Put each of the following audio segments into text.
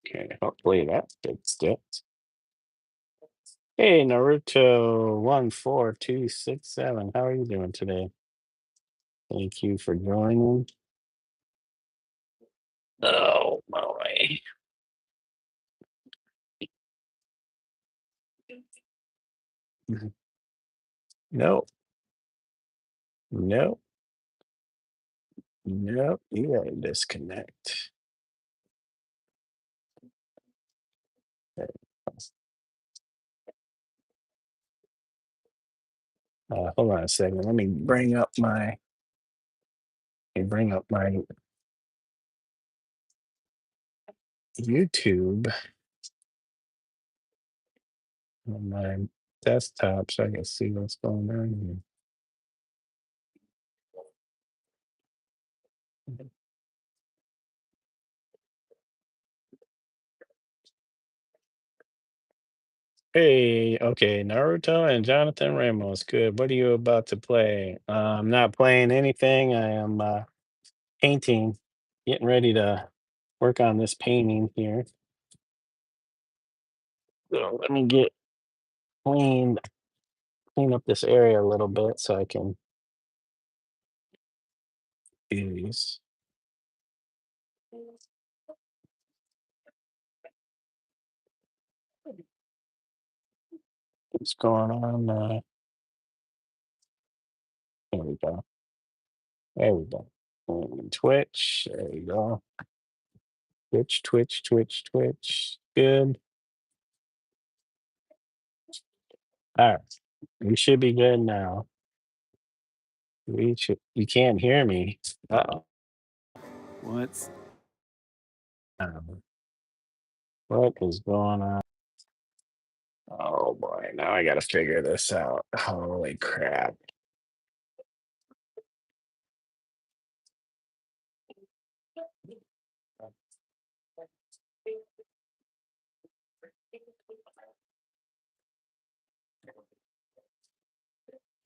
Okay, hopefully that fixed it. Hey, Naruto14267, how are you doing today? Thank you for joining. Oh my. No, no, no, you gotta disconnect. There. Hold on a second. Let me bring up my YouTube on my desktop so I can see what's going on here. Hey, okay, Naruto and Jonathan Ramos. Good. What are you about to play? I'm not playing anything. I am painting, getting ready to work on this painting here. So let me get cleaned, clean up this area a little bit so I can do these. What's going on? There we go. There we go. And Twitch. There we go. Twitch, Twitch, Twitch, Twitch. Good. All right. We should be good now. You can't hear me. Uh-oh. What's um, what is going on? Oh boy, now I gotta figure this out. Holy crap.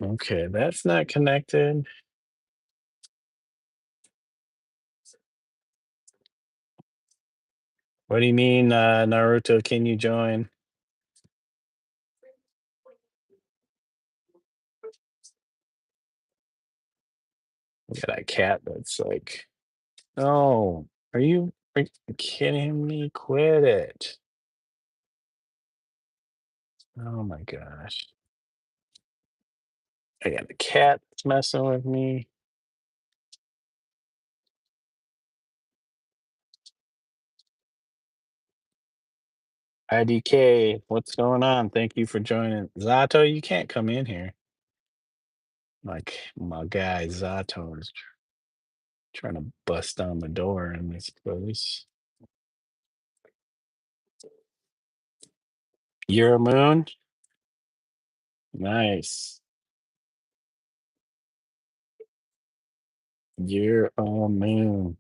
Okay, that's not connected. What do you mean, Naruto? Can you join? I got a cat that's like, oh, are you freaking kidding me? Quit it. Oh my gosh. I got a cat that's messing with me. IDK, what's going on? Thank you for joining. Zato, you can't come in here. Like my guy Zato is trying to bust down the door in this place. You're a moon? Nice. You're a moon.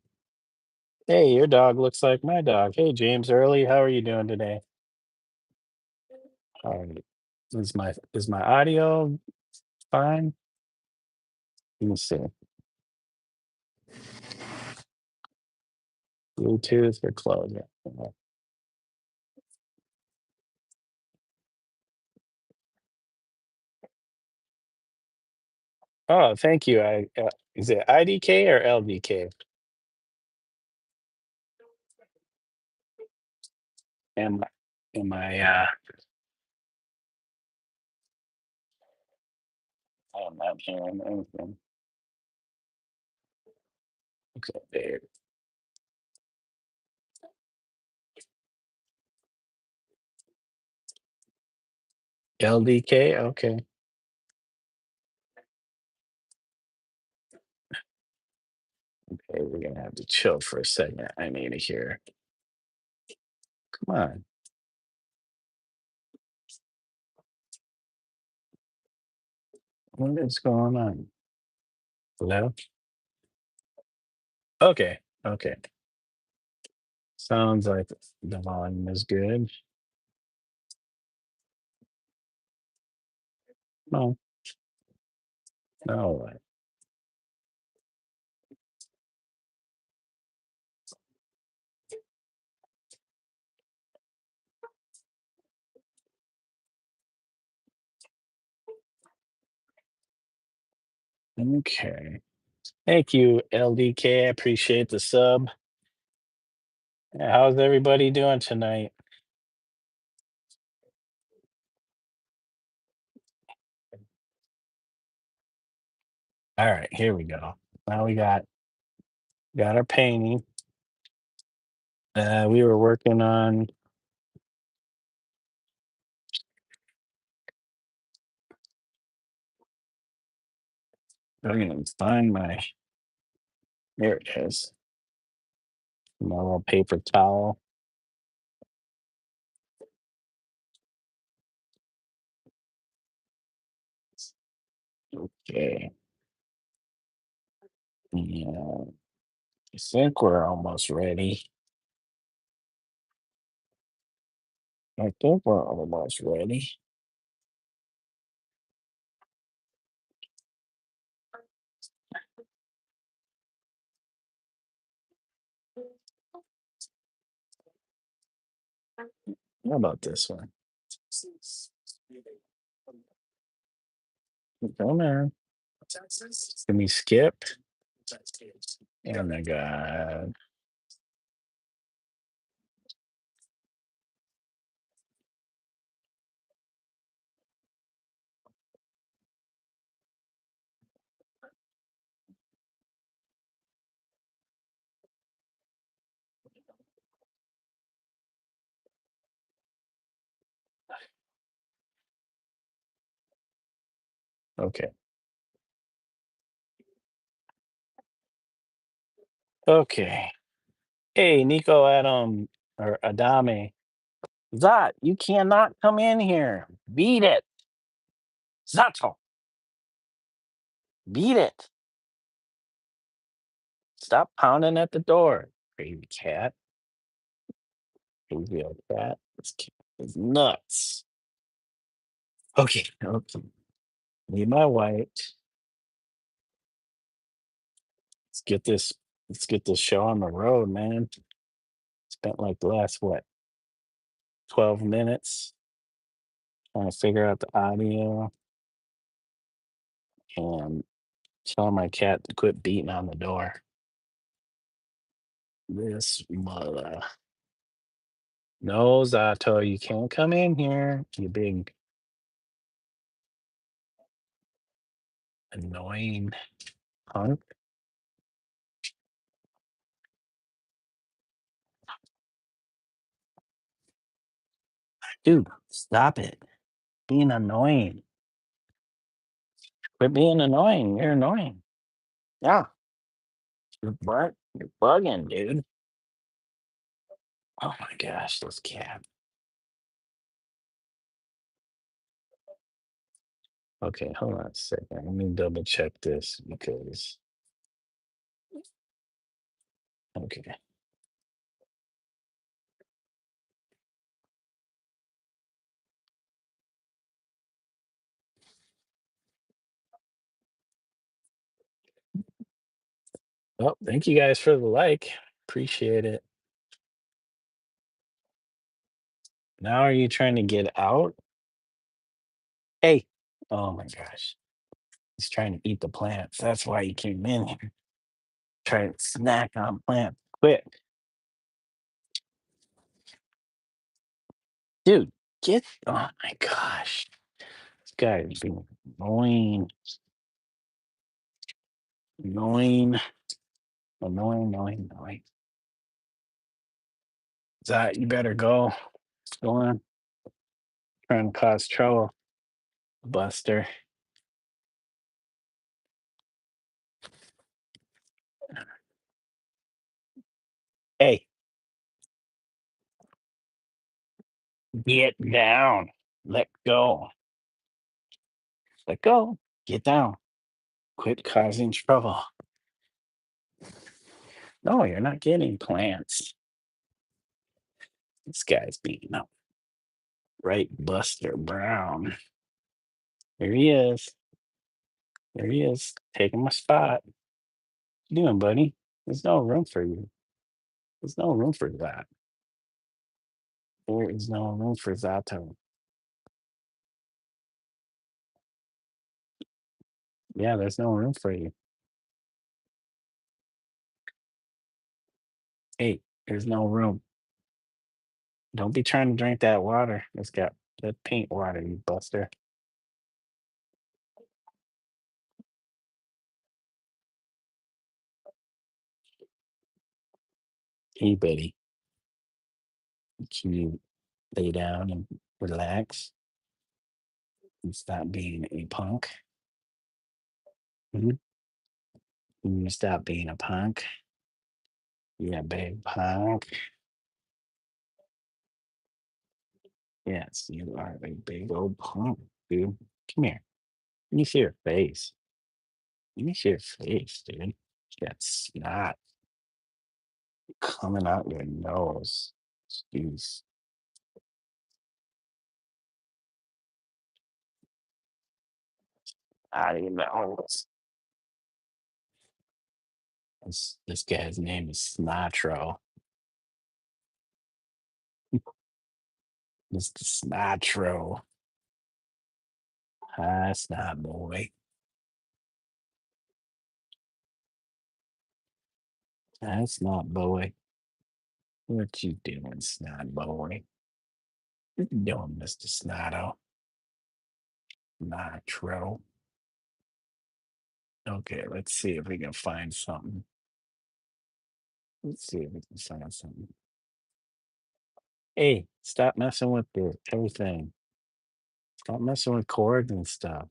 Hey, your dog looks like my dog. Hey, James Early, how are you doing today? All right. Is my audio fine? Let me see. Bluetooth or close it. Oh, thank you. Is it IDK or LDK? Am I'm not hearing anything. Okay, there. LDK. Okay. Okay, we're gonna have to chill for a second. I need to hear. Come on. What is going on? Hello? Okay. Okay. Sounds like the volume is good. No, no. Okay. Thank you, LDK. I appreciate the sub. How's everybody doing tonight? All right, here we go. Now we got our painting. We were working on. I'm gonna find my. There it is. My little paper towel. Okay. Yeah. I think we're almost ready. I think we're almost ready. How about this one? Come on. Can we skip? Oh my god. Okay. Okay. Hey, Nico Adam or Adame. Zot, you cannot come in here. Beat it. Zato, beat it. Stop pounding at the door. Crazy cat. Crazy old cat. This cat is nuts. Okay. Okay. Need my white. Let's get this. Let's get this show on the road, man. Spent like the last what 12 minutes trying to figure out the audio and tell my cat to quit beating on the door. This mother. No, Zato, you can't come in here, you big annoying punk. Dude, stop it. Being annoying. Quit being annoying. You're annoying. Yeah. You're bugging, dude. Oh my gosh, this cat. Okay, hold on a second. Let me double check this because okay. Well, thank you guys for the like. Appreciate it. Now are you trying to get out? Hey. Oh my gosh. He's trying to eat the plants. That's why he came in here. Trying to snack on plants. Quick. Dude, get oh my gosh. This guy is being annoying, annoying, annoying, annoying, annoying. Zach, you better go. What's going on? Trying to cause trouble, Buster. Hey, get down. Let go. Let go. Get down. Quit causing trouble. No, you're not getting plants. This guy's beating up. Right, Buster Brown. Here he is. There he is. Taking my spot. What you doing, buddy? There's no room for you. There's no room for that. There is no room for Zato. Yeah, there's no room for you. Hey, there's no room. Don't be trying to drink that water. It's got that paint water, you buster. Hey, buddy, can you lay down and relax and stop being a punk? Mhm. Can you stop being a punk? Yeah, big punk. Yes, you are a big old punk, dude. Come here. Let me see your face. Let me see your face, dude. That snot coming out your nose. Jeez. Out of your nose. This guy's name is Snatro. Mr. Snatro. Hi, Snot Boy. Hi, Snot Boy. What you doing, Snot Boy? What you doing, Mr. Snotto? Nitro. Okay, let's see if we can find something. Let's see if we can find something. Hey, stop messing with the everything. Stop messing with cords and stuff.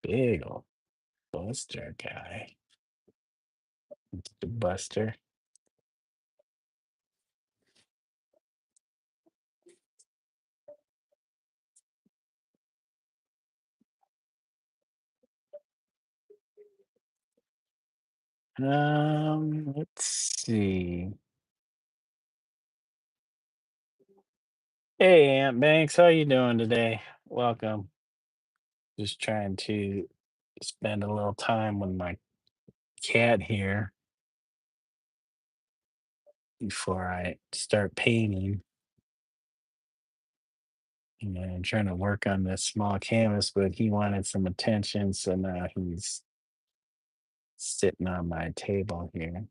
Big old Buster guy. The Buster. Let's see. Hey, Aunt Banks, how you doing today? Welcome. Just trying to spend a little time with my cat here before I start painting. And I'm trying to work on this small canvas, but he wanted some attention, so now he's sitting on my table here.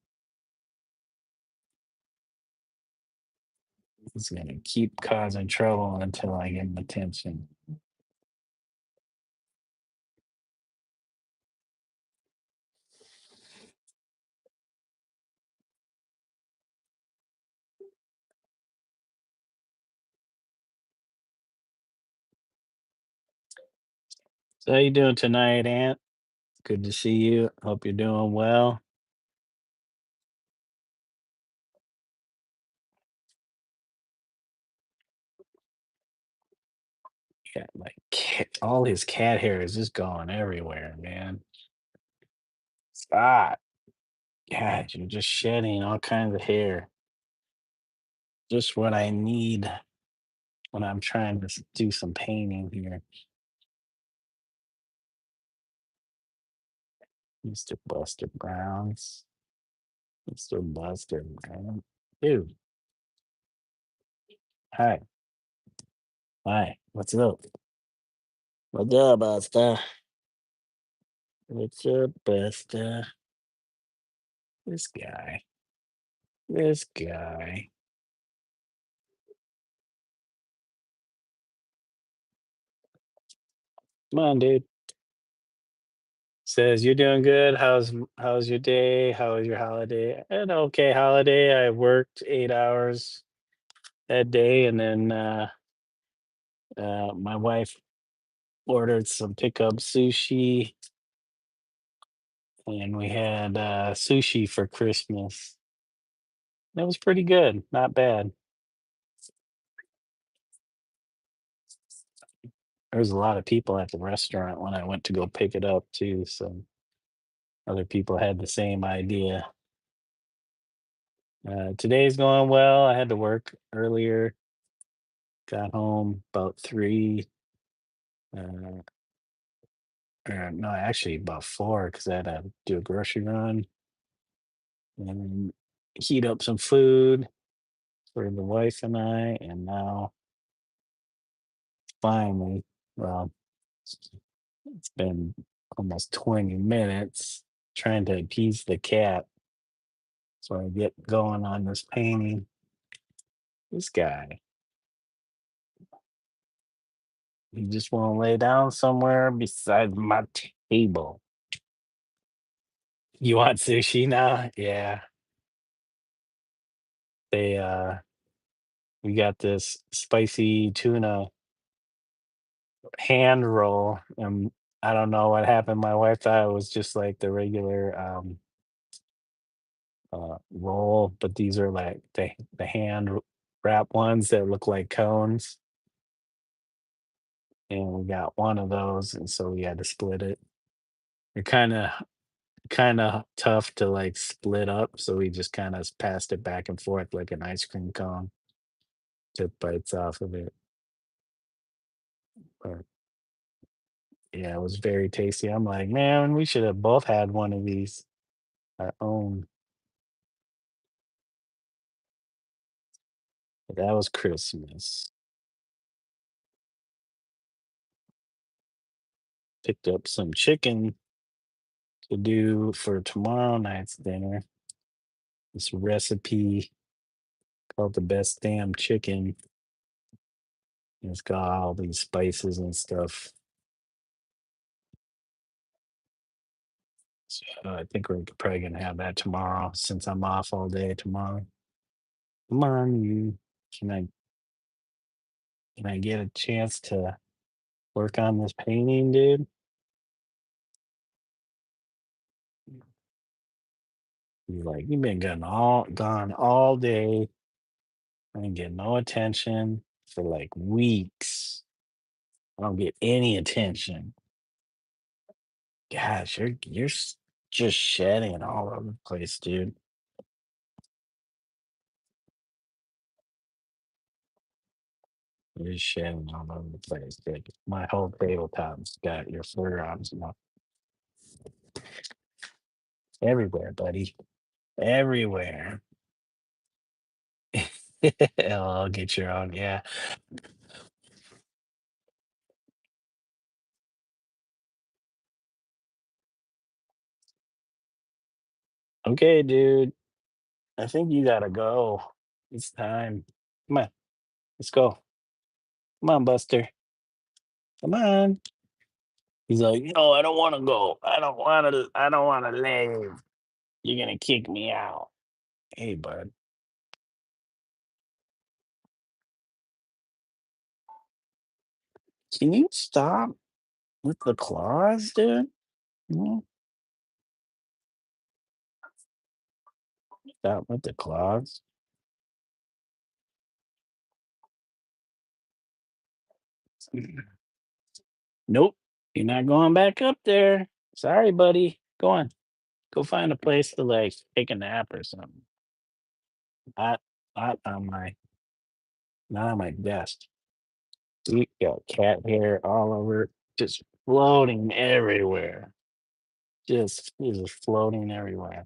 He's gonna keep causing trouble until I get him attention. So how you doing tonight, Aunt? Good to see you. Hope you're doing well. Yeah, like all his cat hair is just going everywhere, man. Stop. God, you're just shedding all kinds of hair. Just what I need when I'm trying to do some painting here. Mr. Buster Browns. Mr. Buster Brown. Dude, hi. Hi. What's up? What's up, Buster? What's up, Buster? This guy. This guy. Come on, dude. Says you're doing good. How's your day? How was your holiday? An okay holiday. I worked 8 hours that day, and then my wife ordered some pickup sushi, and we had sushi for Christmas. That was pretty good. Not bad. There was a lot of people at the restaurant when I went to go pick it up too. So other people had the same idea. Today's going well. I had to work earlier. Got home about 3. Uh, no, actually about 4 because I had to do a grocery run and heat up some food for the wife and I. And now finally, well, it's been almost 20 minutes trying to appease the cat. So I get going on this painting. This guy, he just won't lay down somewhere beside my table. You want sushi now? Yeah. They we got this spicy tuna hand roll, and I don't know what happened. My wife thought it was just like the regular roll, but these are like the wrap ones that look like cones. And we got one of those, and so we had to split it. They're kind of tough to like split up, so we just kind of passed it back and forth like an ice cream cone. Took bites off of it. But yeah, it was very tasty. I'm like, man, we should have both had one of these our own. But that was Christmas. Picked up some chicken to do for tomorrow night's dinner. This recipe called the best damn chicken. It's got all these spices and stuff. So I think we're probably gonna have that tomorrow since I'm off all day tomorrow. Come on, you. Can I can I get a chance to work on this painting, dude? He's like, you've been gone all day. I didn't get no attention for like weeks. I don't get any attention. Gosh, just shedding all over the place, dude. You're shedding all over the place, dude. My whole tabletop's got your fur on, everywhere, buddy. Everywhere. I'll get your own. Yeah. Okay, dude. I think you gotta go. It's time. Come on. Let's go. Come on, Buster. Come on. He's like, no, I don't want to go. I don't want to. I don't want to leave. You're gonna kick me out. Hey, bud. Can you stop with the claws, dude? Mhm. Stop with the claws. Nope. You're not going back up there. Sorry, buddy. Go on. Go find a place to like take a nap or something. Not, not on my, not on my desk. You got cat hair all over, just floating everywhere. Just floating everywhere.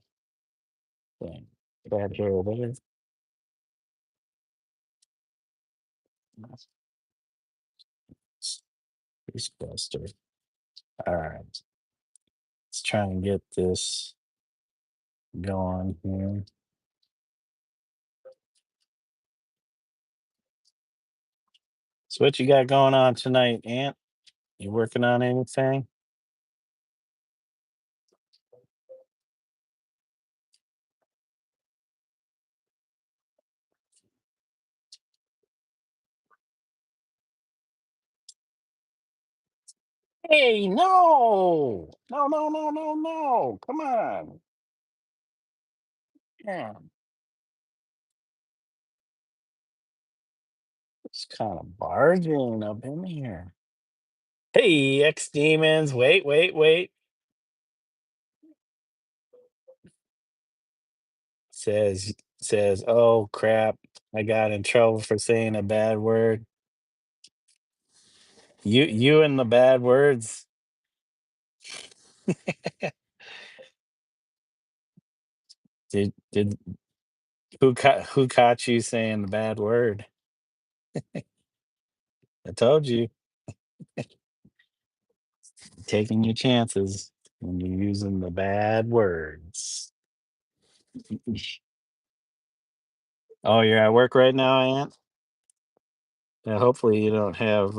Thing. Cat hair there. Disgusting. All right. Let's try and get this going here. So what you got going on tonight, Aunt? You working on anything? Hey, no! No, no, no, no, no. Come on. Yeah. It's kind of barging up in here. Hey, ex demons. Wait, wait, wait. Says, oh crap. I got in trouble for saying a bad word. You and the bad words. Did who caught you saying the bad word? I told you, taking your chances when you're using the bad words. Oh, you're at work right now, Aunt? Yeah, hopefully you don't have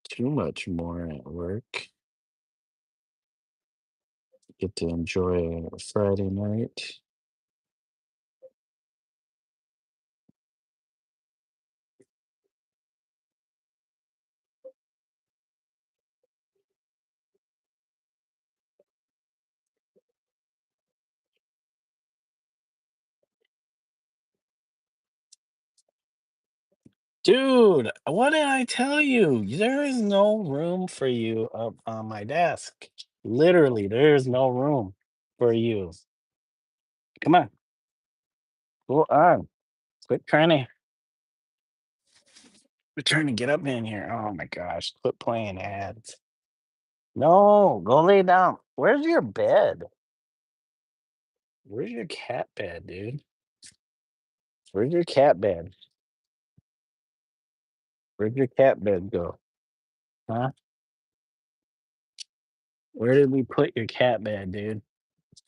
too much more at work. Get to enjoy a Friday night. Dude, what did I tell you? There is no room for you up on my desk. Literally, there is no room for you. Come on, go on. Quit trying to get up in here. Oh my gosh, quit playing ads. No, go lay down. Where's your bed? Where's your cat bed, dude? Where's your cat bed? Where'd your cat bed go? Huh? Where did we put your cat bed, dude?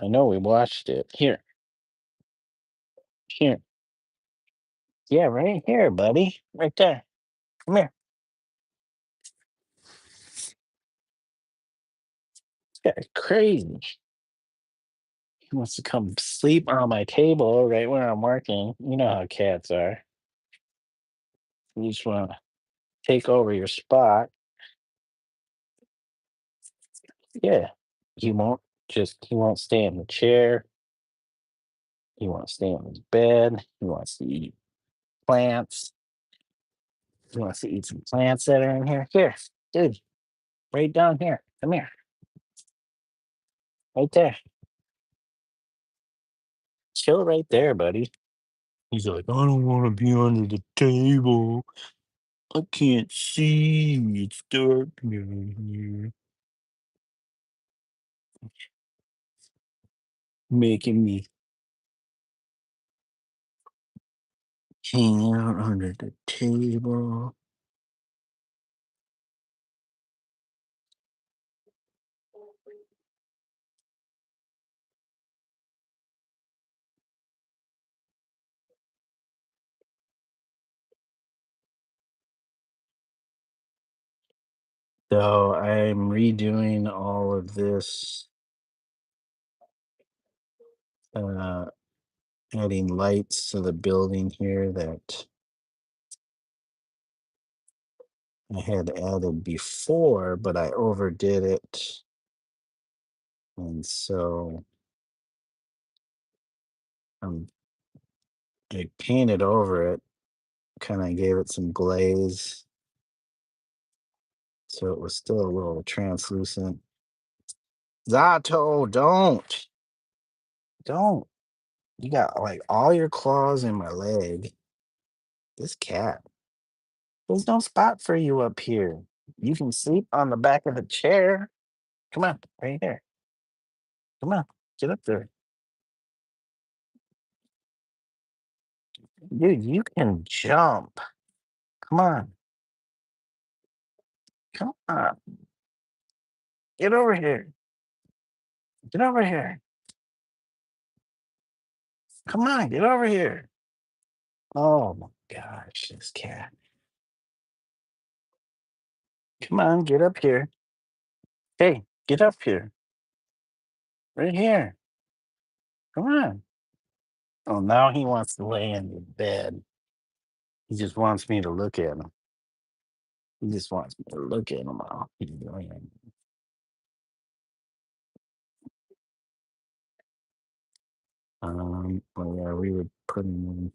I know we watched it. Here, here. Yeah, right here, buddy. Right there. Come here. This guy's crazy. He wants to come sleep on my table right where I'm working. You know how cats are. You just want to take over your spot. Yeah. He won't he won't stay in the chair. He won't stay in his bed. He wants to eat plants. He wants to eat some plants that are in here. Here, dude, right down here. Come here. Right there. Chill right there, buddy. He's like, I don't want to be under the table. I can't see. It's dark down here. Making me hang out under the table. So I'm redoing all of this, uh, adding lights to the building here that I had added before, but I overdid it. And so um, I painted over it, kind of gave it some glaze. So it was still a little translucent. Zato, don't. Don't. You got like all your claws in my leg. This cat. There's no spot for you up here. You can sleep on the back of the chair. Come on, right here. Come on, get up there. Dude, you can jump. Come on. Come on. Get over here. Get over here. Come on, get over here. Oh my gosh, this cat. Come on, get up here. Hey, get up here. Right here. Come on. Oh, now he wants to lay in the bed. He just wants me to look at him. He just wants me to look at him while he's laying. Well, yeah, we were putting in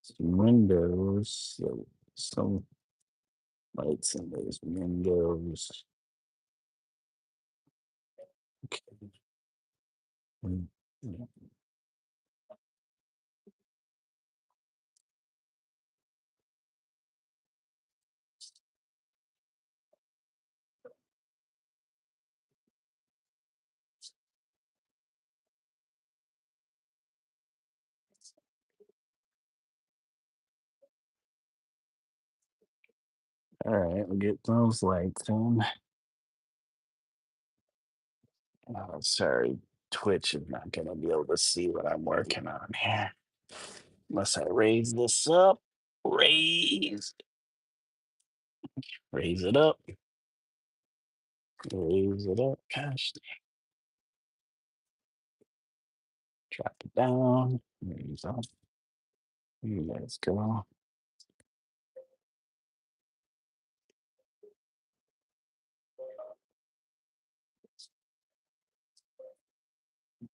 some windows, so some lights in those windows. Okay. Mm, yeah. All right, we'll get those lights in. Oh, sorry, Twitch is not going to be able to see what I'm working on here. Unless I raise this up. Raise. Raise it up. Raise it up. Gosh, drop it down. Raise up. Let's go.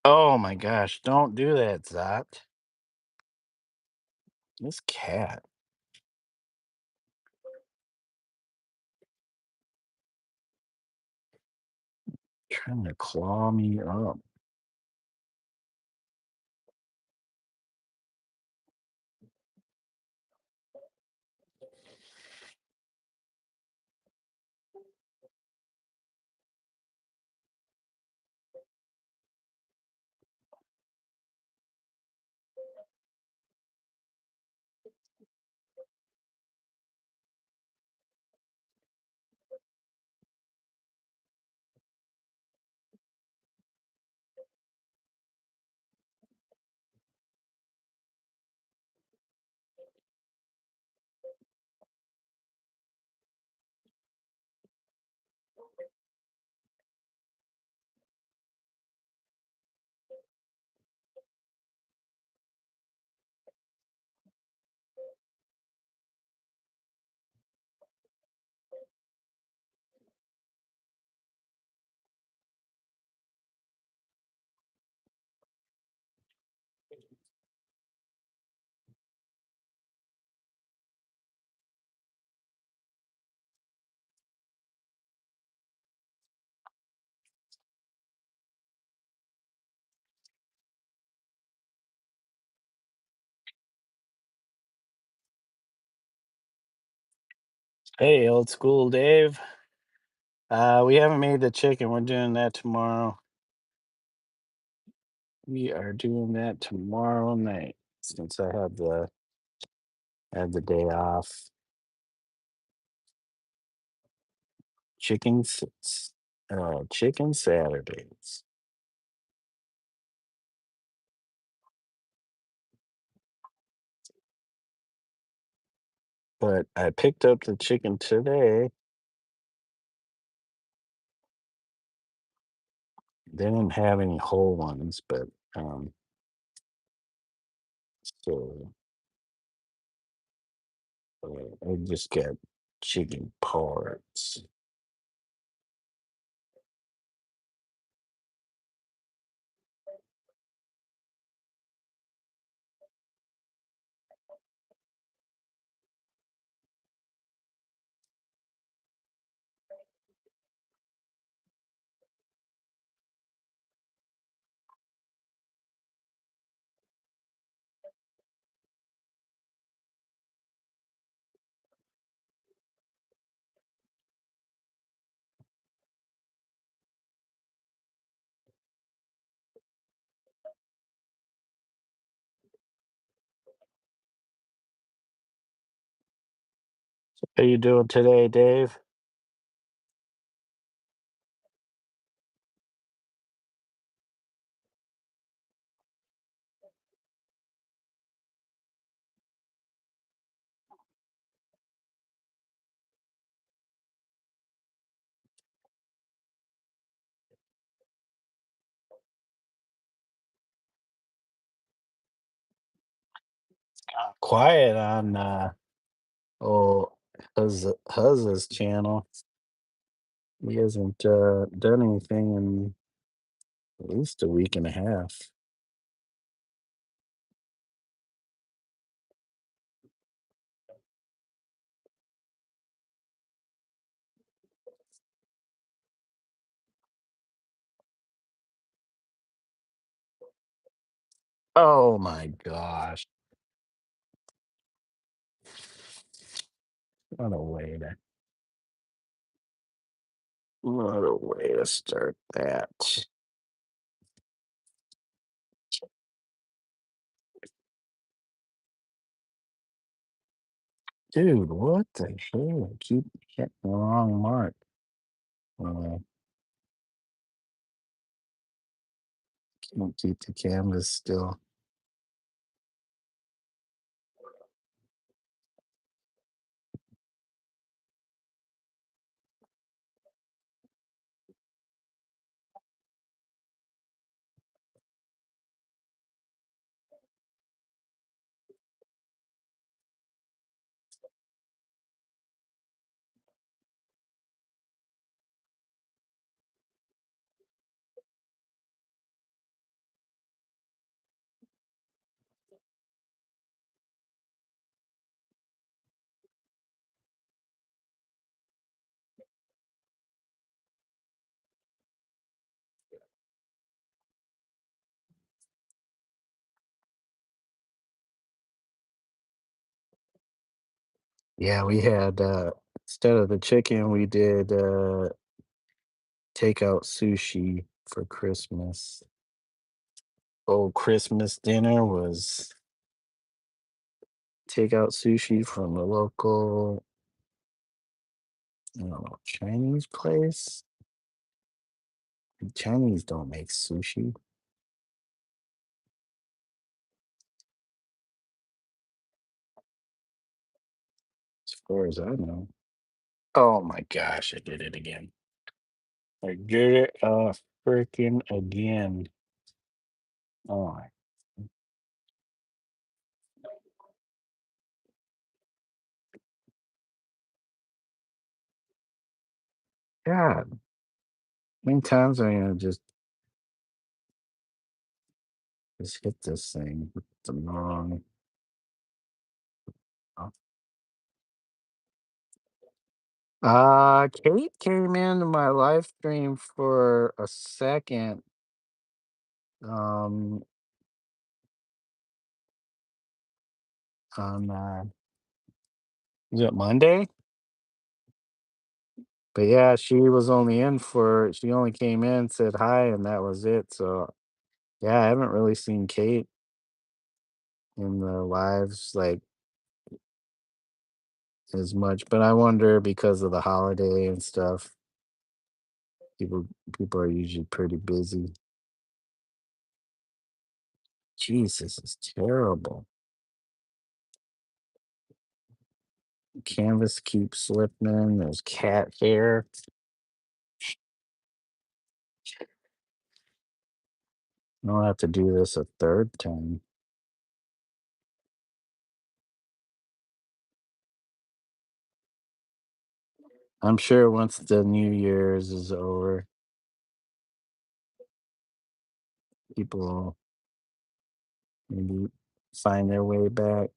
Oh my gosh, don't do that, Zot. This cat trying to claw me up. Hey, old school Dave. We haven't made the chicken. We're doing that tomorrow. We are doing that tomorrow night since I had the day off. Chicken Saturdays. But I picked up the chicken today. They didn't have any whole ones, but so I just got chicken parts. How you doing today, Dave? Quiet on oh Huz's channel. He hasn't done anything in at least a week and a half. Oh my gosh. What a way to what a way to start that. Dude, what the hell? I keep hitting the wrong mark. Uh, can't keep the canvas still. Yeah, we had instead of the chicken, we did takeout sushi for Christmas. Old Christmas dinner was takeout sushi from the local, I don't know, Chinese place. Chinese don't make sushi, as far as I know. Oh my gosh, I did it again. I did it freaking again. Oh my God. How many times am I gonna just hit this thing with the wrong Kate came into my live stream for a second. Um, on was it Monday? But yeah, she only came in, said hi, and that was it. So yeah, I haven't really seen Kate in the lives like as much. But I wonder because of the holiday and stuff, people people are usually pretty busy. Jeez, this is terrible. Canvas keeps slipping. There's cat hair. I'll have to do this a third time. I'm sure once the New Year's is over, people maybe find their way back.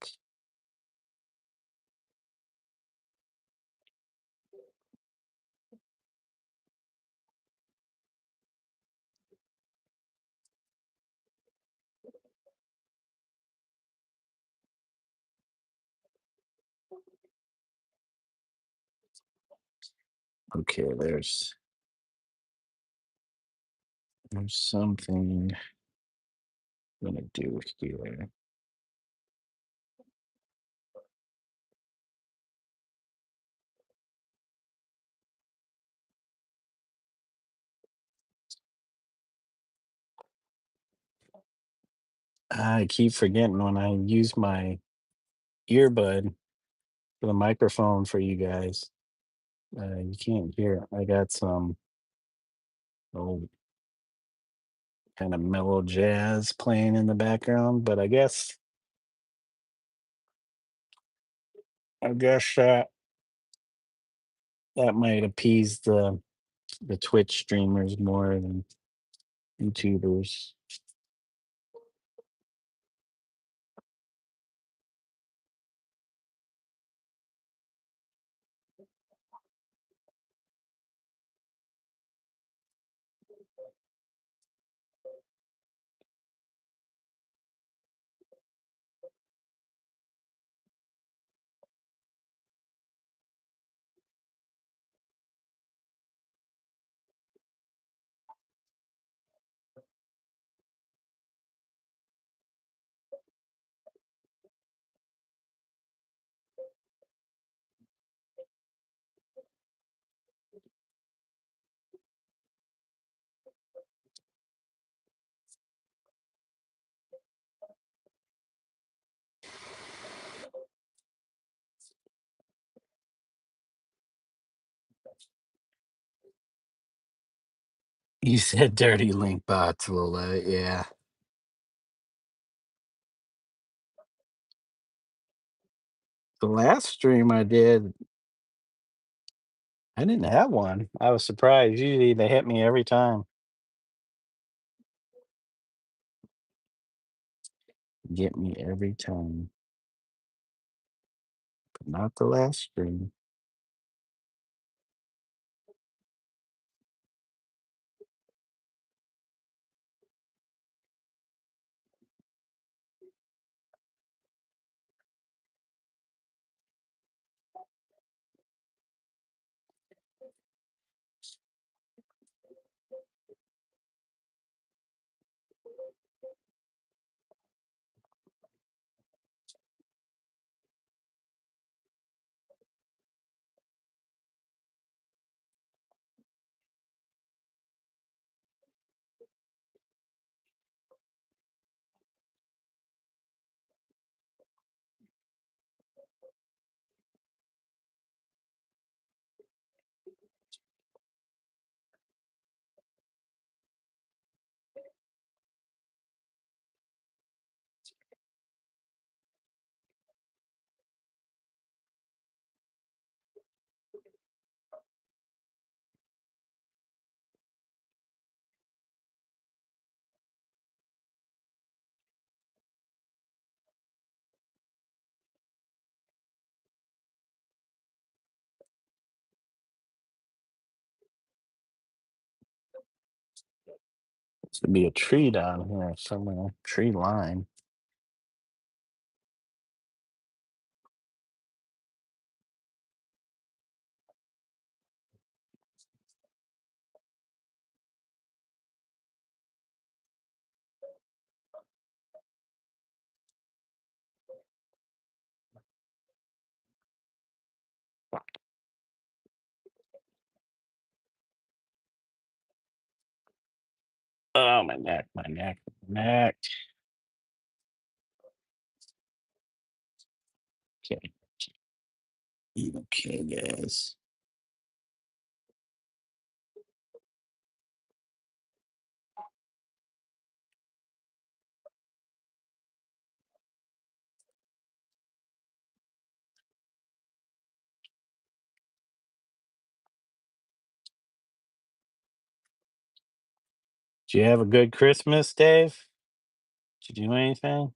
Okay, there's something I'm gonna do here. I keep forgetting when I use my earbud for the microphone for you guys. You can't hear. I got some old kind of mellow jazz playing in the background, but I guess I guess that might appease the Twitch streamers more than YouTubers. You said dirty link bots will, yeah. The last stream I did, I didn't have one. I was surprised. Usually they hit me every time. Get me every time. But not the last stream. Should be a tree down here somewhere. Tree line. Oh, my neck, my neck, my neck. Okay. Okay, guys. Did you have a good Christmas, Dave? Did you do anything?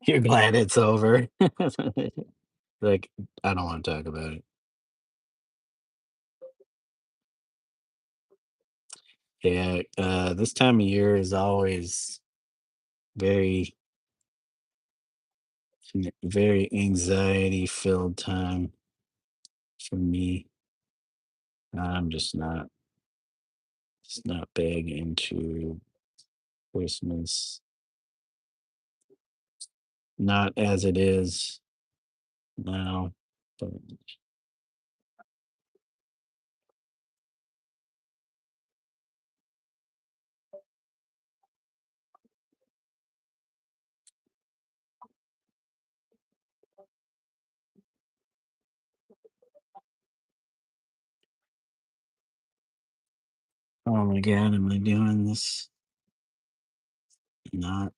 You're glad it's over. Like, I don't want to talk about it. Yeah, this time of year is always very, very anxiety filled time for me. I'm just not big into Christmas. Not as it is now, but Oh my god, am I doing this? Not.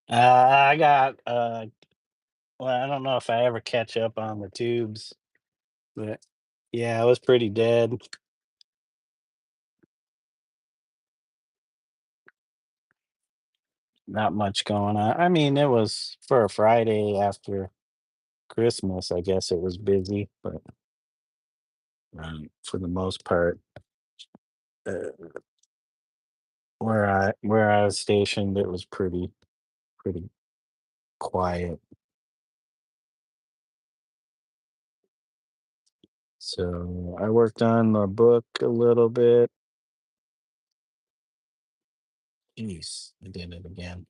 I got well, I don't know if I ever catch up on the tubes, but yeah, I was pretty dead. Not much going on. I mean, it was for a Friday after Christmas, I guess it was busy, but for the most part, uh, where I was stationed, it was pretty quiet. So I worked on the book a little bit. Jeez, I did it again.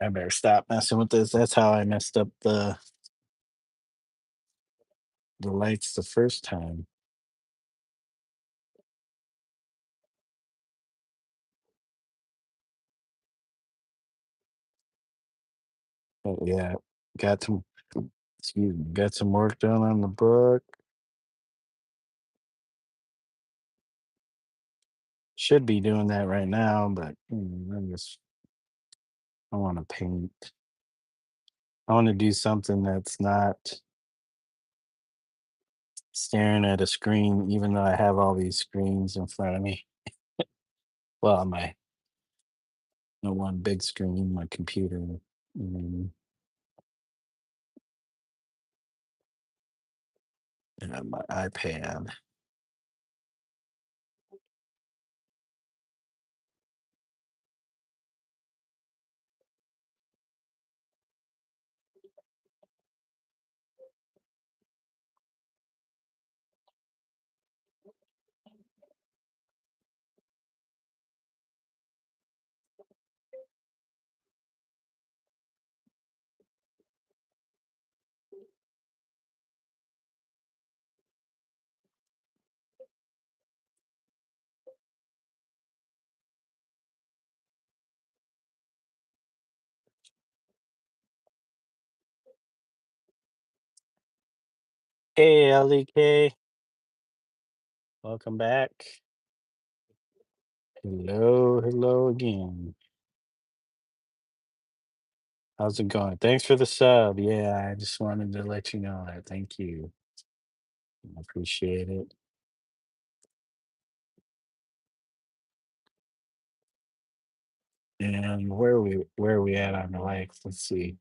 I better stop messing with this. That's how I messed up the lights the first time. But yeah, got some excuse me, got some work done on the book. Should be doing that right now, but I want to paint. I want to do something that's not staring at a screen, even though I have all these screens in front of me. Well, my the one big screen, my computer, and my iPad. Hey, LDK, welcome back. Hello, hello again. How's it going? Thanks for the sub. Yeah, I just wanted to let you know that. Thank you. I appreciate it. And where are we at on the likes? Let's see.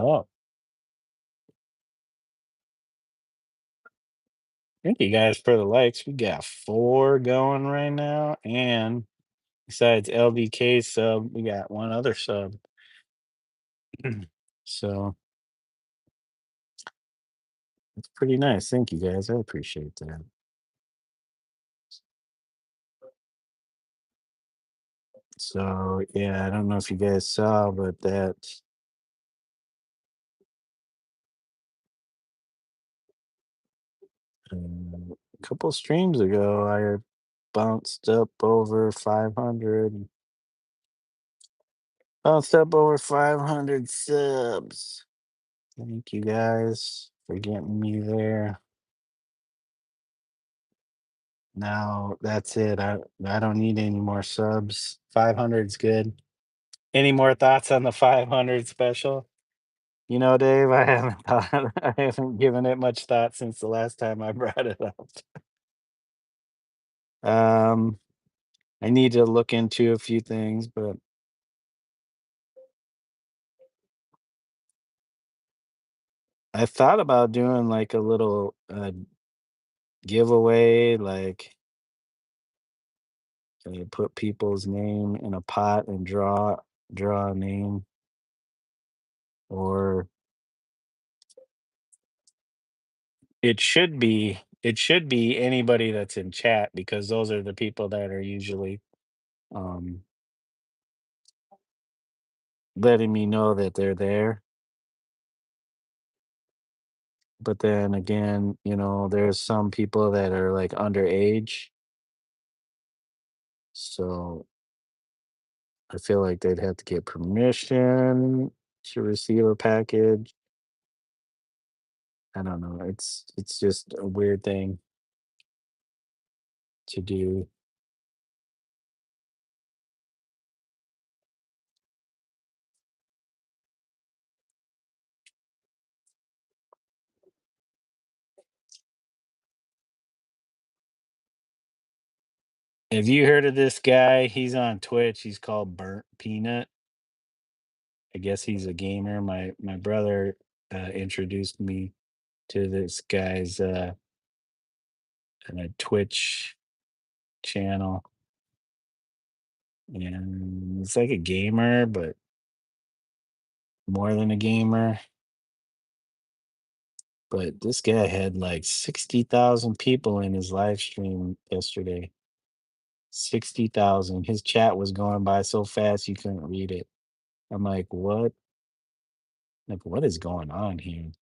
Oh, thank you guys for the likes. We got 4 going right now, and besides LBK sub, we got 1 other sub. So, it's pretty nice. Thank you guys. I appreciate that. So, yeah, I don't know if you guys saw, but that a couple streams ago, I bounced up over 500. Bounced up over 500 subs. Thank you guys for getting me there. Now that's it. I don't need any more subs. 500's good. Any more thoughts on the 500 special? You know, Dave, I haven't thought, I haven't given it much thought since the last time I brought it up. Um, I need to look into a few things, but I thought about doing like a little giveaway, like put people's name in a pot and draw a name, or it should be anybody that's in chat because those are the people that are usually um letting me know that they're there. But then again, there's some people that are like underage, so I feel like they'd have to get permission to receive a package. I don't know. It's just a weird thing to do. Have you heard of this guy? He's on Twitch. He's called Burnt Peanut. I guess he's a gamer. My brother introduced me to this guy's Twitch channel, and it's like a gamer, but more than a gamer. But this guy had like 60,000 people in his live stream yesterday. 60,000. His chat was going by so fast you couldn't read it. I'm like, what? Like, what is going on here?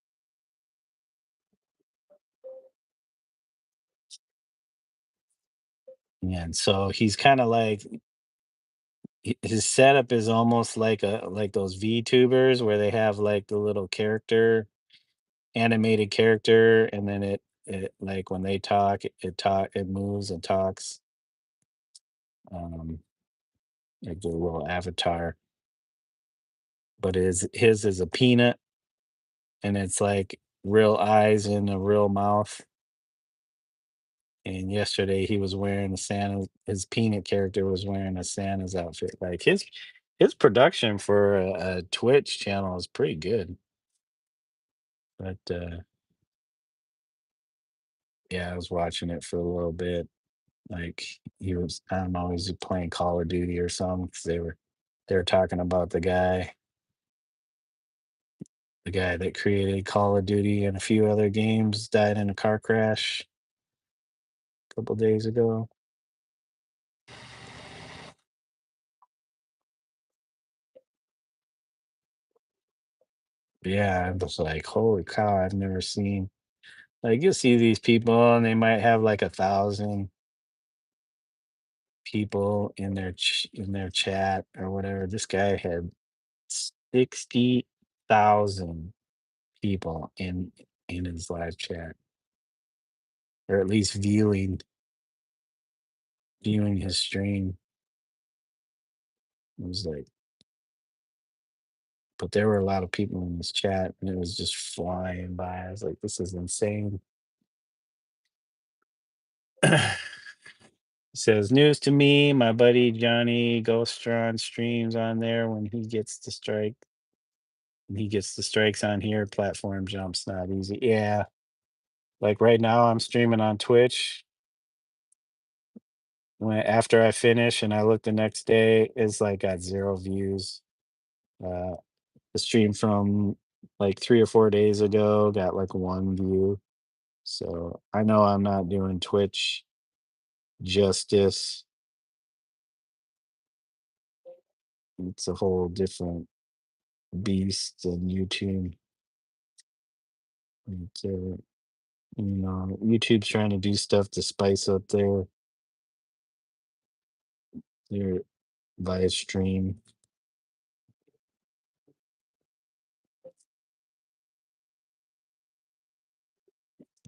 And so he's kind of like his setup is almost like like those VTubers where they have like the little character, animated character, and then it like when they talk, it moves and talks. Um, like the little avatar. But his is a peanut, and it's like real eyes and a real mouth. And yesterday he was wearing a Santa. His peanut character was wearing a Santa's outfit. Like his production for a Twitch channel is pretty good. But yeah, I was watching it for a little bit. Like he was, I don't know, he's playing Call of Duty or something. 'Cause they were talking about the guy that created Call of Duty and a few other games died in a car crash a couple days ago. Yeah, I'm just like, holy cow, I've never seen, like, you see these people and they might have like 1,000 people in their chat or whatever. This guy had 60,000 people in his live chat, or at least viewing his stream. It was like, but there were a lot of people in this chat and it was just flying by. I was like, this is insane. Says news to me. My buddy Johnny Ghostron streams on there when he gets the strike. When he gets the strikes on here, platform jumps not easy. Yeah, like right now, I'm streaming on Twitch. When after I finish and I look the next day, it's like got 0 views. Uh, the stream from like 3 or 4 days ago got like 1 view. So I know I'm not doing Twitch justice. It's a whole different beast than YouTube. It's, YouTube's trying to do stuff to spice up their live stream.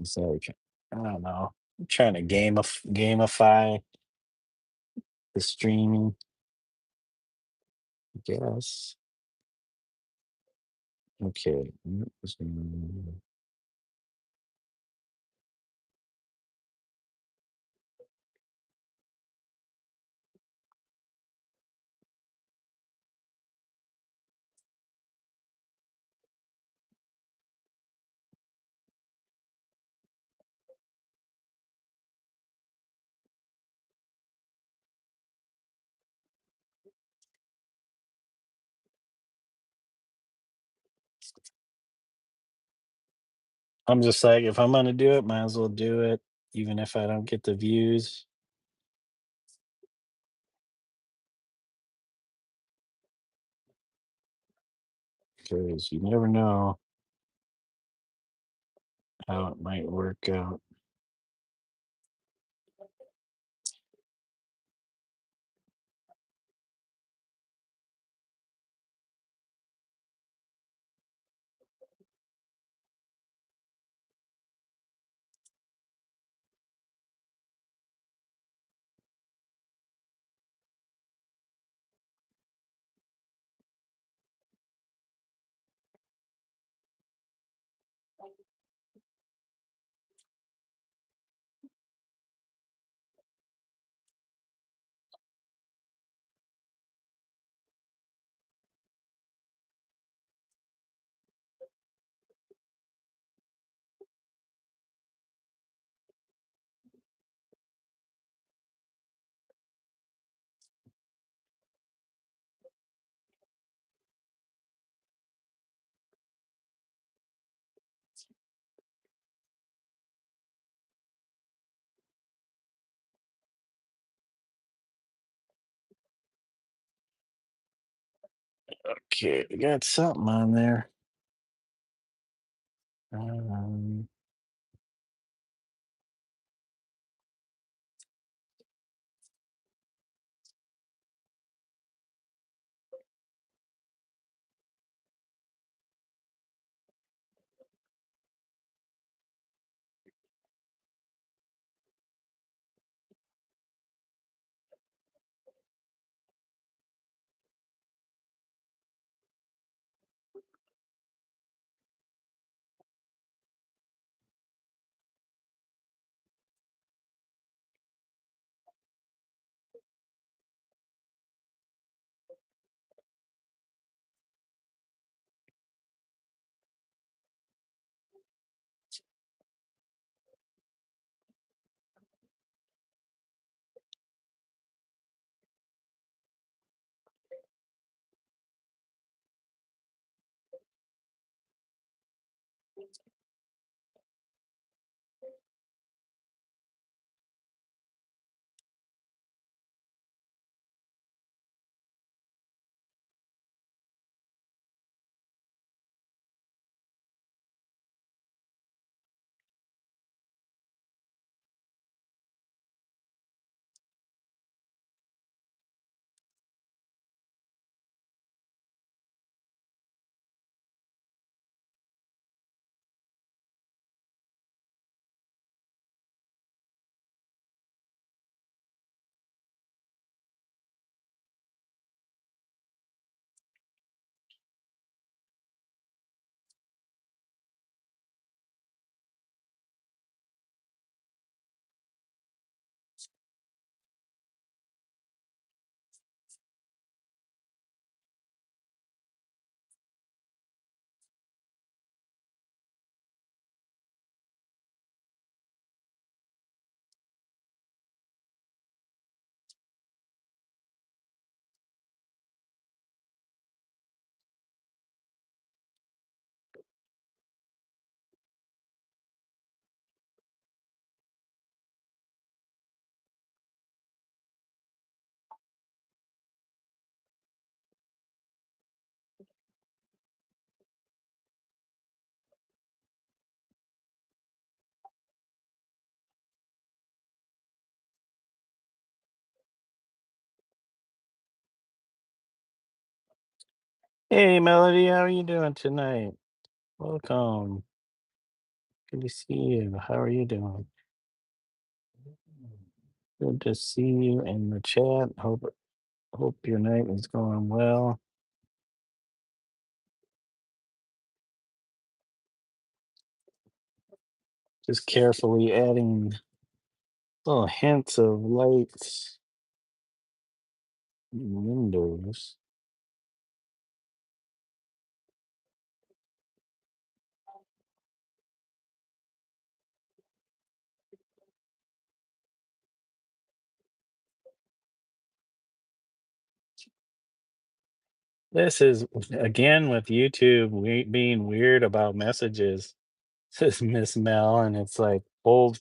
It's like, I don't know, trying to gamify the streaming, I guess. Okay. I'm just like, if I'm gonna do it, might as well do it, even if I don't get the views. Because you never know how it might work out. Okay, we got something on there. Um, Hey, Melody, how are you doing tonight? Welcome. Good to see you. How are you doing? Good to see you in the chat. Hope your night is going well. Just carefully adding little hints of lights in windows. This is again with YouTube being weird about messages. Says Miss Mel, and it's like hold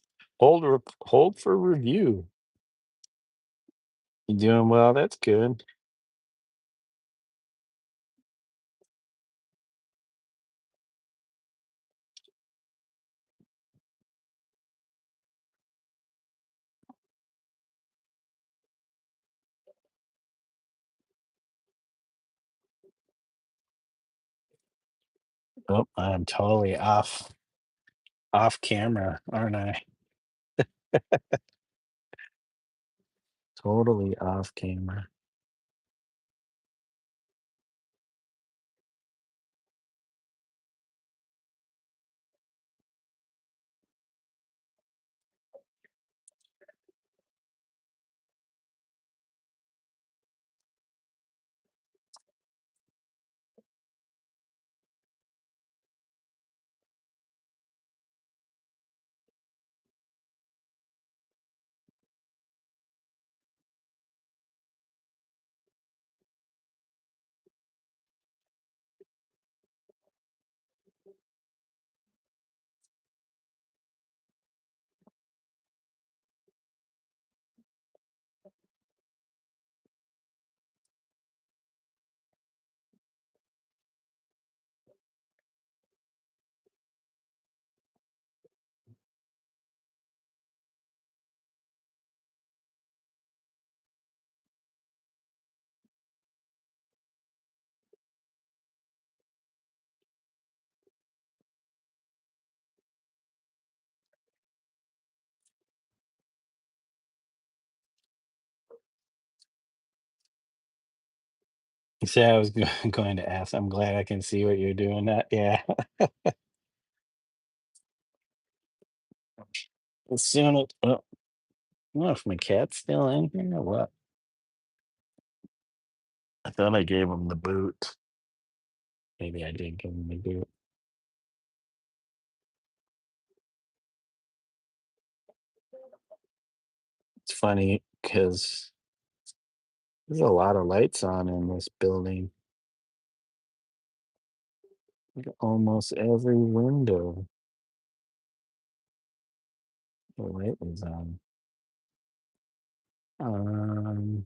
for review. You doing well? That's good. Oh, I'm totally off camera, aren't I? Totally off camera. You say I was going to ask. I'm glad I can see what you're doing. That yeah. As soon as well, I don't know if my cat's still in here or what. I thought I gave him the boot. Maybe I did give him the boot. It's funny because there's a lot of lights on in this building. Like, almost every window the light is on. Um,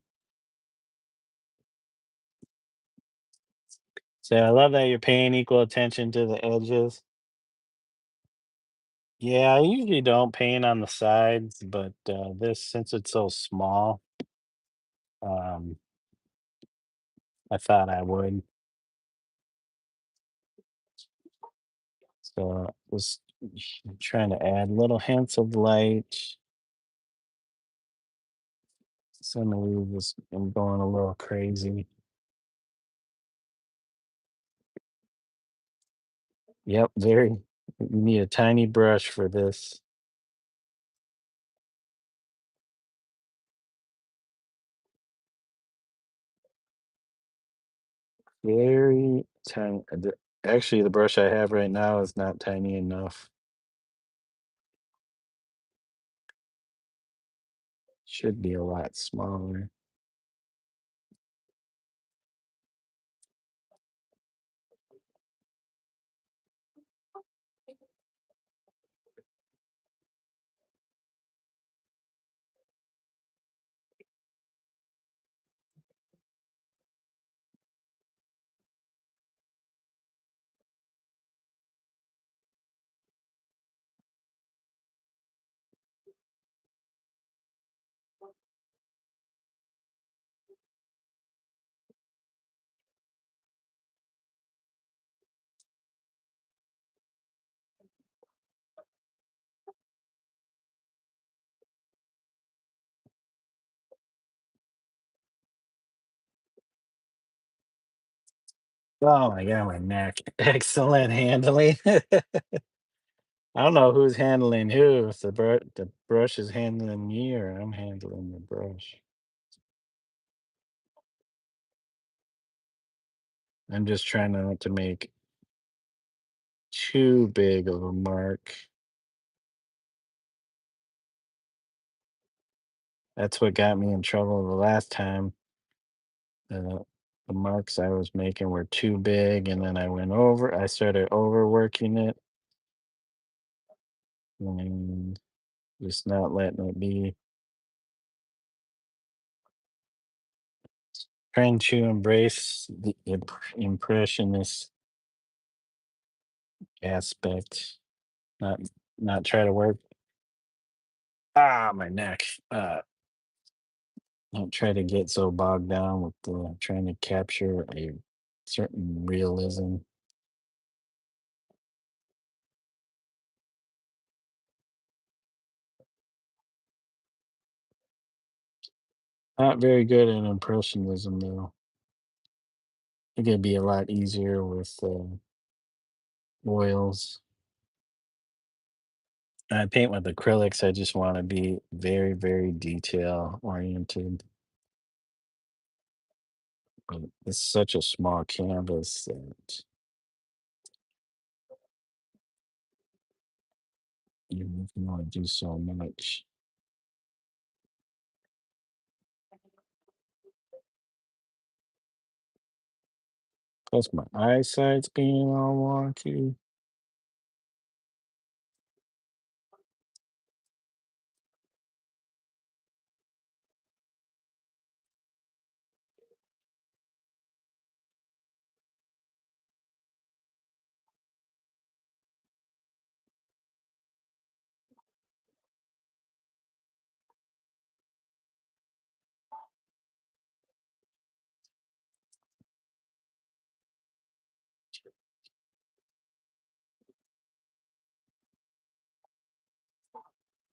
so I love that you're paying equal attention to the edges. Yeah, I usually don't paint on the sides, but this since it's so small, um, I thought I would. So just trying to add little hints of light. Some of these just I'm going a little crazy. Yep, very. You need a tiny brush for this. Very tiny. Actually, the brush I have right now is not tiny enough. Should be a lot smaller. Oh my god, my neck. Excellent handling. I don't know who's handling who. If the brush is handling me or I'm handling the brush. I'm just trying not to make too big of a mark. That's what got me in trouble the last time. Uh, the marks I was making were too big, and then I started overworking it and just not letting it be. Trying to embrace the impressionist aspect, not not try to work my neck. Don't try to get so bogged down with trying to capture a certain realism. Not very good at impressionism though. I think it'd be a lot easier with oils. I paint with acrylics. I just want to be very, very detail oriented. But it's such a small canvas that you can only do so much. Plus, my eyesight's being all wonky.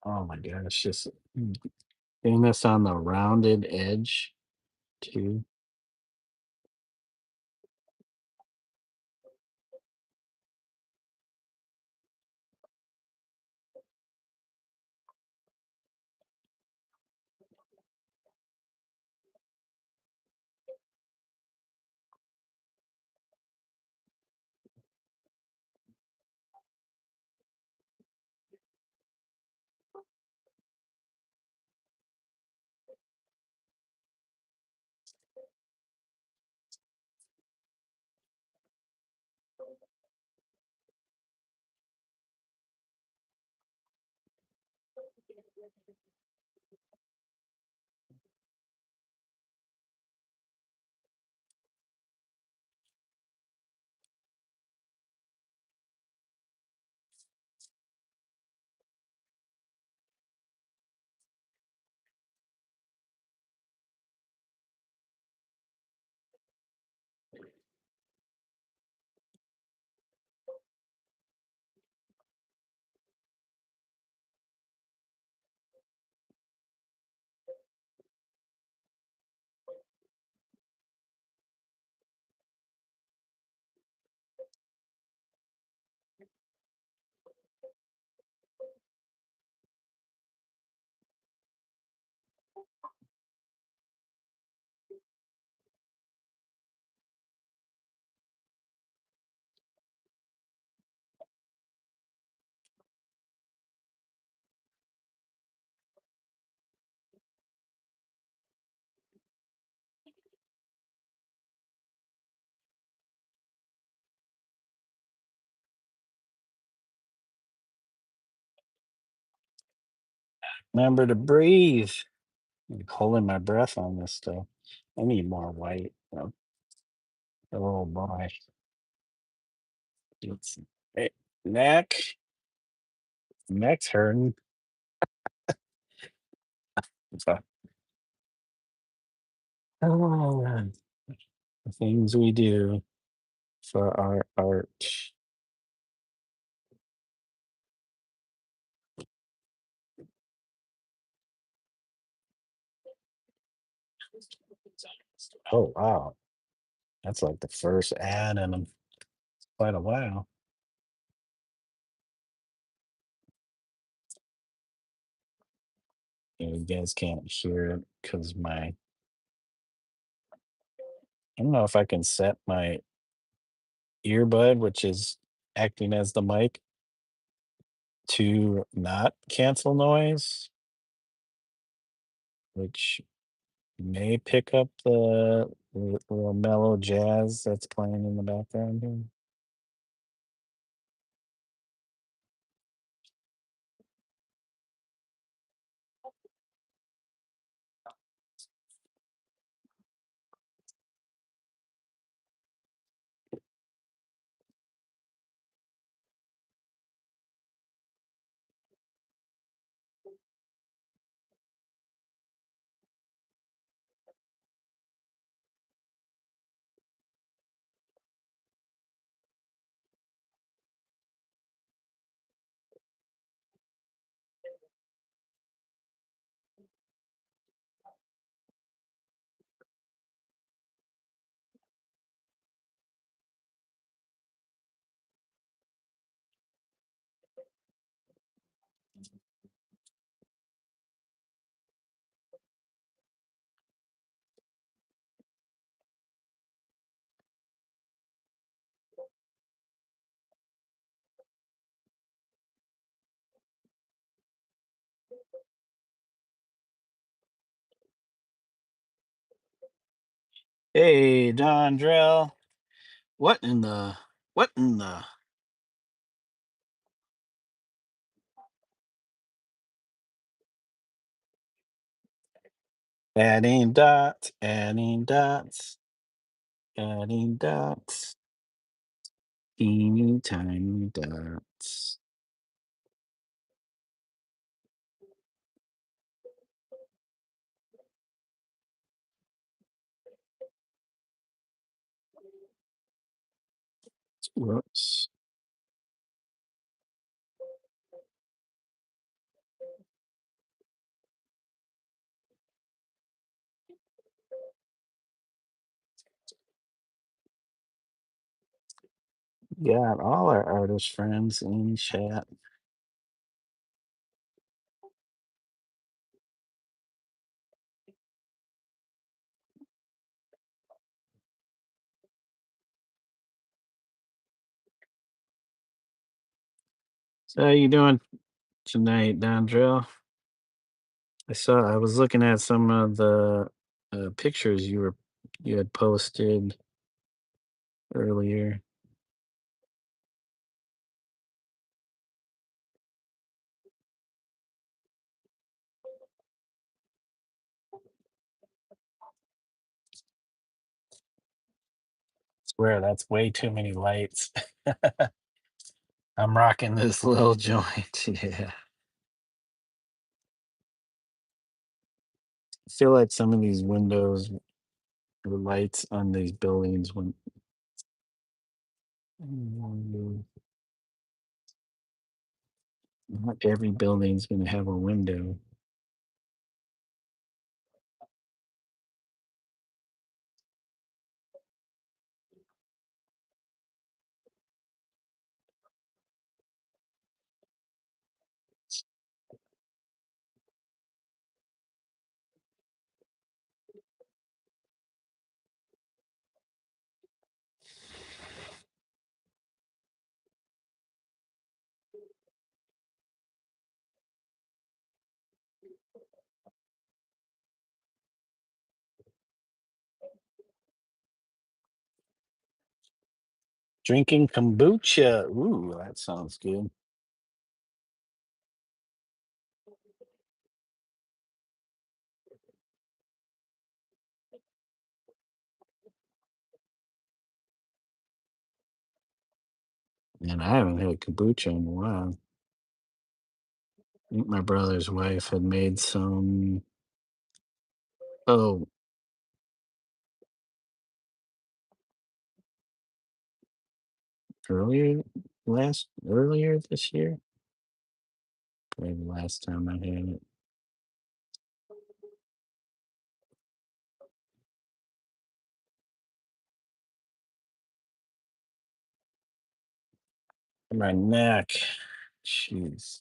Oh my gosh, just getting this on the rounded edge too. Remember to breathe. Like holding my breath on this stuff. I need more white. Oh boy. It's eh, neck. Neck's hurting. So, oh, the things we do for our art. Oh wow. That's like the first ad in quite a while. You guys can't hear it because I don't know if I can set my earbud, which is acting as the mic, to not cancel noise, which may pick up the little mellow jazz that's playing in the background here. Hey, Don Drell. What in the what in the adding dots, teeny tiny dots. Whoops. Got all our artist friends in chat. So how you doing tonight, Don Drill? I was looking at some of the pictures you had posted earlier. Swear that's way too many lights. I'm rocking this little joint. Yeah. I feel like some of these windows, the lights on these buildings when not every building's gonna have a window. Drinking kombucha. Ooh, that sounds good. And I haven't had kombucha in a while. I think my brother's wife had made some. Oh, earlier earlier this year. Probably the last time I had it. My neck. Jeez.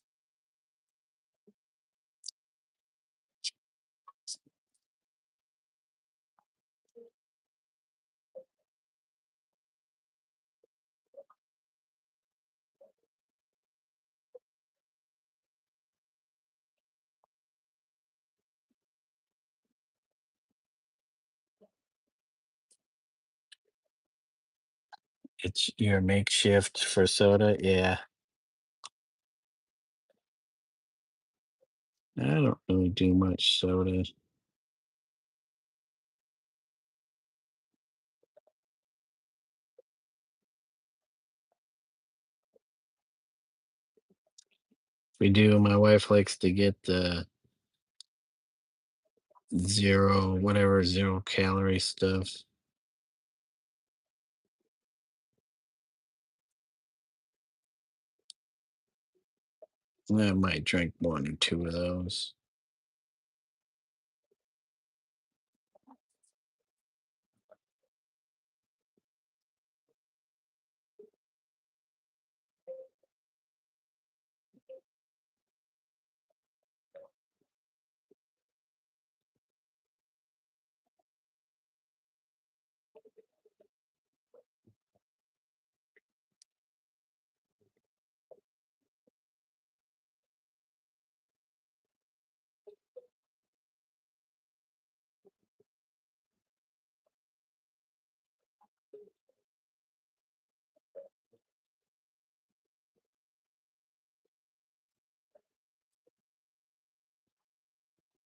It's your makeshift for soda. Yeah. I don't really do much soda. We do. My wife likes to get the whatever, 0 calorie stuff. I might drink 1 or 2 of those.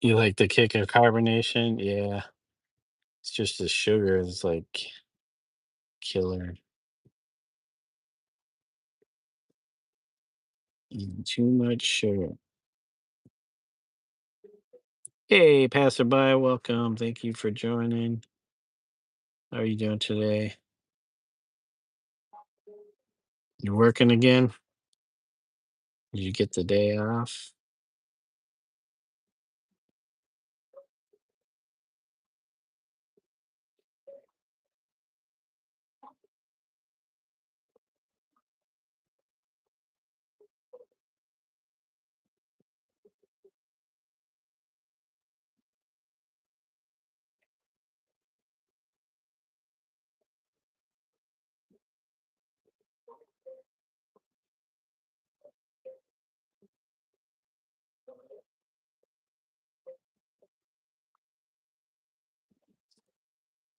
You like the kick of carbonation? Yeah. It's just the sugar is like killer. Eating too much sugar. Hey, passerby, welcome. Thank you for joining. How are you doing today? You working again? Did you get the day off?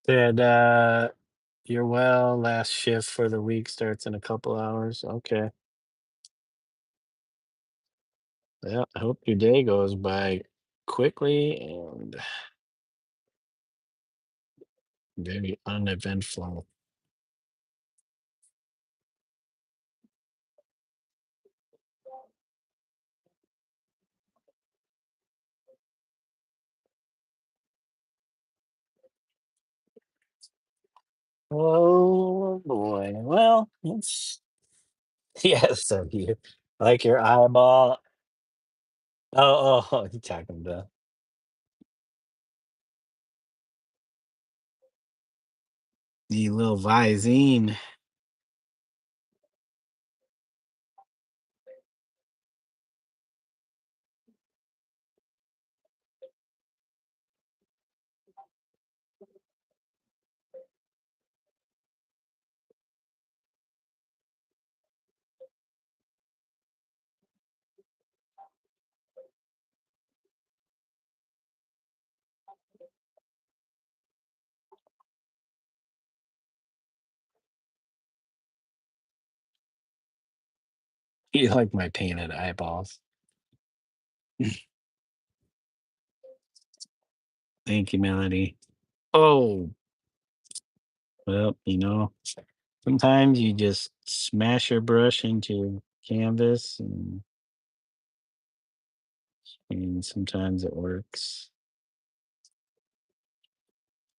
Said you're well. Last shift for the week starts in a couple hours. Okay. Well, I hope your day goes by quickly and very uneventful. Oh boy. Well, it's yes, of you. Like your eyeball. Oh, you talking about the little Visine. You like my painted eyeballs. Thank you, Melody. Oh, well, sometimes you just smash your brush into canvas and sometimes it works.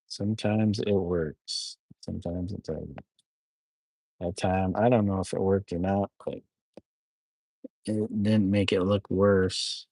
Sometimes it works. Sometimes it doesn't. That time, I don't know if it worked or not, but it didn't make it look worse.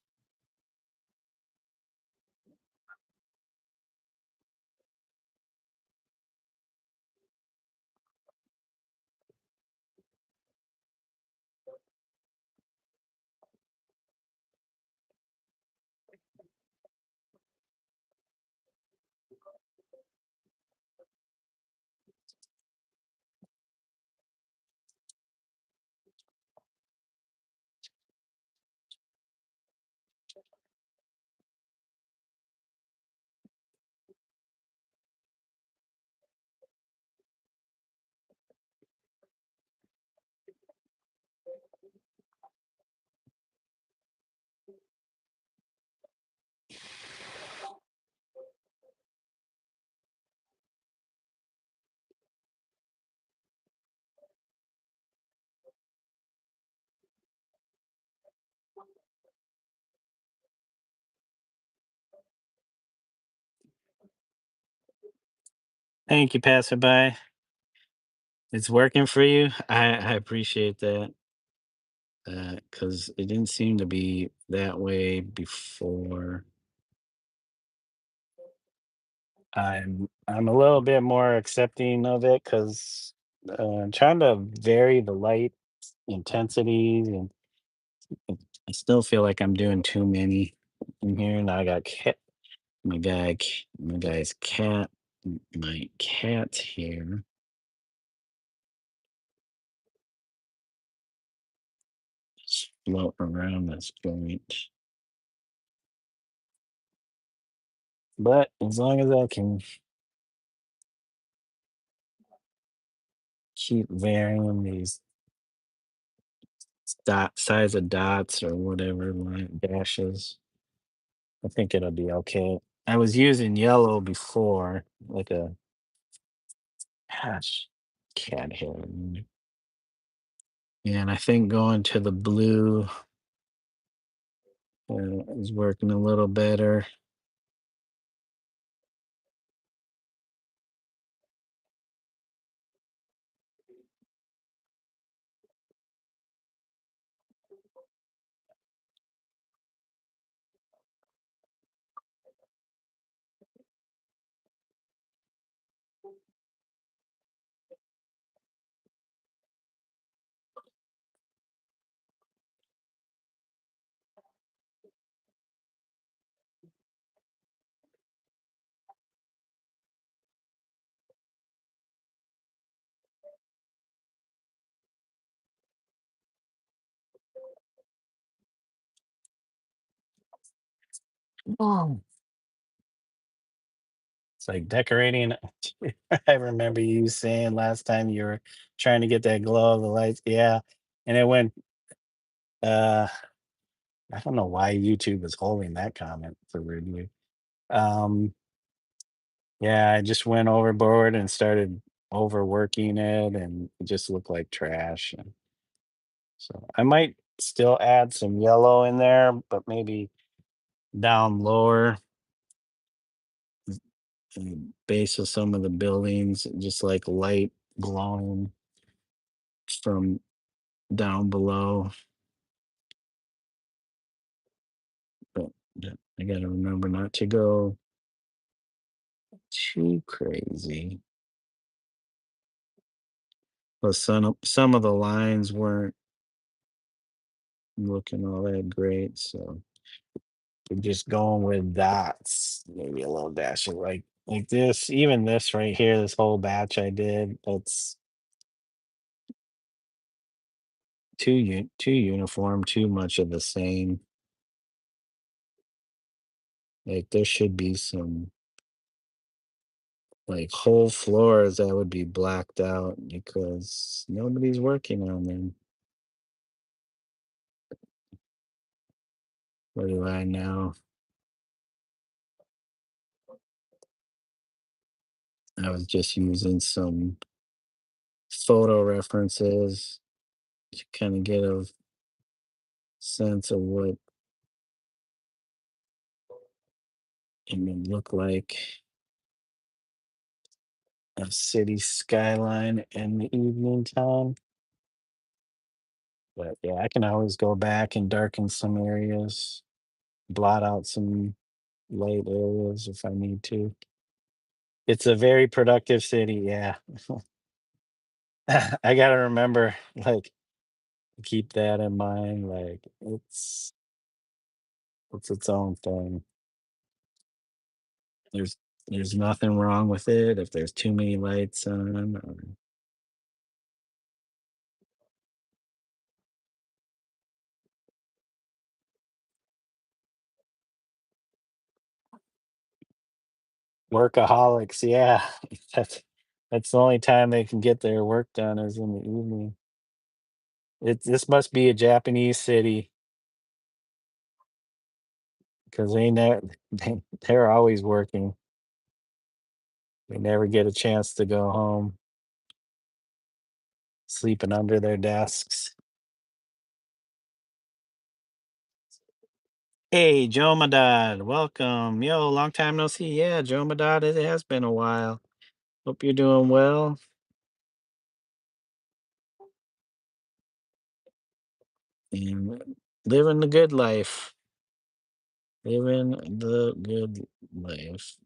Thank you, passerby. It's working for you. I appreciate that because it didn't seem to be that way before. I'm a little bit more accepting of it because I'm trying to vary the light intensities, and I still feel like I'm doing too many in here. Now I got my guy's cat, my cat's here. Just float around this joint. But as long as I can keep varying these size of dots or whatever line dashes, I think it'll be okay. I was using yellow before, like a gosh, cat hair. And I think going to the blue is working a little better. Oh, it's like decorating. I remember you saying last time you were trying to get that glow of the lights. Yeah. And it went, uh, I don't know why YouTube is holding that comment for review. Um, yeah, I just went overboard and started overworking it, and it just looked like trash. And so I might still add some yellow in there, but maybe down lower, base of some of the buildings, just like light glowing from down below. But I gotta remember not to go too crazy. Plus, some of the lines weren't looking all that great, so we're just going with dots, maybe a little dash of like this. Even this right here, this whole batch I did, that's too uniform, too much of the same. Like there should be some like whole floors that would be blacked out because nobody's working on them. What do I know? I was just using some photo references to kind of get a sense of what it would look like a city skyline in the evening time. But yeah, I can always go back and darken some areas, blot out some light areas if I need to. It's a very productive city, yeah. I gotta remember, like, keep that in mind. Like, it's its own thing. There's there's nothing wrong with it if there's too many lights on or workaholics. Yeah, that's that's the only time they can get their work done is in the evening. This must be a Japanese city because they're always working. They never get a chance to go home, sleeping under their desks. Hey, Joe Madad, welcome. Yo, long time no see. Yeah, Joe Madad, it has been a while. Hope you're doing well and living the good life. Living the good life.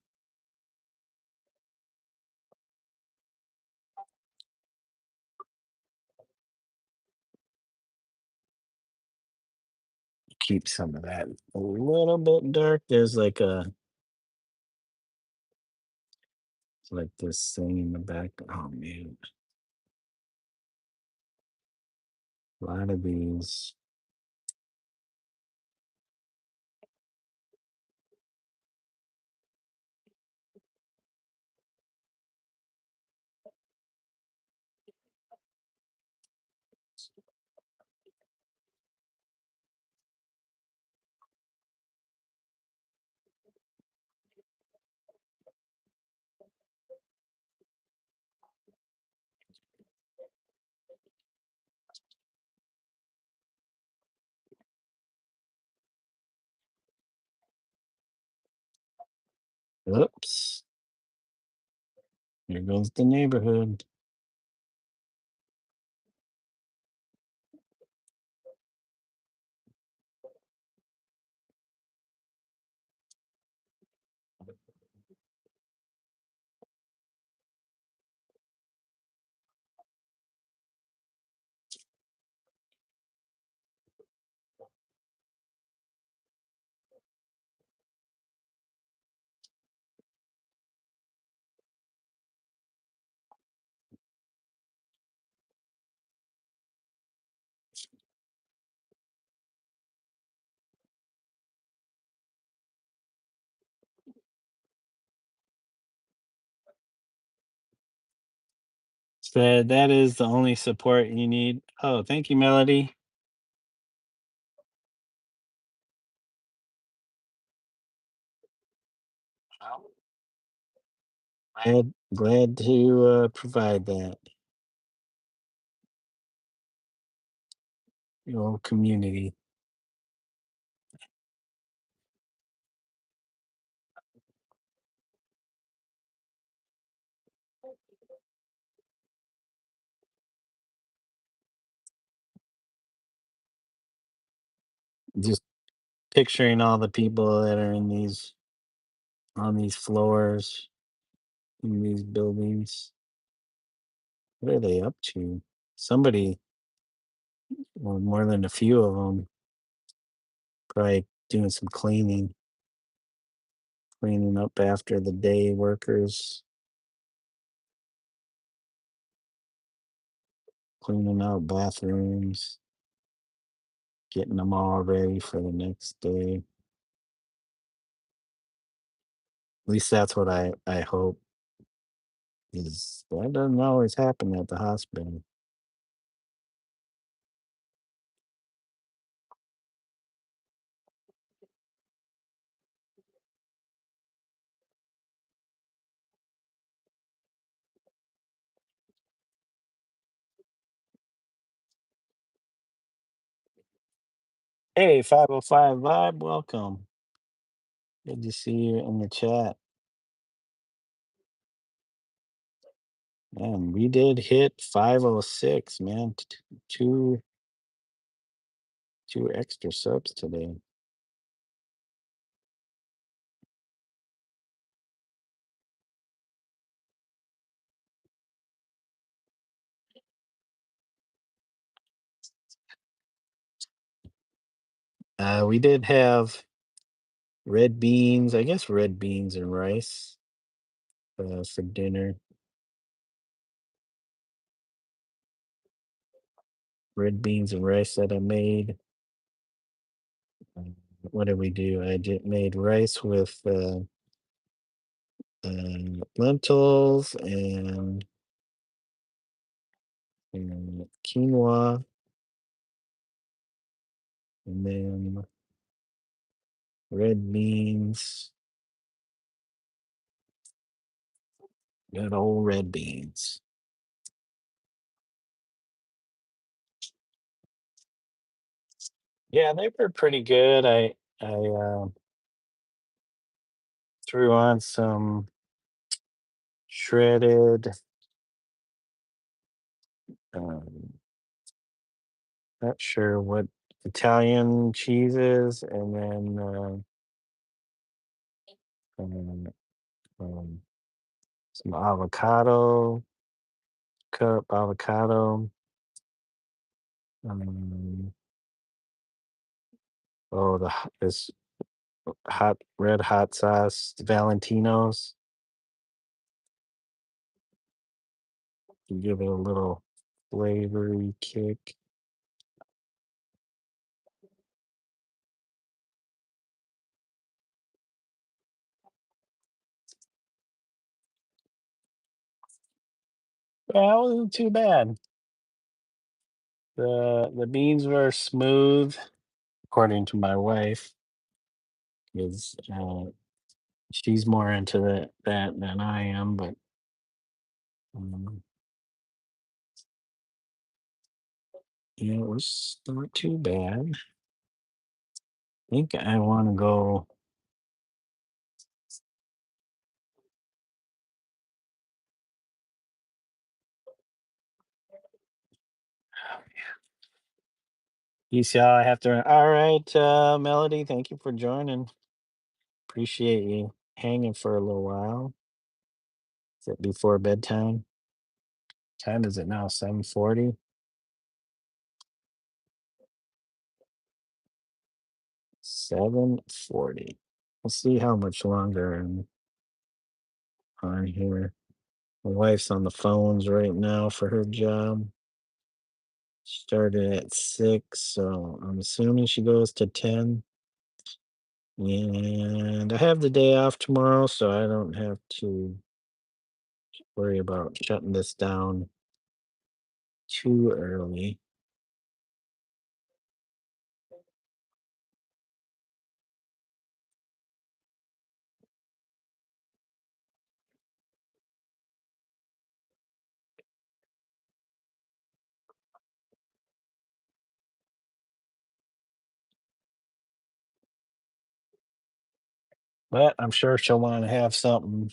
Keep some of that a little bit dark. There's like this thing in the back. Oh man, a lot of these. Oops, here goes the neighborhood. Said that is the only support you need. Oh, thank you, Melody. Well, glad to provide that. Your community. Just picturing all the people that are in these on these floors in these buildings. What are they up to? Somebody, or more than a few of them, probably doing some cleaning up after the day workers, cleaning out bathrooms, getting them all ready for the next day. At least that's what I hope. Is that doesn't always happen at the hospital. Hey, 505 Vibe, welcome. Good to see you in the chat. Man, we did hit 506, man. Two two extra subs today. We did have red beans, I guess red beans and rice for dinner. Red beans and rice that I made. What did we do? I did made rice with lentils and quinoa, and then red beans, good old red beans. Yeah, they were pretty good. I threw on some shredded. Um, Not sure what Italian cheeses, and then um, um, some avocado, cut up avocado. Um, oh, this hot red hot sauce, Valentino's, to give it a little flavory kick. Yeah, it wasn't too bad. The beans were smooth, according to my wife, because she's more into that than I am. But um, yeah, it was not too bad. I think I want to go. You see how I have to. All right, Melody, thank you for joining. Appreciate you hanging for a little while. Is it before bedtime? Time is it now? 7:40. 7:40. We'll see how much longer I'm on here. My wife's on the phones right now for her job. Started at 6, so I'm assuming she goes to 10. And I have the day off tomorrow, so I don't have to worry about shutting this down too early. But I'm sure she'll want to have something.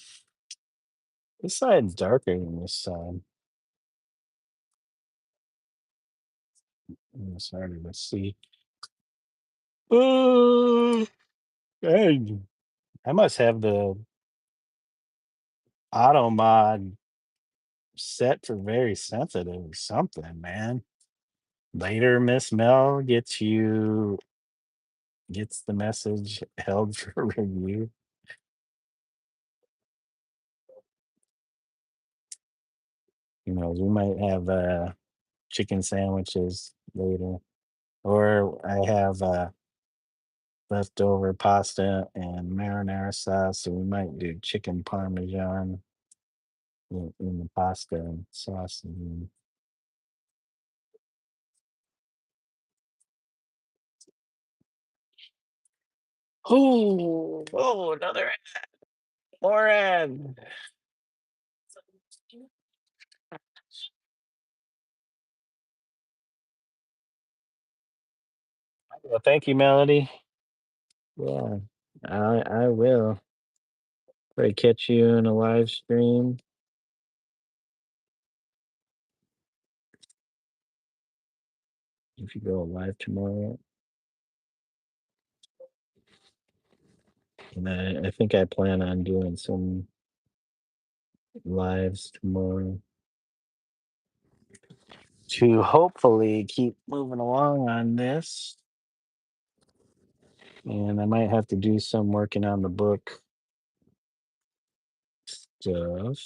This side's darker than this side. It's harder to see. Uh, hey, I must have the auto mod set for very sensitive or something, man. Later, Miss Mel gets the message held for review. We might have chicken sandwiches later, or I have leftover pasta and marinara sauce, so we might do chicken parmesan in the pasta and sauce. Oh, another more ad. Well, thank you, Melody. Yeah, I will. Probably catch you in a live stream if you go live tomorrow. And I think I plan on doing some lives tomorrow to hopefully keep moving along on this. And I might have to do some working on the book stuff.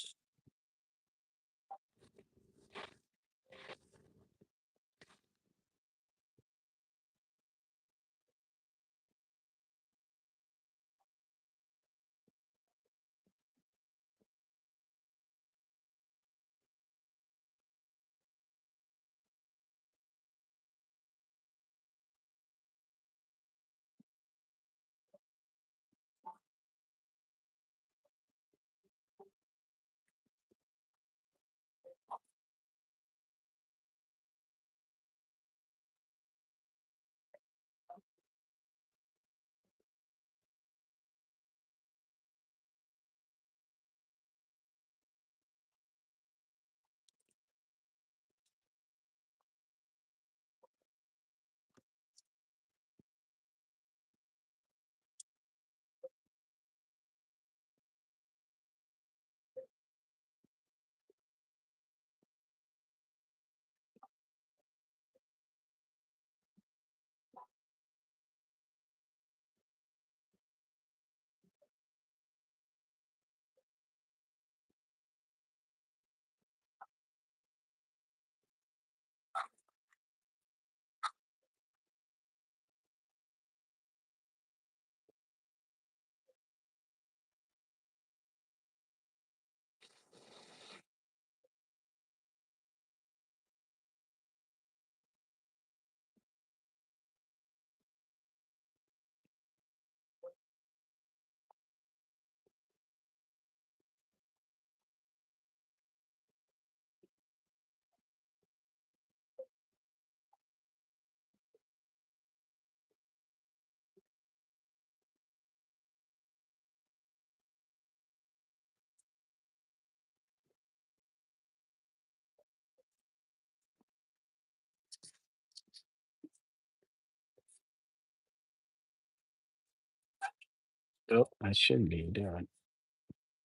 Oh, I should be doing.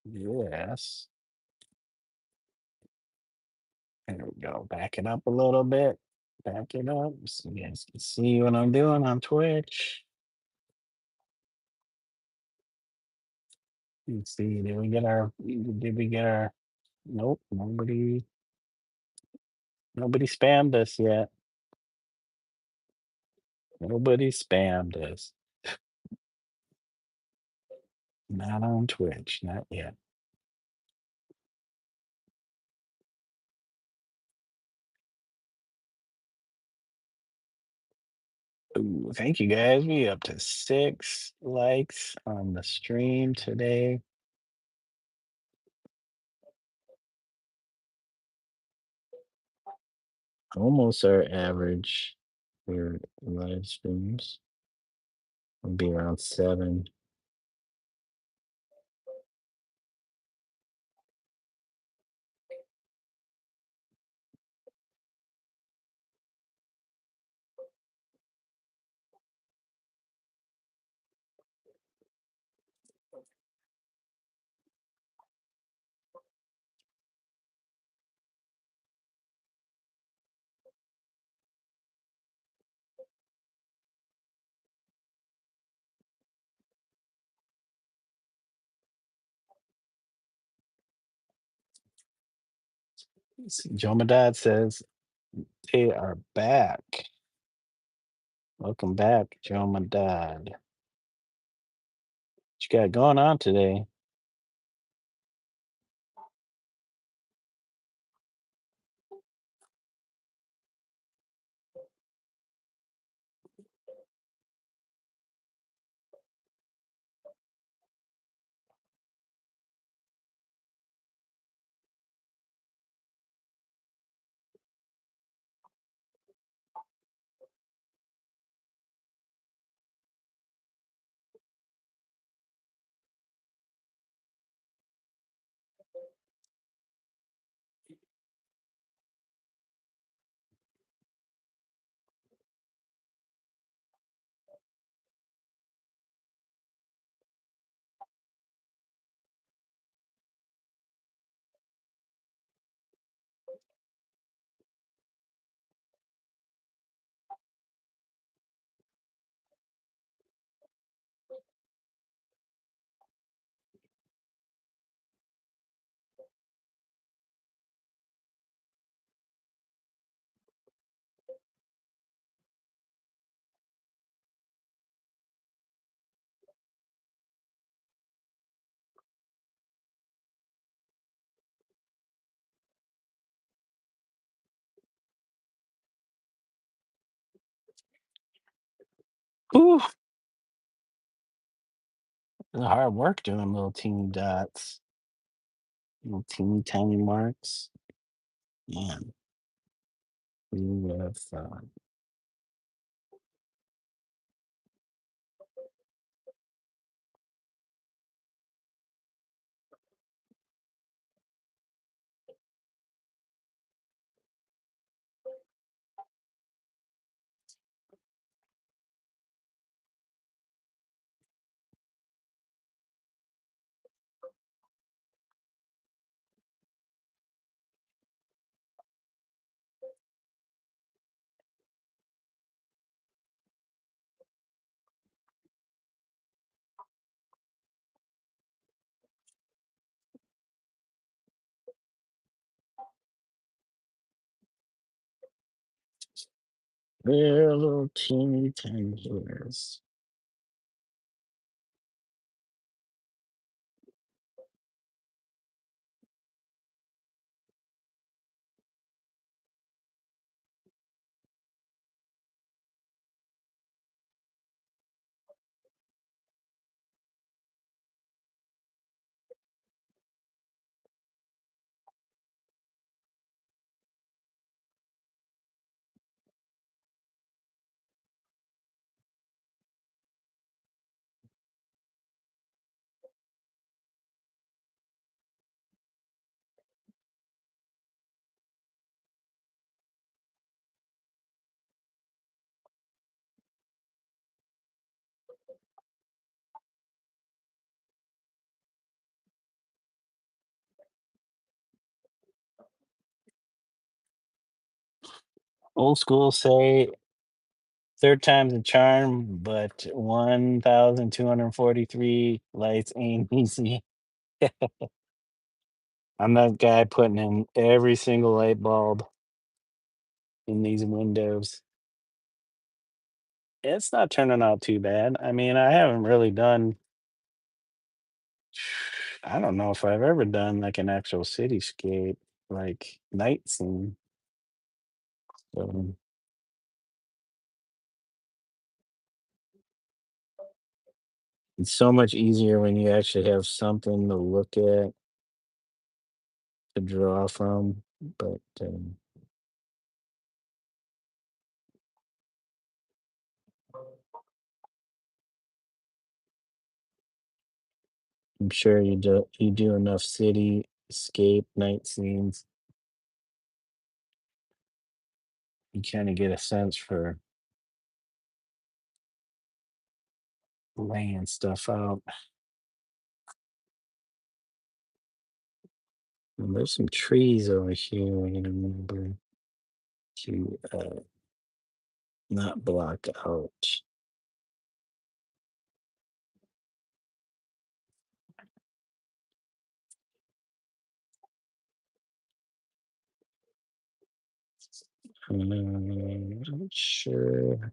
Yes. There we go. Back it up a little bit. Back it up so you guys can see what I'm doing on Twitch. Let's see. Did we get our nope, nobody spammed us yet. Nobody spammed us. Not on Twitch, not yet. Ooh, thank you guys. We up to 6 likes on the stream today. Almost our average for live streams. Will be around 7. Joe Madad says they are back. Welcome back, Joe Madad. What you got going on today? Ooh, it's hard work doing little teeny dots, little teeny tiny marks. Man, we have little teeny tiny hairs. Old school say third time's a charm, but 1,243 lights ain't easy. I'm that guy putting in every single light bulb in these windows. It's not turning out too bad. I mean, I haven't really done, I don't know if I've ever done like an actual cityscape, like night scene. So it's so much easier when you actually have something to look at, to draw from. But I'm sure you do enough cityscape night scenes, you kind of get a sense for laying stuff out. And there's some trees over here. I'm gonna remember to not block out. Not sure.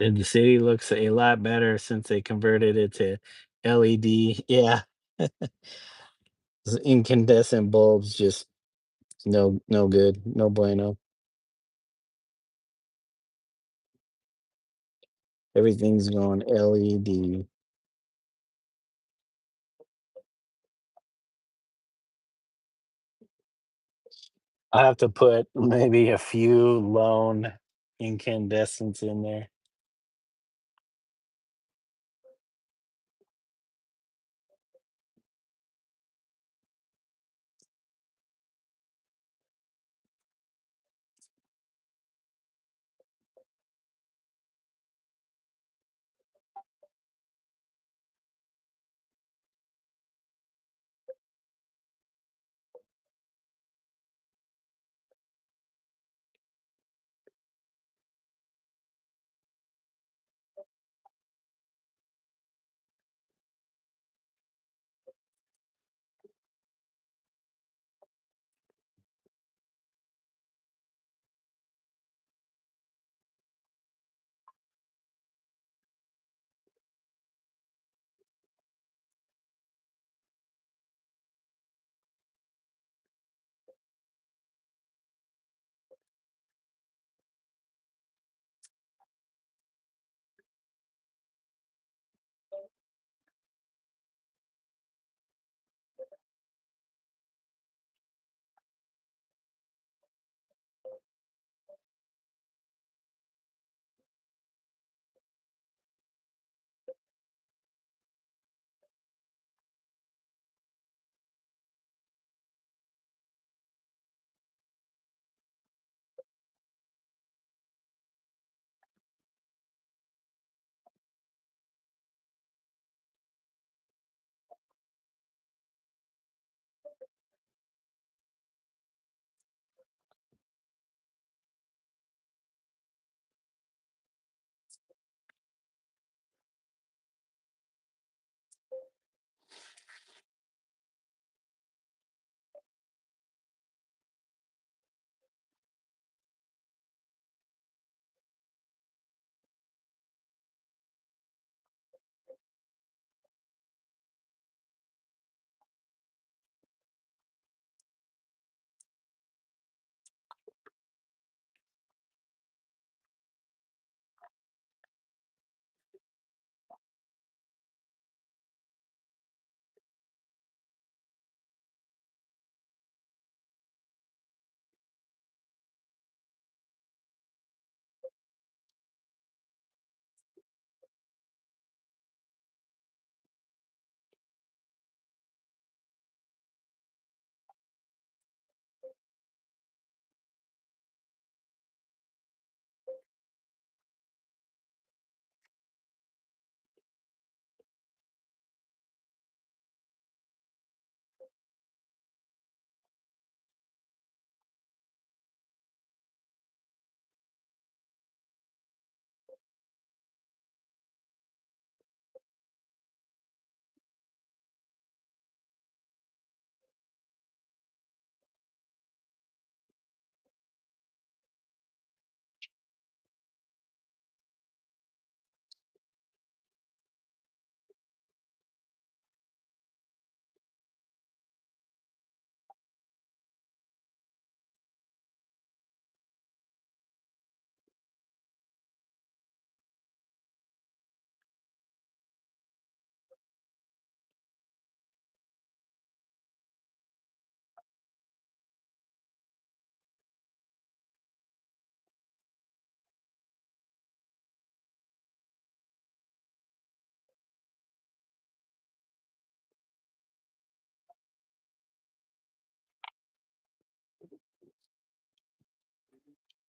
And the city looks a lot better since they converted it to LED. Yeah, incandescent bulbs just no good, no bueno. Everything's going LED. I have to put maybe a few lone incandescents in there.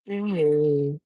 Mm.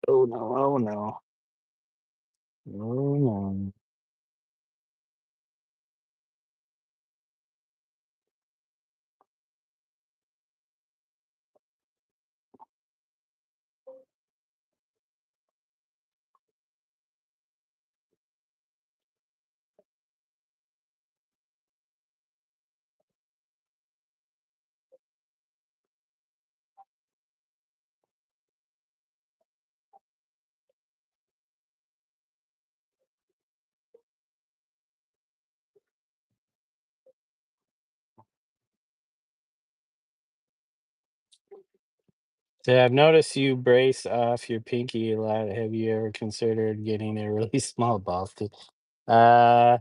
Oh no, oh no. Oh no. Yeah, I've noticed you brace off your pinky a lot. Have you ever considered getting a really small ball stick? Uh,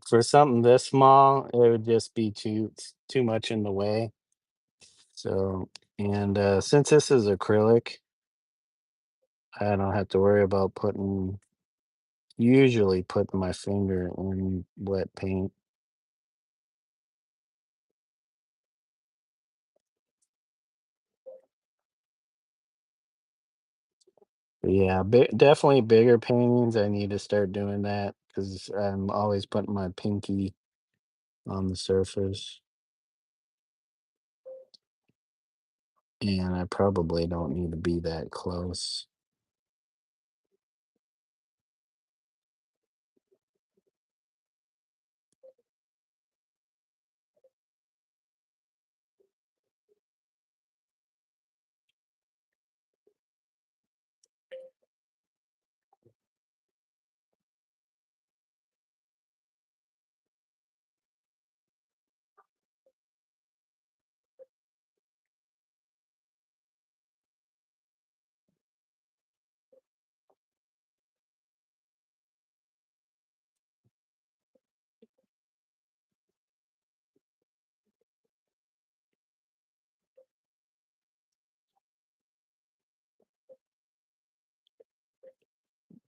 for something this small, it would just be too much in the way. So, and since this is acrylic, I don't have to worry about usually putting my finger in wet paint. But yeah, definitely bigger paintings. I need to start doing that because I'm always putting my pinky on the surface, and I probably don't need to be that close.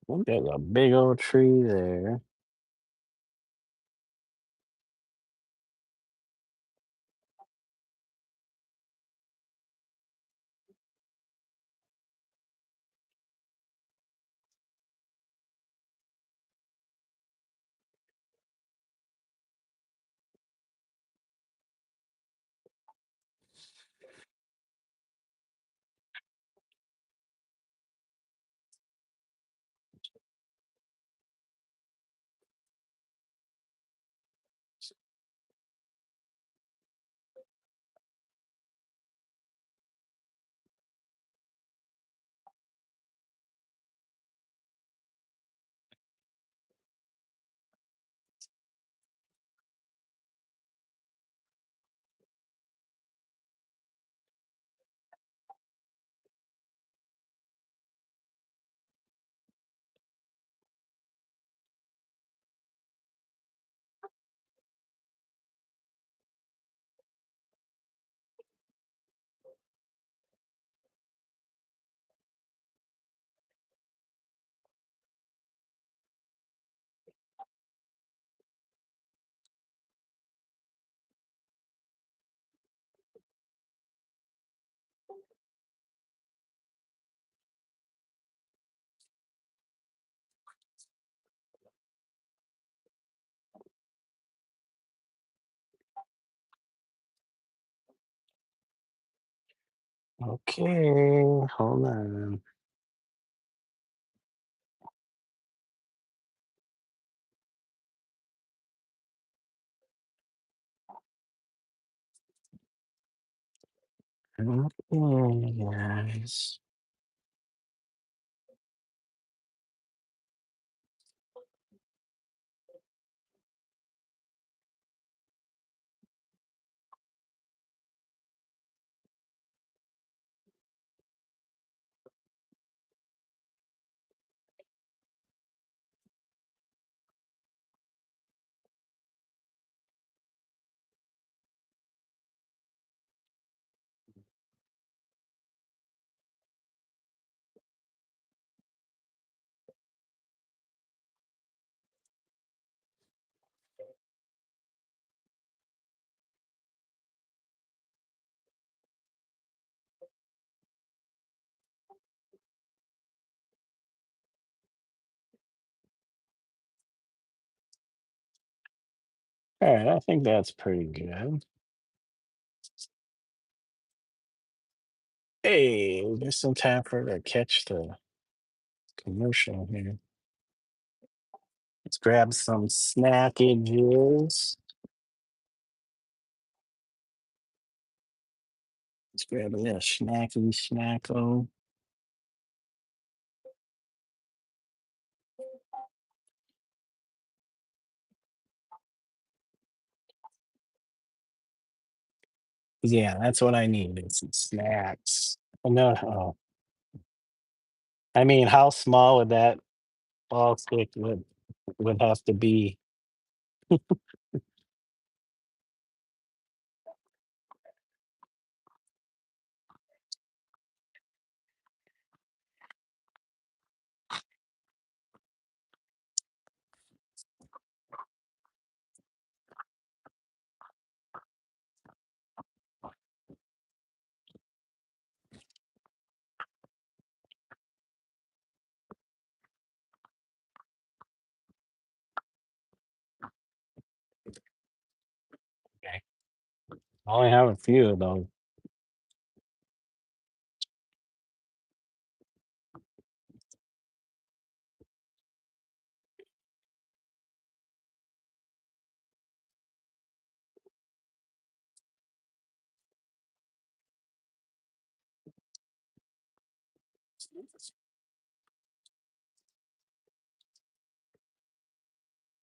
Oh, there's a big old tree there. Okay, hold on. Okay, guys. All right, I think that's pretty good. Hey, there's some time for to catch the commercial here. Let's grab some snackages. Let's grab a little snacko. 'Cause, yeah, that's what I need. Is some snacks. Oh, no, oh, I mean, how small would that ball stick would have to be? Okay. I only have a few of those.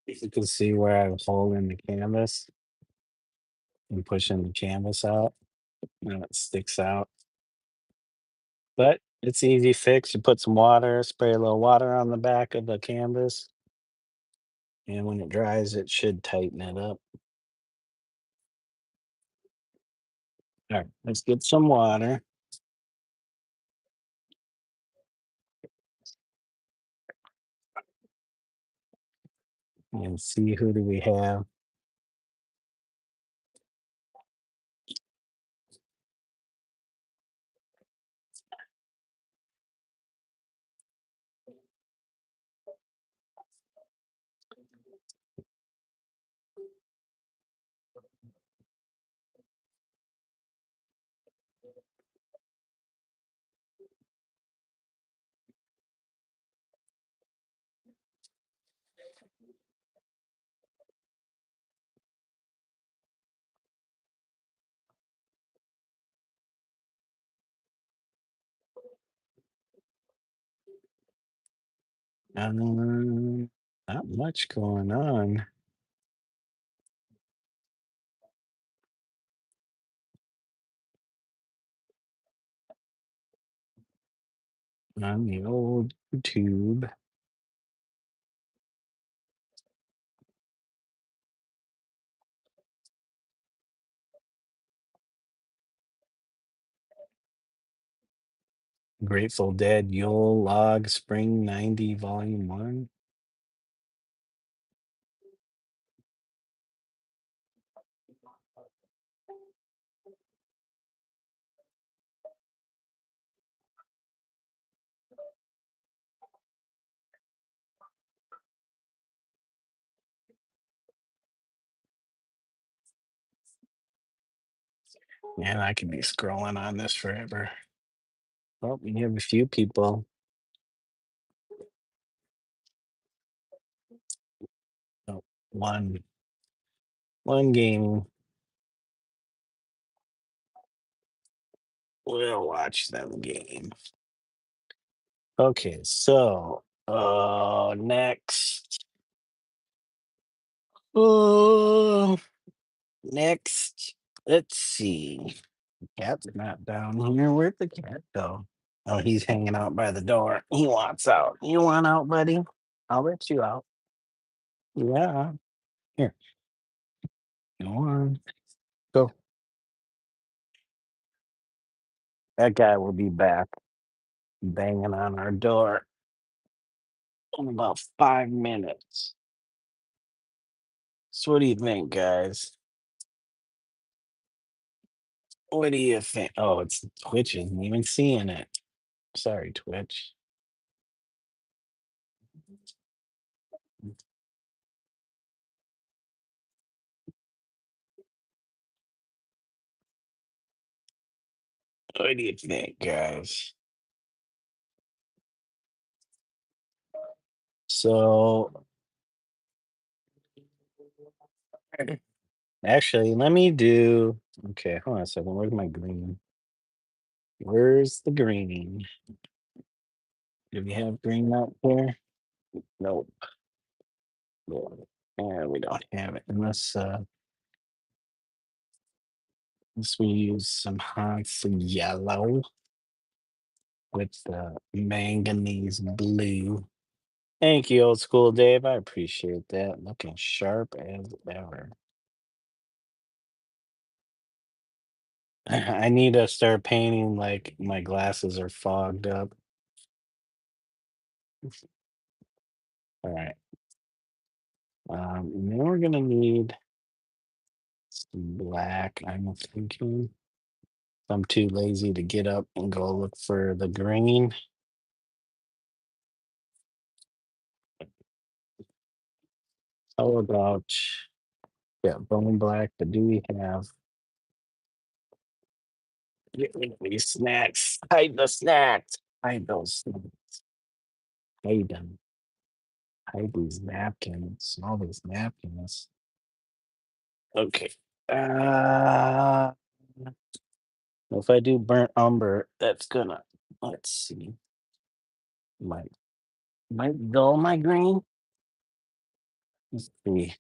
You can see where I was holding the canvas and pushing the canvas out. Now it sticks out. But it's easy fix. You put some water, spray a little water on the back of the canvas, and when it dries, it should tighten it up. All right, let's get some water and see who do we have. Not much going on the old tube. Grateful Dead Yule Log Spring 90 Volume 1. Man, I could be scrolling on this forever. Well, we have a few people. Oh, one game. We'll watch them game. Okay, so next. Oh, next. Let's see. Cat's not down here. Where'd the cat go? Oh, he's hanging out by the door. He wants out. You want out, buddy? I'll let you out. Yeah. Here. Go on. Go. That guy will be back banging on our door in about 5 minutes. So what do you think, guys? What do you think? Oh, it's Twitch isn't even seeing it. Sorry, Twitch. What do you think, guys? So actually, let me do. Okay, hold on a second. Where's my green? Where's the green? Do we have green out there? Nope. No. And we don't have it unless we use some Hansa yellow with the manganese blue. Thank you, old school Dave. I appreciate that. Looking sharp as ever. I need to start painting like my glasses are fogged up. All right. Then we're gonna need some black. I'm thinking. I'm too lazy to get up and go look for the green. How about yeah, bone black? But do we have get rid of these snacks? Hide the snacks. Hide those snacks. Hide them. Hide these napkins. All these napkins. Okay. Uh if I do burnt umber, that's gonna let's see. Might dull my green. Let's see.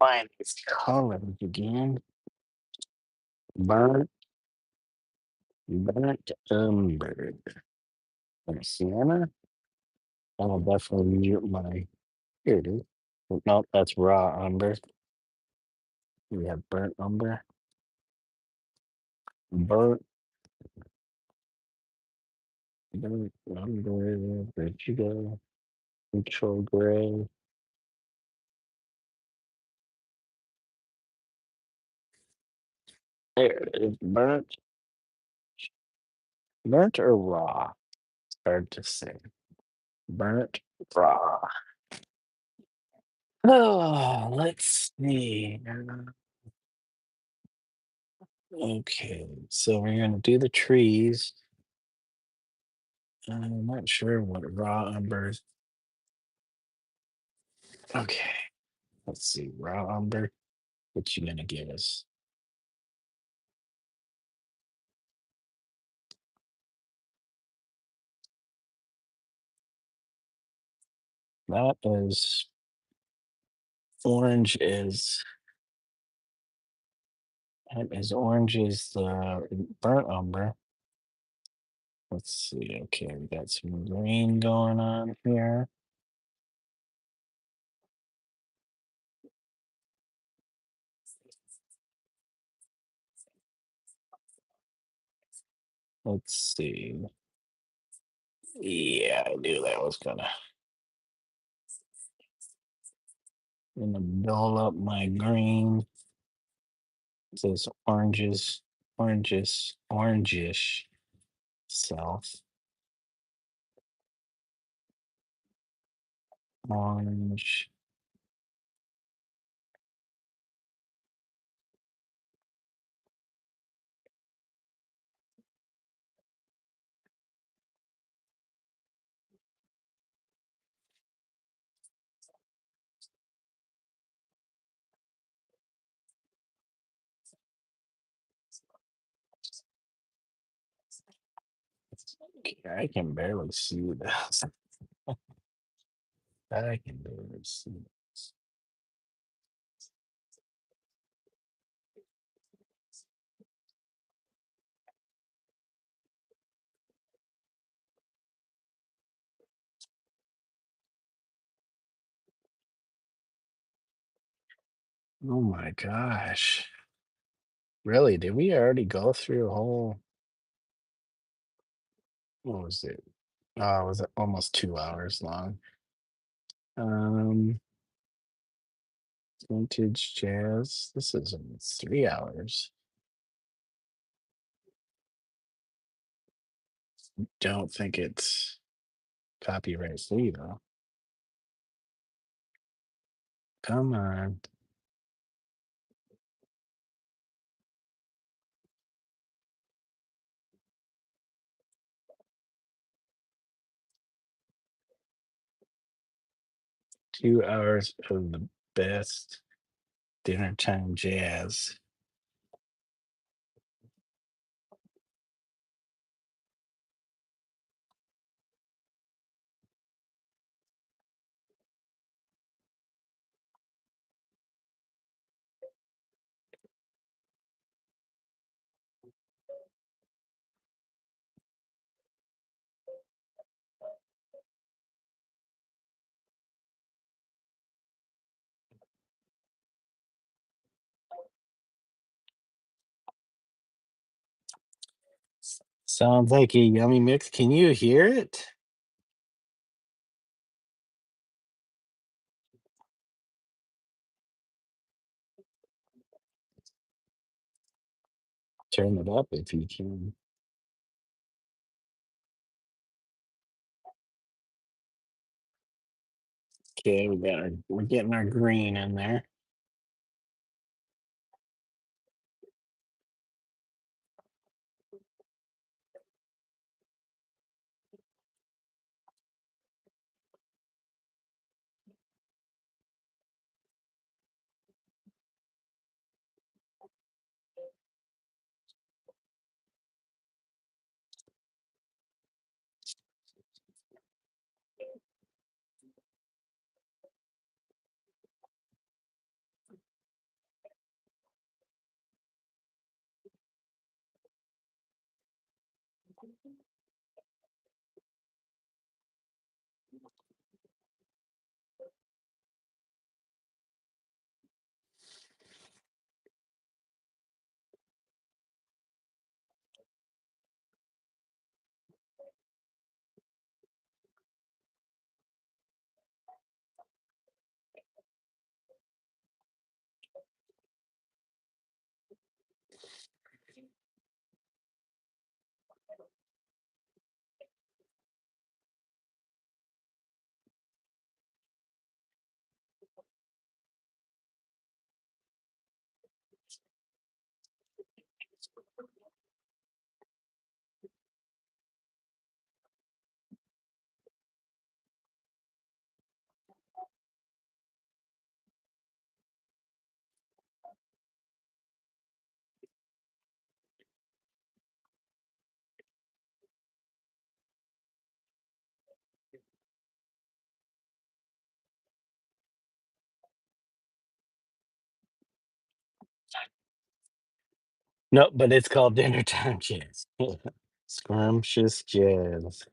Find its colors again. Burnt burnt umber. Or sienna. I'll definitely mute my here it is. Nope, that's raw umber. We have burnt umber. Burnt burnt umber. Where'd you go? Neutral gray. There it is. Burnt or raw? Hard to say. Burnt raw. Oh, let's see. Okay, so we're gonna do the trees. I'm not sure what raw umbers. Okay, let's see. Raw umber. What you gonna give us? That is orange is that is orange is the burnt umber. Let's see. Okay, we got some green going on here. Let's see. Yeah, I knew that was gonna dull up my green. It says orangish self. Orange. I can barely see this. I can barely see this. Oh my gosh. Really? Did we already go through a whole what was it? Oh, it was almost 2 hours long. Um, vintage jazz. This is almost 3 hours. Don't think it's copyright free though. Come on. 2 hours of the best dinner time jazz. Sounds like a yummy mix. Can you hear it? Turn it up if you can. Okay, we're getting our green in there. No, but it's called dinner time jazz. Scrumptious jazz.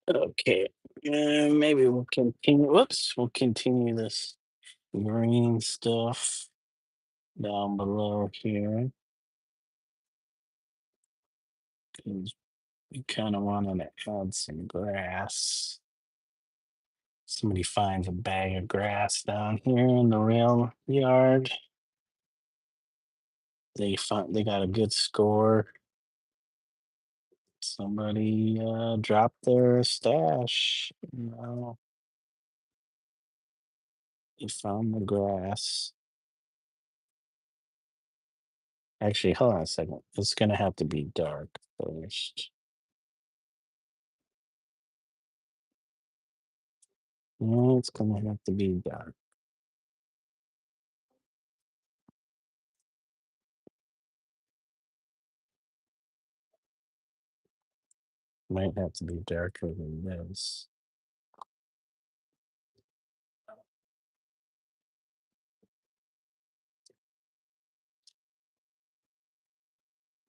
Okay. Maybe we'll continue. Whoops. We'll continue this green stuff down below here. 'Cause we kind of wanted to add some grass. Somebody finds a bag of grass down here in the rail yard. They got a good score. Somebody dropped their stash. They found the grass. Actually, hold on a second. It's gonna have to be dark first. No, it's gonna have to be dark. Might have to be darker than this.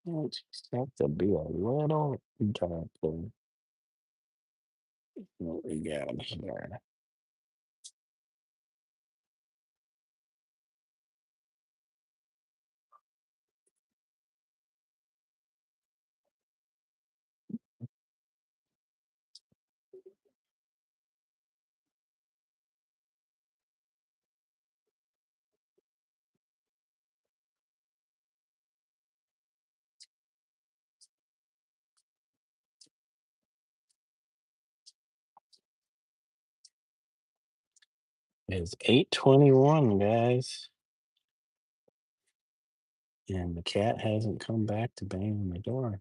It just have to be a little darker. What we got here? It's 8:21, guys, and the cat hasn't come back to bang on the door.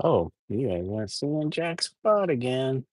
Oh, you guys aren't seeing Jack's spot again.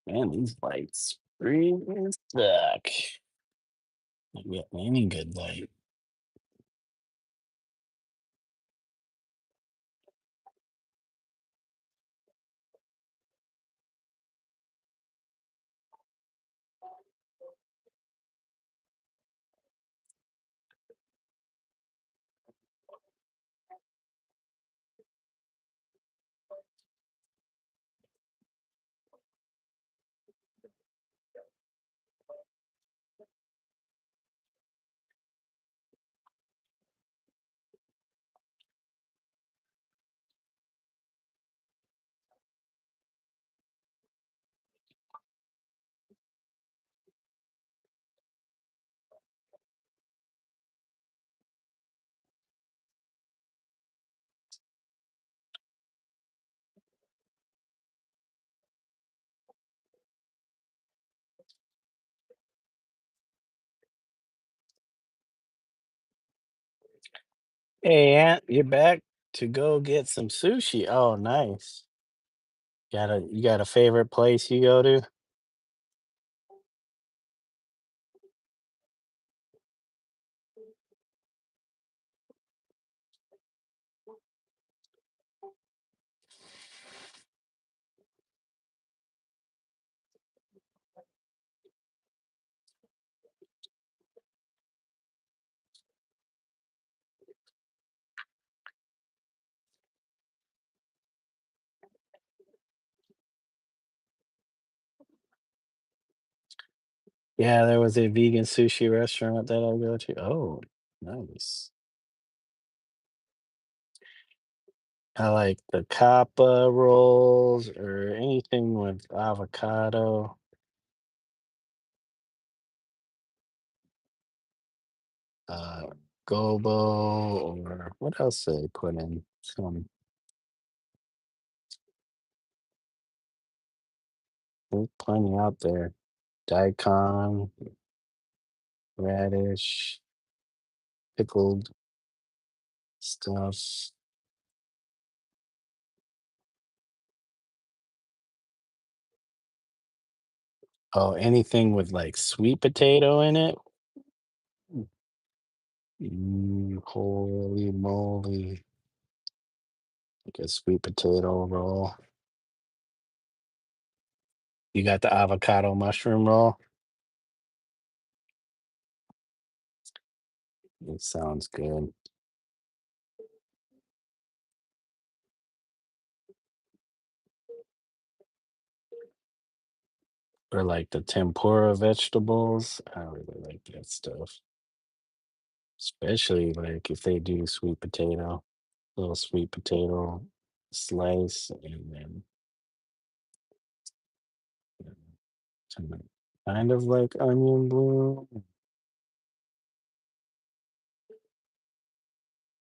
Man, these lights really suck. Not get any good light. Hey, Aunt, you're back to go get some sushi. Oh, nice. You got a favorite place you go to? Yeah, there was a vegan sushi restaurant that I go to. Oh, nice. I like the kappa rolls or anything with avocado, uh, gobo, or what else they put in? There's plenty out there. Daikon, radish, pickled stuff. Oh, anything with like sweet potato in it? Holy moly. Like a sweet potato roll. You got the avocado mushroom roll? It sounds good. Or like the tempura vegetables. I really like that stuff. Especially like if they do sweet potato, little sweet potato slice, and then some kind of like onion bloom.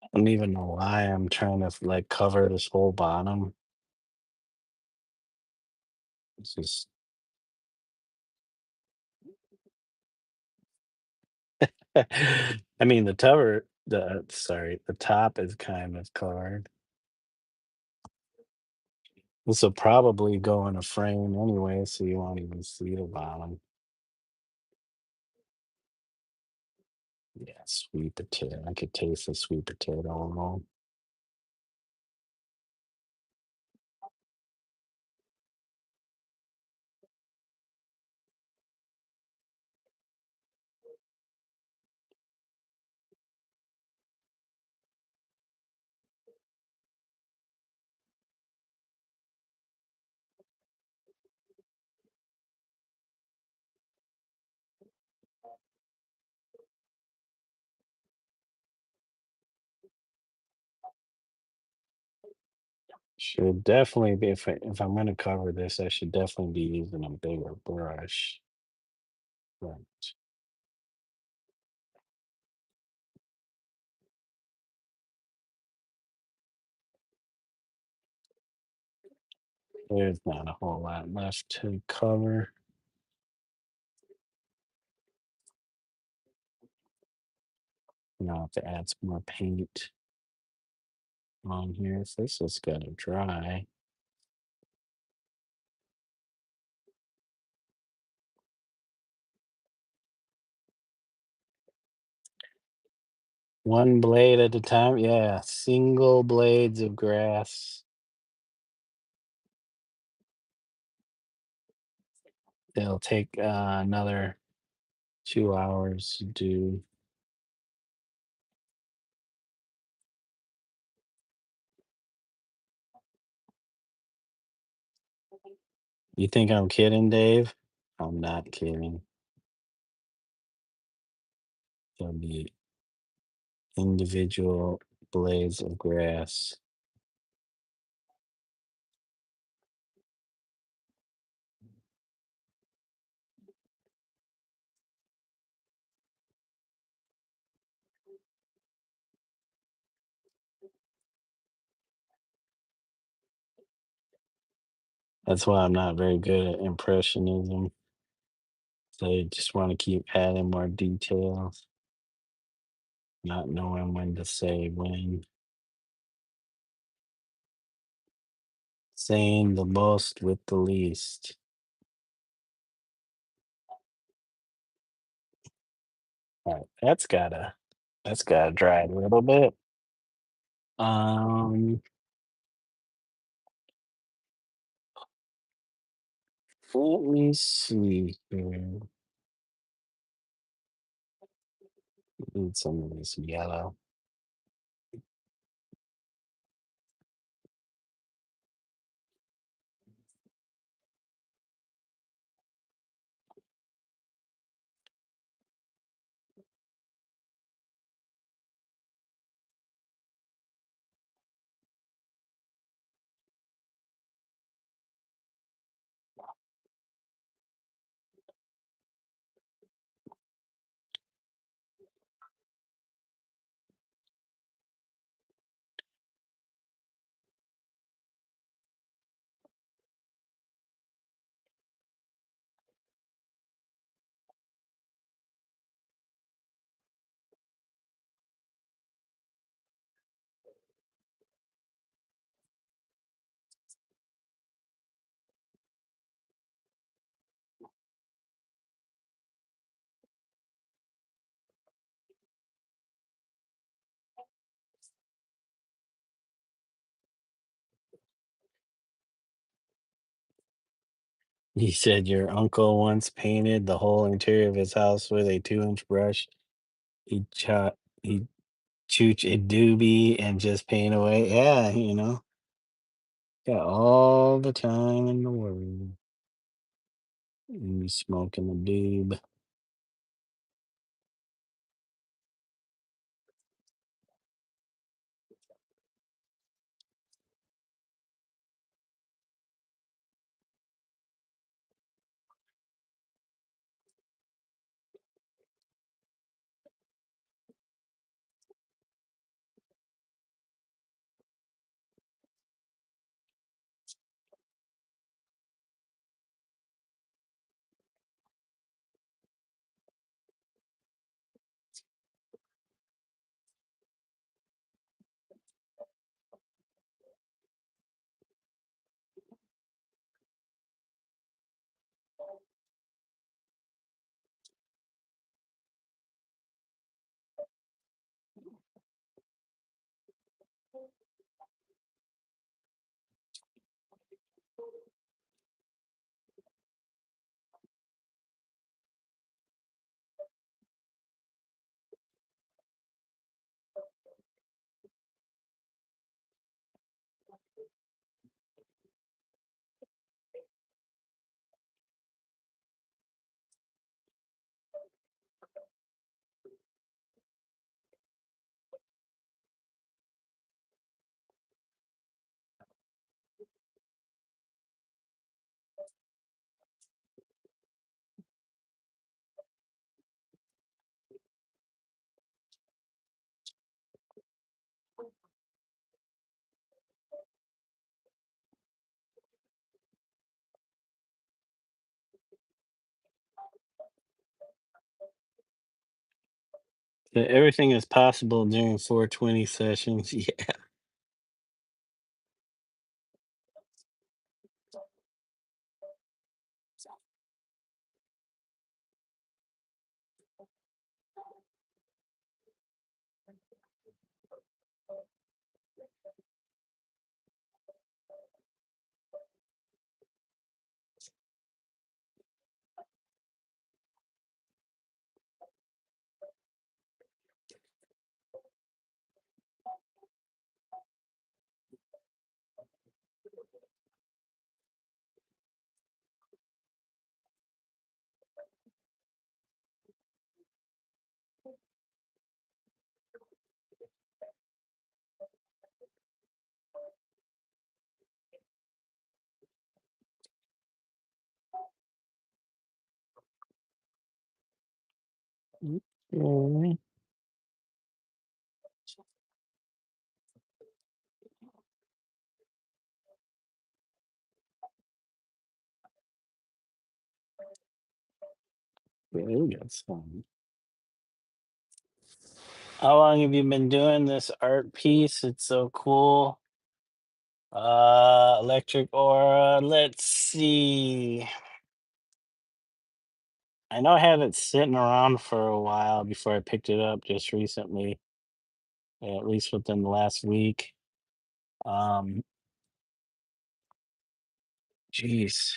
I don't even know why I'm trying to like cover this whole bottom. It's just I mean the top is kind of covered. This will probably go in a frame anyway, so you won't even see the bottom. Yeah, sweet potato. I could taste the sweet potato alone. Should definitely be if I'm gonna cover this, I should definitely be using a bigger brush. Right. There's not a whole lot left to cover. Now I have to add some more paint on here. So this is gonna dry. One blade at a time. Yeah, single blades of grass. It'll take another 2 hours to do. You think I'm kidding, Dave? I'm not kidding. There'll be individual blades of grass. That's why I'm not very good at impressionism. They just want to keep adding more details, not knowing when to say when. Saying the most with the least. All right, that's gotta dry a little bit. Um, Let me see here. Need some of this yellow. He said your uncle once painted the whole interior of his house with a 2-inch brush. He chooch a doobie and just paint away. Yeah, got all the time in the world. And you smoking a doob. Everything is possible during 420 sessions. Yeah. Okay. Yeah, we got some. How long have you been doing this art piece? It's so cool. Electric aura. Let's see. I know I had it sitting around for a while before I picked it up just recently, at least within the last week. Um, Jeez,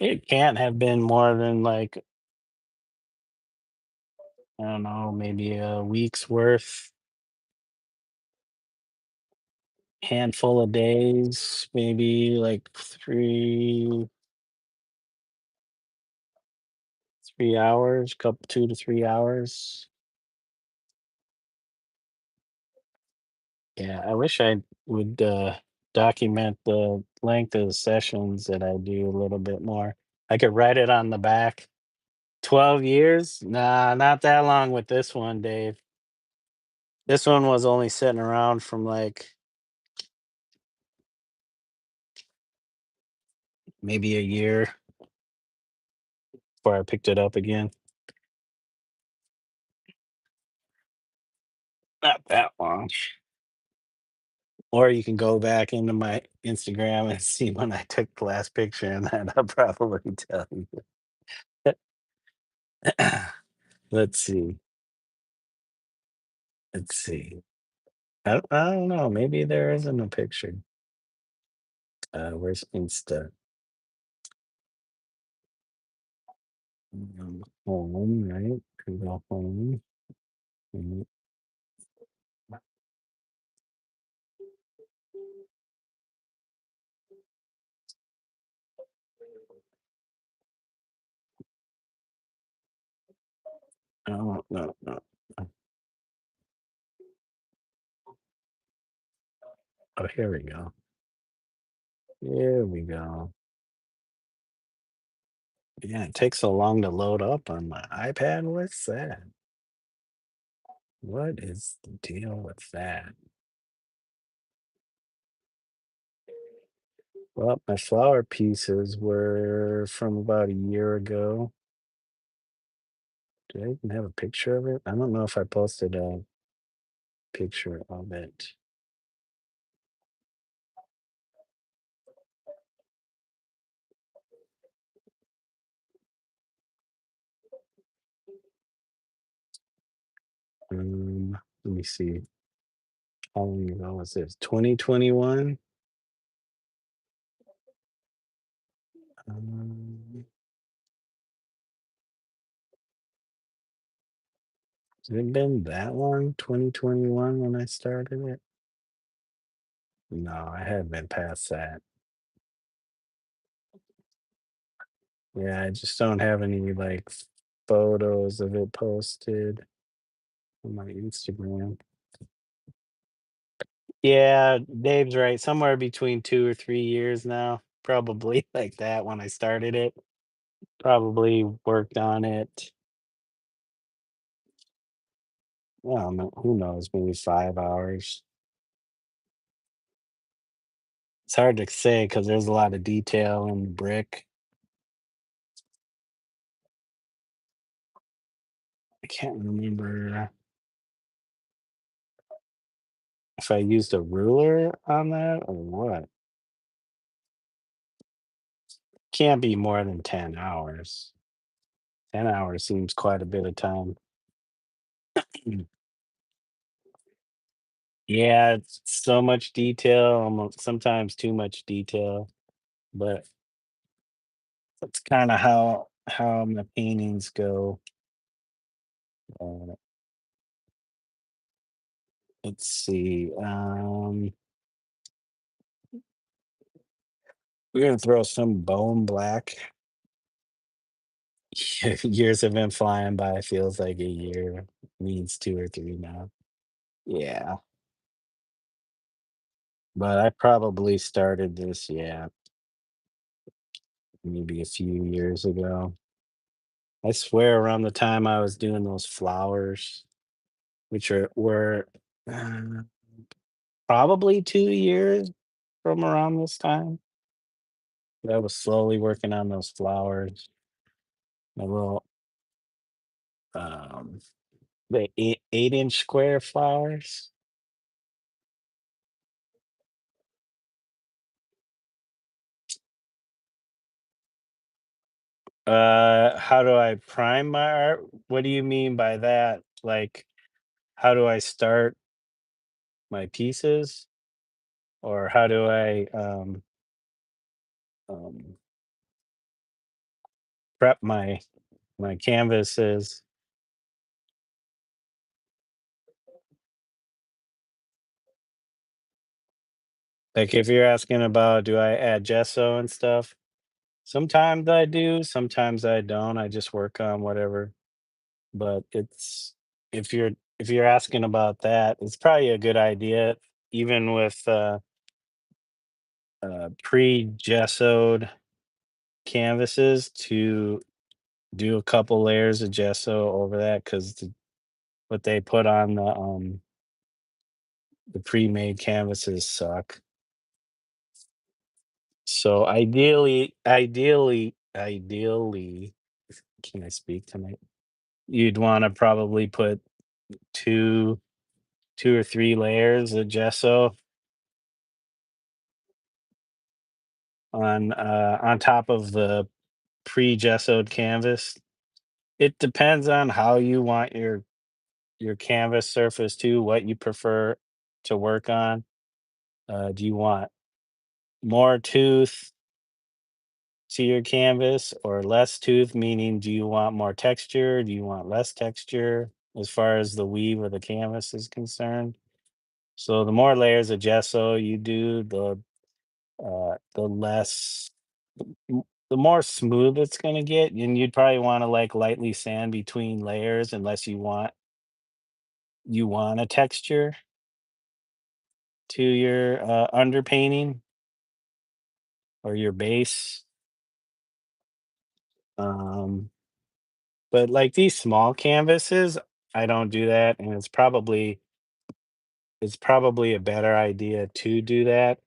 it can't have been more than like, I don't know, maybe a week's worth, handful of days, maybe like 3 hours, couple 2 to 3 hours. Yeah, I wish I would document the length of the sessions that I do a little bit more. I could write it on the back. 12 years? Nah, not that long with this one, Dave. This one was only sitting around from like maybe a year before I picked it up again. Not that long. Or you can go back into my Instagram and see when I took the last picture, and then I'll probably tell you. Let's see. Let's see. I don't know. Maybe there isn't a picture. Where's Insta? Home, right? Could go home. Mm, Oh, no, no. Oh, here we go. Here we go. Yeah, it takes so long to load up on my iPad. What's that? What is the deal with that? Well, my flower pieces were from about a year ago. Do I even have a picture of it? I don't know if I posted a picture of it. Let me see. How long ago was this? 2021? Um, has it been that long? 2021 when I started it? No, I have been past that. Yeah, I just don't have any like photos of it posted on my Instagram. Yeah, Dave's right. Somewhere between 2 or 3 years now. Probably like that when I started it. Probably worked on it. Well, no, who knows? Maybe 5 hours. It's hard to say because there's a lot of detail in the brick. I can't remember if I used a ruler on that or what. Can't be more than 10 hours. 10 hours seems quite a bit of time. Mm. Yeah, it's so much detail, almost sometimes too much detail, but that's kind of how my paintings go. Uh, let's see. We're gonna throw some bone black. Years have been flying by. Feels like a year means 2 or 3 now. Yeah, but I probably started this. Yeah, maybe a few years ago. I swear around the time I was doing those flowers, which were uh, probably 2 years from around this time. But I was slowly working on those flowers, my little um the 8-inch square flowers. How do I prime my art? What do you mean by that? Like, how do I start my pieces? Or how do I um, prep my canvases? Like, if you're asking about do I add gesso and stuff, sometimes I do, sometimes I don't. I just work on whatever. But it's if you're asking about that, it's probably a good idea, even with pre-gessoed canvases, to do a couple layers of gesso over that because what they put on the pre-made canvases suck. So ideally, can I speak tonight? You'd want to probably put two, 2 or 3 layers of gesso on top of the pre-gessoed canvas. It depends on how you want your canvas surface too, what you prefer to work on. Do you want more tooth to your canvas or less tooth? Meaning, do you want more texture? Do you want less texture as far as the weave of the canvas is concerned? So the more layers of gesso you do, the less the more smooth it's gonna get, and you'd probably wanna, like, lightly sand between layers unless you want a texture to your, underpainting or your base. Um, but, like, these small canvases, I don't do that, and it's probably a better idea to do that,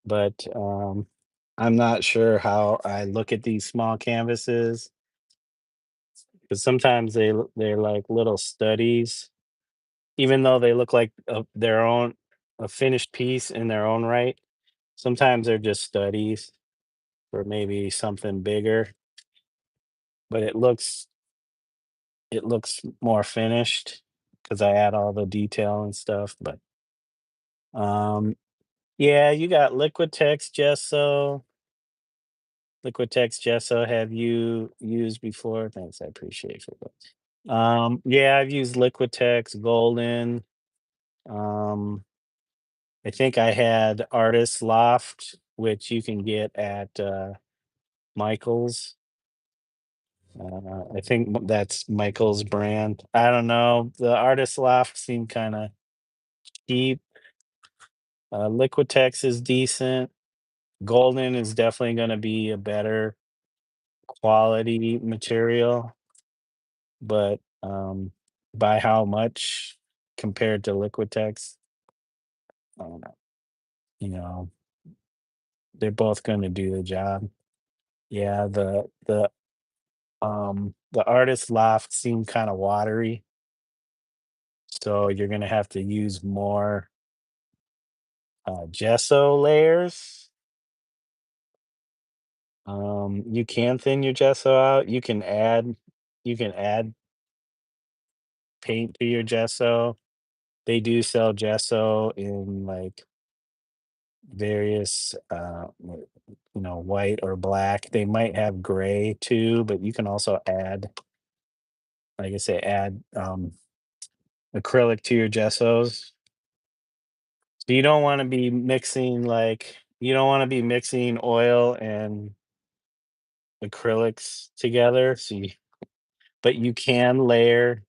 but, I'm not sure how I look at these small canvases, because sometimes they're like little studies. Even though they look like a finished piece in their own right, sometimes they're just studies for maybe something bigger, but it looks more finished because I add all the detail and stuff, but, um, yeah, you got Liquitex gesso. Liquitex gesso, have you used before? Thanks, I appreciate it. Yeah, I've used Liquitex, Golden, um I think I had Artist Loft, which you can get at Michael's. I think that's Michael's brand. I don't know. The Artist Loft seemed kind of cheap. Liquitex is decent. Golden is definitely going to be a better quality material, but by how much compared to Liquitex? I don't know. You know, they're both going to do the job. Yeah, the artist loft seemed kinda watery, so you're gonna have to use more, gesso layers. You can thin your gesso out, you can add paint to your gesso. They do sell gesso in, like, various, white or black. They might have gray too, but you can also add, like I say, add, acrylic to your gessos. So you don't wanna be mixing oil and acrylics together, but you can layer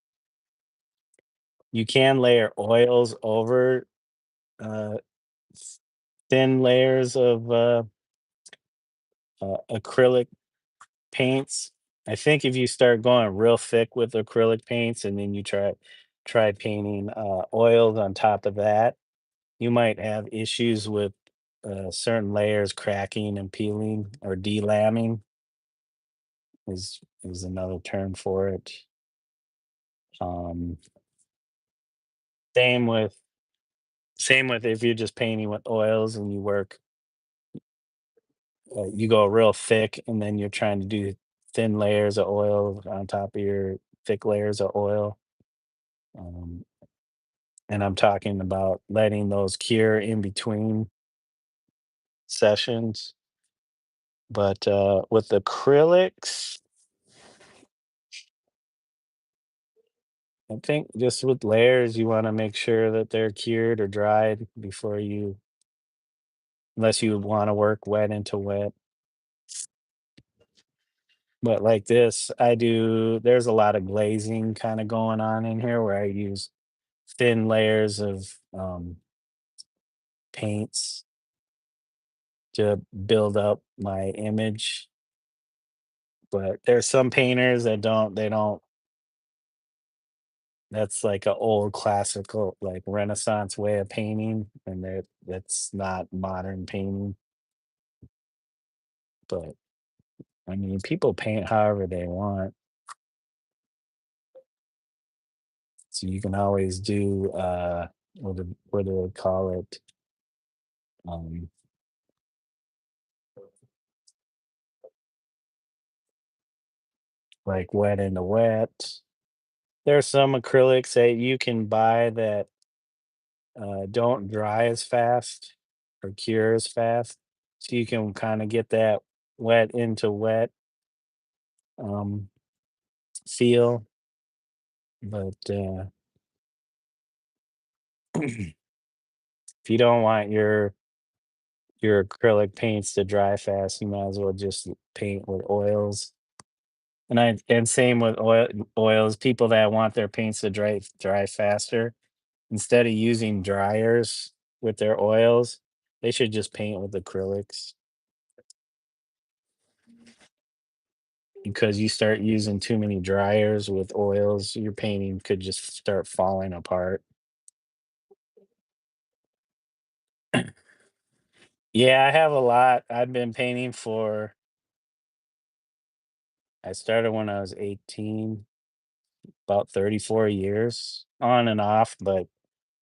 oils over, uh, s thin layers of, acrylic paints. I think if you start going real thick with acrylic paints and then you try painting oils on top of that, you might have issues with certain layers cracking and peeling or delamming is another term for it. Um, same with same with if you're just painting with oils and you go real thick and then you're trying to do thin layers of oil on top of your thick layers of oil. Um, and I'm talking about letting those cure in between sessions. But with acrylics, I think just with layers, you want to make sure that they're cured or dried before unless you want to work wet into wet. But like this, there's a lot of glazing kind of going on in here where I use thin layers of paints to build up my image. But there's some painters that don't, that's like a old classical, like Renaissance way of painting, and that's not modern painting. But I mean, people paint however they want, so you can always do what do they call it? Um, like wet into wet. There's some acrylics that you can buy that don't dry as fast or cure as fast, so you can kind of get that wet into wet um, feel. But if you don't want your acrylic paints to dry fast, you might as well just paint with oils. And same with oils. People that want their paints to dry faster, instead of using dryers with their oils, they should just paint with acrylics because you start using too many dryers with oils, your painting could just start falling apart. Yeah, I have a lot. I've been painting for I started when I was 18, about 34 years on and off, but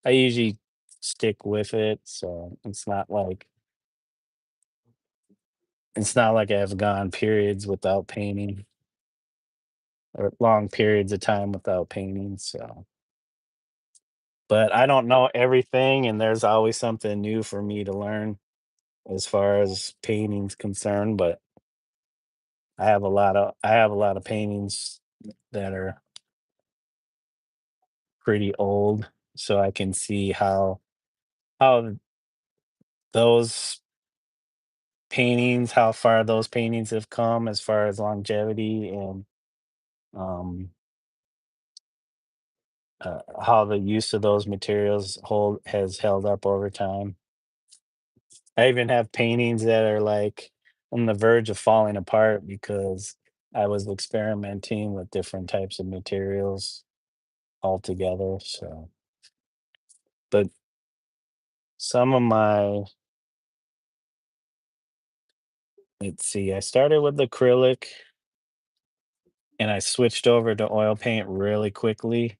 I usually stick with it. So it's not like I've gone periods without painting or long periods of time without painting. So, but I don't know everything, and there's always something new for me to learn as far as painting's concerned. But I have a lot of paintings that are pretty old, so I can see how those how far those paintings have come as far as longevity and um, how the use of those materials hold has held up over time. I even have paintings that are like on the verge of falling apart because I was experimenting with different types of materials altogether. So, but some of my let's see, I started with acrylic and I switched over to oil paint really quickly.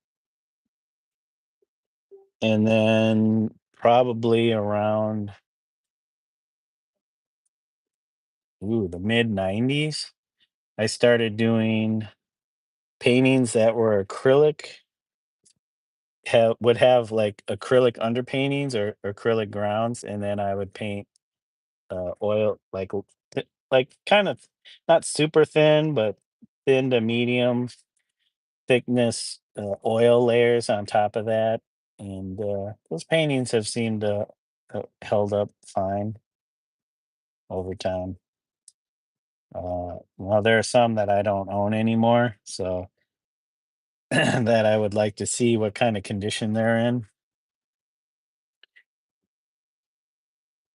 And then probably around the mid 90s, I started doing paintings that were acrylic, would have like acrylic underpaintings or acrylic grounds, and then I would paint oil like kind of not super thin, but thin to medium thickness oil layers on top of that. And those paintings have seemed to held up fine over time. Well, there are some that I don't own anymore, so that I would like to see what kind of condition they're in.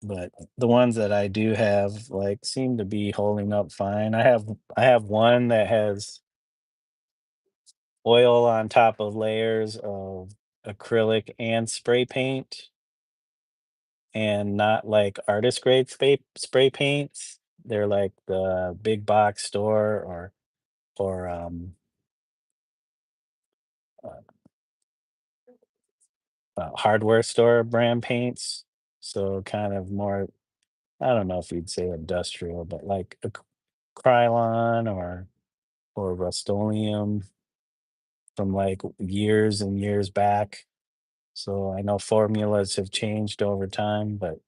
but the ones that I do have, like, seem to be holding up fine. I have one that has oil on top of layers of acrylic and spray paint, and not like artist grade spray paints. They're like the big box store or uh, hardware store brand paints. So kind of more, I don't know if you'd say industrial, but like Krylon or Rust-Oleum from like years and years back. So I know formulas have changed over time, but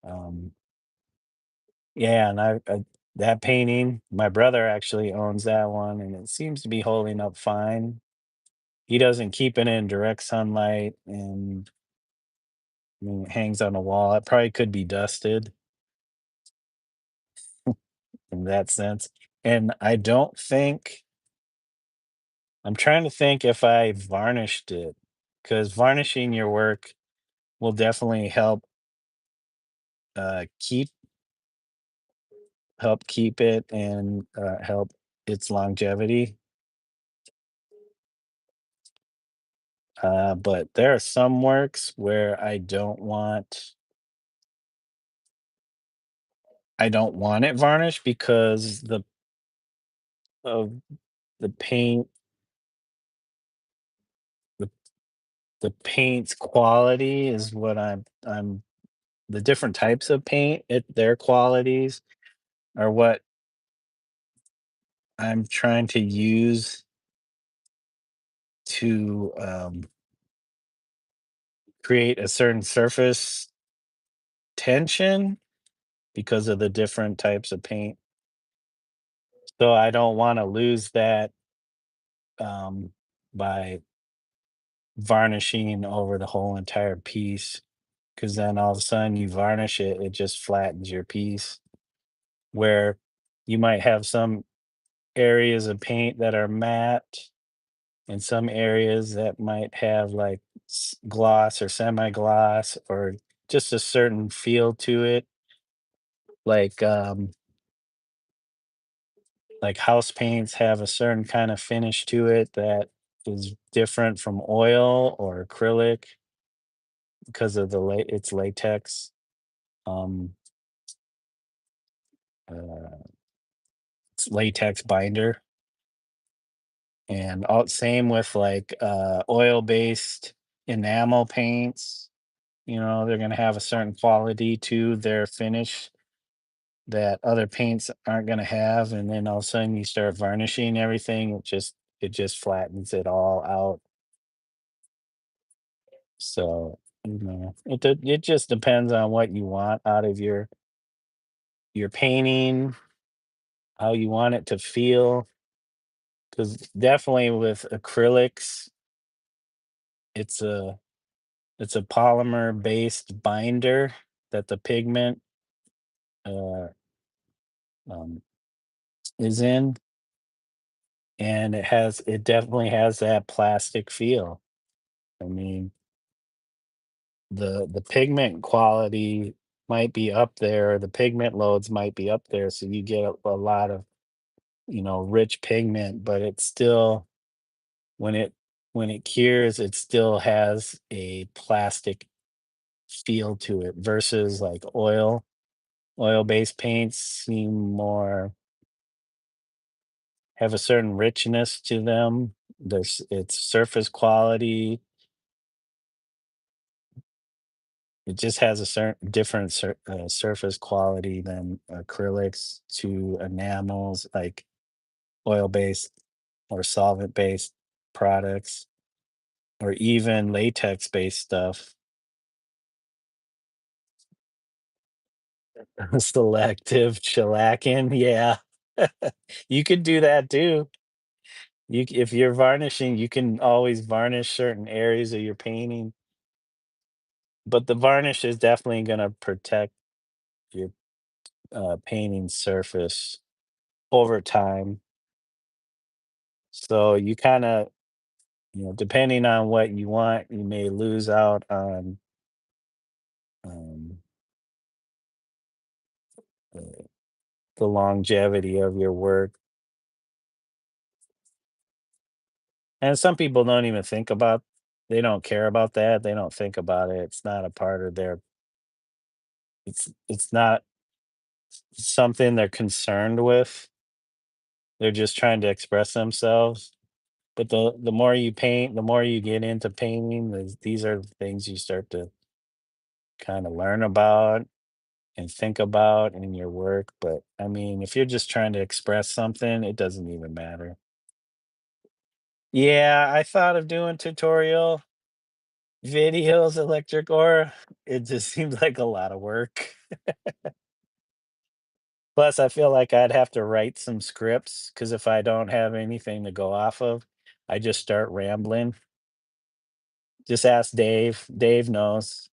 um, yeah, and I that painting, my brother actually owns that one, and it seems to be holding up fine. He doesn't keep it in direct sunlight, and I mean, it hangs on a wall. It probably could be dusted in that sense. And I don't think I'm trying to think if I varnished it, because varnishing your work will definitely uh, keep keep it and help its longevity. But there are some works where I don't want it varnished because of the paint the the paint's quality is what I'm the different types of paint, their qualities are what I'm trying to use to create a certain surface tension because of the different types of paint. So I don't want to lose that um, by varnishing over the whole entire piece, because then all of a sudden you varnish it, it just flattens your piece. Where you might have some areas of paint that are matte and some areas that might have like gloss or semi-gloss or just a certain feel to it, like house paints have a certain kind of finish to it that is different from oil or acrylic because of its latex. Um, it's latex binder, and same with like oil-based enamel paints. You know, they're gonna have a certain quality to their finish that other paints aren't gonna have, and then all of a sudden you start varnishing everything, it just flattens it all out. So, it just depends on what you want out of your painting, how you want it to feel. Because definitely with acrylics, it's a polymer-based binder that the pigment, uh, um, is in, and it definitely has that plastic feel. I mean, the pigment quality might be up there, the pigment loads might be up there, so you get a lot of, rich pigment, but it's still when it cures, it still has a plastic feel to it versus like oil. Oil-based paints seem more have a certain richness to them. There's its surface quality. It just has a certain different surface quality than acrylics to enamels, like oil-based or solvent-based products, or even latex-based stuff. Selective shellacking, yeah. You could do that too. If you're varnishing, you can always varnish certain areas of your painting, but the varnish is definitely gonna protect your, painting surface over time. So you kinda, depending on what you want, you may lose out on, um the longevity of your work. And some people don't even think about they don't care about that. They don't think about it. It's not a part of their it's not something they're concerned with. They're just trying to express themselves. But the more you paint, the more you get into painting, these are the things you start to kind of learn about and think about in your work. But I mean, if you're just trying to express something, it doesn't even matter. Yeah, I thought of doing tutorial videos, electric ore. It just seems like a lot of work. Plus, I feel like I'd have to write some scripts because if I don't have anything to go off of, I just start rambling. Just ask Dave. Dave knows.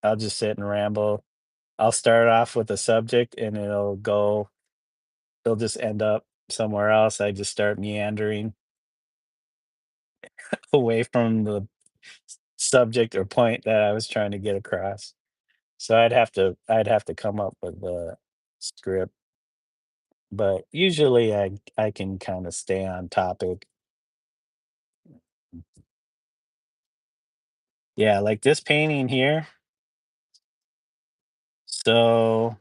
I'll just sit and ramble. I'll start off with a subject and it'll just end up somewhere else. I just start meandering away from the subject or point that I was trying to get across. So I'd have to come up with a script, but usually I can kind of stay on topic. Yeah, like this painting here. So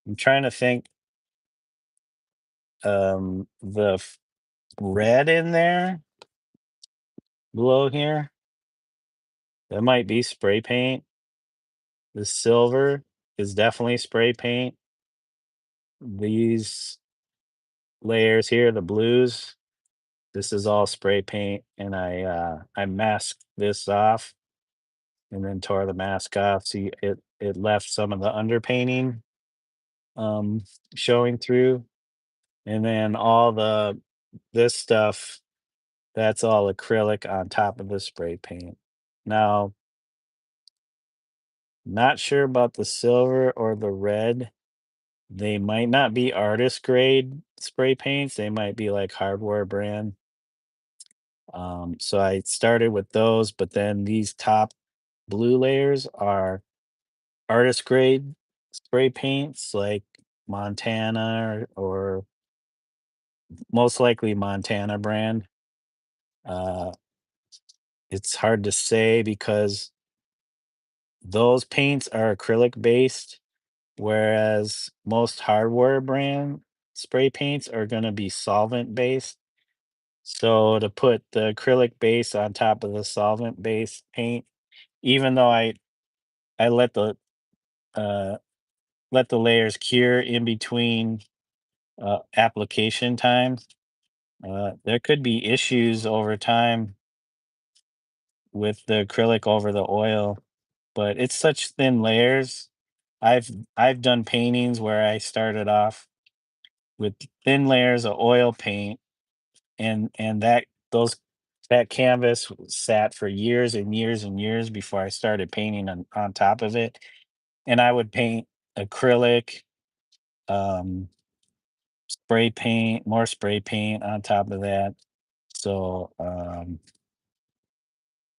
I'm trying to think red in there below here. That might be spray paint. The silver is definitely spray paint. These layers here, the blues, this is all spray paint, and I masked this off and then tore the mask off. See, it left some of the underpainting um showing through, and then all the this stuff that's all acrylic on top of the spray paint. Now, not sure about the silver or the red. They might not be artist grade spray paints. They might be like hardware brand. So I started with those, but then these top blue layers are artist grade spray paints like Montana or most likely Montana brand. Uh, it's hard to say because those paints are acrylic based, whereas most hardware brand spray paints are going to be solvent based. So to put the acrylic base on top of the solvent base paint, even though I uh, let the layers cure in between application times, there could be issues over time with the acrylic over the oil, but it's such thin layers. I've done paintings where I started off with thin layers of oil paint and those that canvas sat for years and years and years before I started painting on top of it. And I would paint acrylic, um, spray paint, more spray paint on top of that. So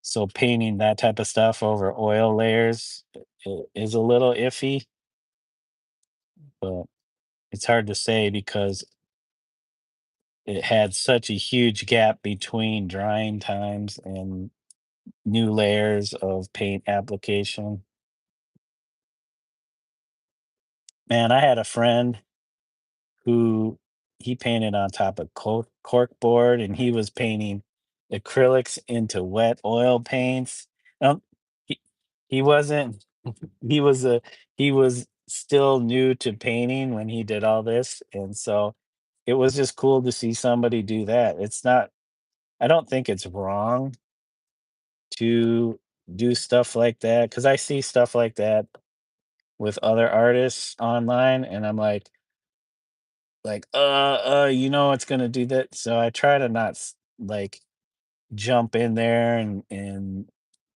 so painting that type of stuff over oil layers is a little iffy, but it's hard to say because it had such a huge gap between drying times and new layers of paint application. Man, I had a friend who he painted on top of cork board and he was painting acrylics into wet oil paints. Um, he, he wasn't he was a he was still new to painting when he did all this, and so it was just cool to see somebody do that. It's not I don't think it's wrong to do stuff like that because I see stuff like that with other artists online, and I'm it's gonna do that. So I try to not jump in there and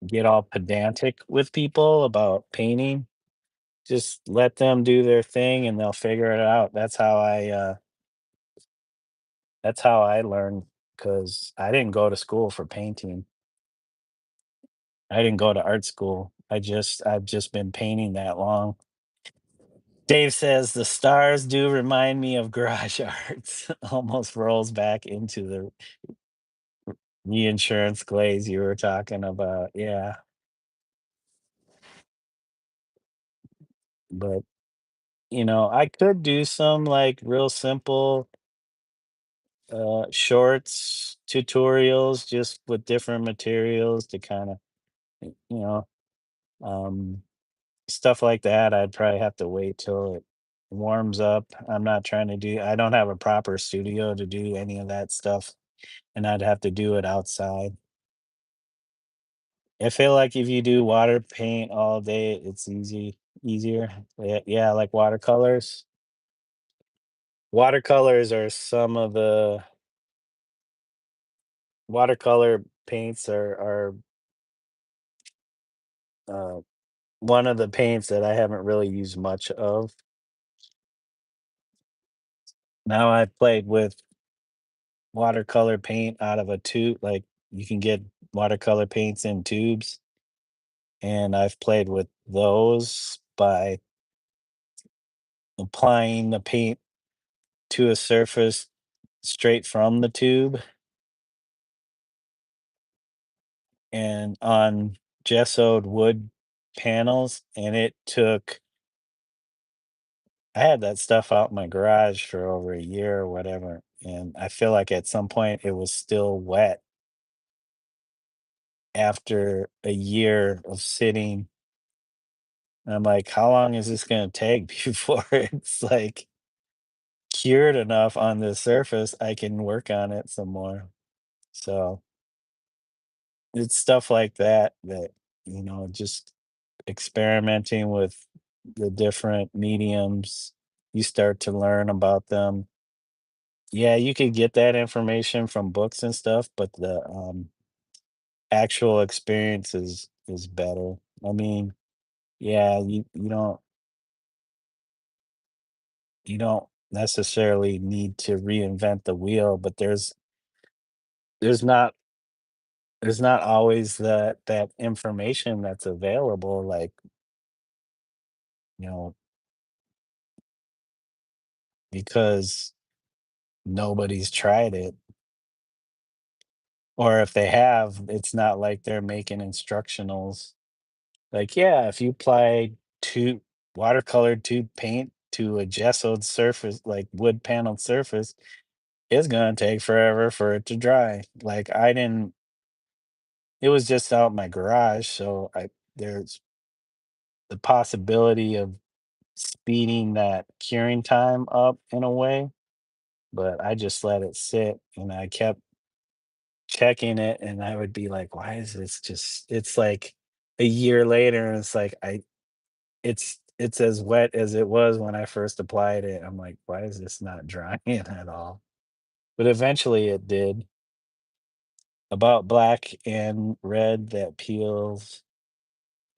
get all pedantic with people about painting. Just let them do their thing and they'll figure it out. That's how I learned because I didn't go to school for painting. I didn't go to art school. I've just been painting that long. Dave says the stars do remind me of garage arts. Almost rolls back into the reinsurance glaze you were talking about. Yeah, but I could do some like real simple shorts tutorials just with different materials to kind of you know um stuff like that. I'd probably have to wait till it warms up. I don't have a proper studio to do any of that stuff, and I'd have to do it outside. I feel like if you do water paint all day, it's easier. Yeah, yeah, like watercolors. Watercolors are some of the watercolor paints are uh, one of the paints that I haven't really used much of. Now I've played with watercolor paint out of a tube, like you can get watercolor paints in tubes, and I've played with those by applying the paint to a surface straight from the tube and on gessoed wood panels, and it took I had that stuff out in my garage for over a year or whatever, and I feel like at some point it was still wet after a year of sitting. I'm like, "How long is this gonna take before it's, like, cured enough on the surface I can work on it some more?" So, it's stuff like that that, just experimenting with the different mediums, you start to learn about them. Yeah, you could get that information from books and stuff, but the, actual experience is better. I mean, yeah, you don't necessarily need to reinvent the wheel, but there's not there's not always that information that's available, like, you know, because nobody's tried it. Or if they have, it's not like they're making instructionals. Like, yeah, if you apply tube watercolored tube paint to a gessoed surface, like wood paneled surface, it's gonna take forever for it to dry. Like I didn't it was just out in my garage, so I there's the possibility of speeding that curing time up in a way, but I just let it sit and I kept checking it and I would be like, why is this just it's like a year later and it's like it's as wet as it was when I first applied it. I'm like, why is this not drying at all? But eventually it did. About black and red that peels.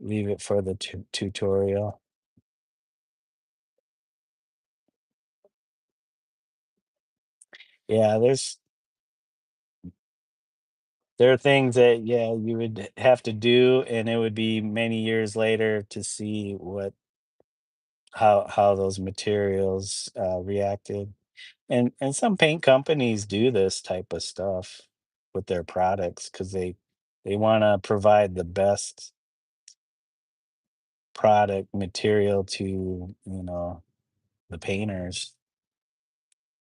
Leave it for the tutorial. Yeah, there are things that yeah you would have to do, and it would be many years later to see how those materials reacted. And some paint companies do this type of stuff with their products because they want to provide the best product material to the painters,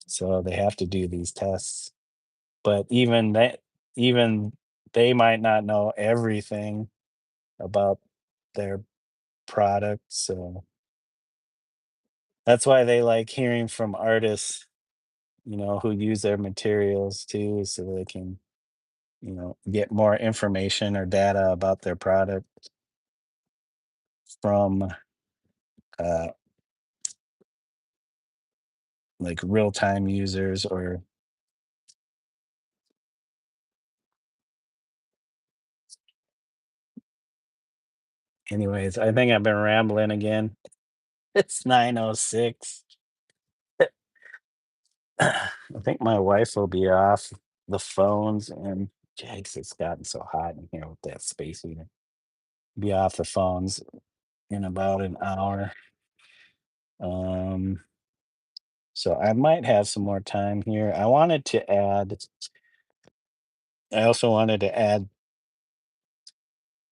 so they have to do these tests. But even they might not know everything about their product, so that's why they like hearing from artists, who use their materials too, so they can get more information or data about their product from uh, like real time users or anyways, I think I've been rambling again. It's 9:06. I think my wife will be off the phones and Jags, it's gotten so hot in here with that space heater. Be off the phones in about an hour. Um, so I might have some more time here. I also wanted to add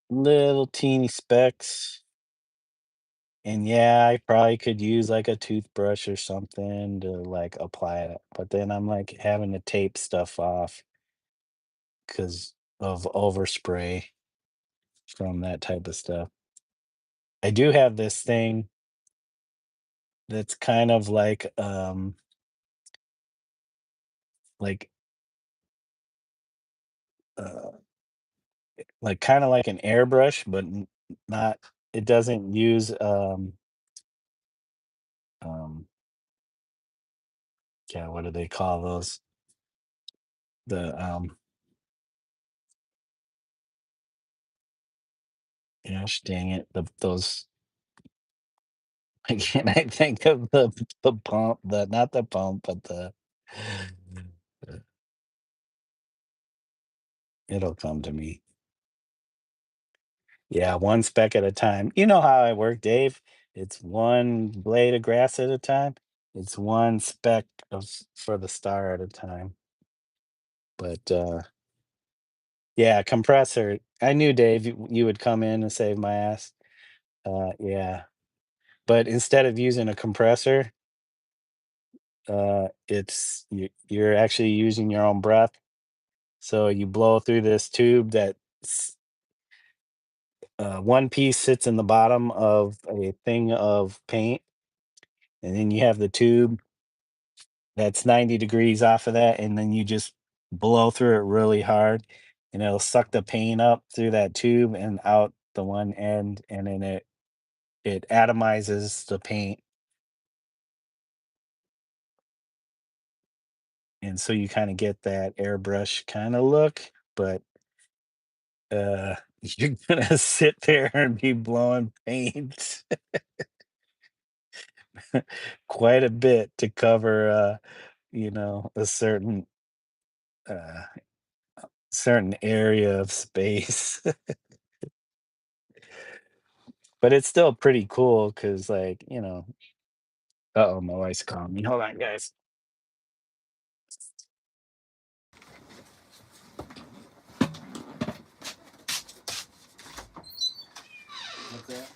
little teeny specks. And yeah, I probably could use like a toothbrush or something to like apply it. But then I'm like having to tape stuff off because of overspray from that type of stuff. I do have this thing that's kind of like uh like kind of like an airbrush, but not, it doesn't use um yeah, what do they call those? The gosh dang it, those why can't I think of the pump, the not the pump, but the it'll come to me. Yeah, one speck at a time. You know how I work, Dave. It's one blade of grass at a time. It's one speck for the star at a time. But yeah, compressor. I knew Dave, you would come in and save my ass. Yeah. But instead of using a compressor, you're actually using your own breath. So you blow through this tube one piece sits in the bottom of a thing of paint, and then you have the tube that's 90 degrees off of that, and then you just blow through it really hard, and it'll suck the paint up through that tube and out the one end, and then it atomizes the paint, and so you kind of get that airbrush kind of look, but you're gonna sit there and be blowing paint quite a bit to cover a uh certain area of space. But it's still pretty cool because like, uh-oh, my wife's calling me. Hold on, guys. What's that?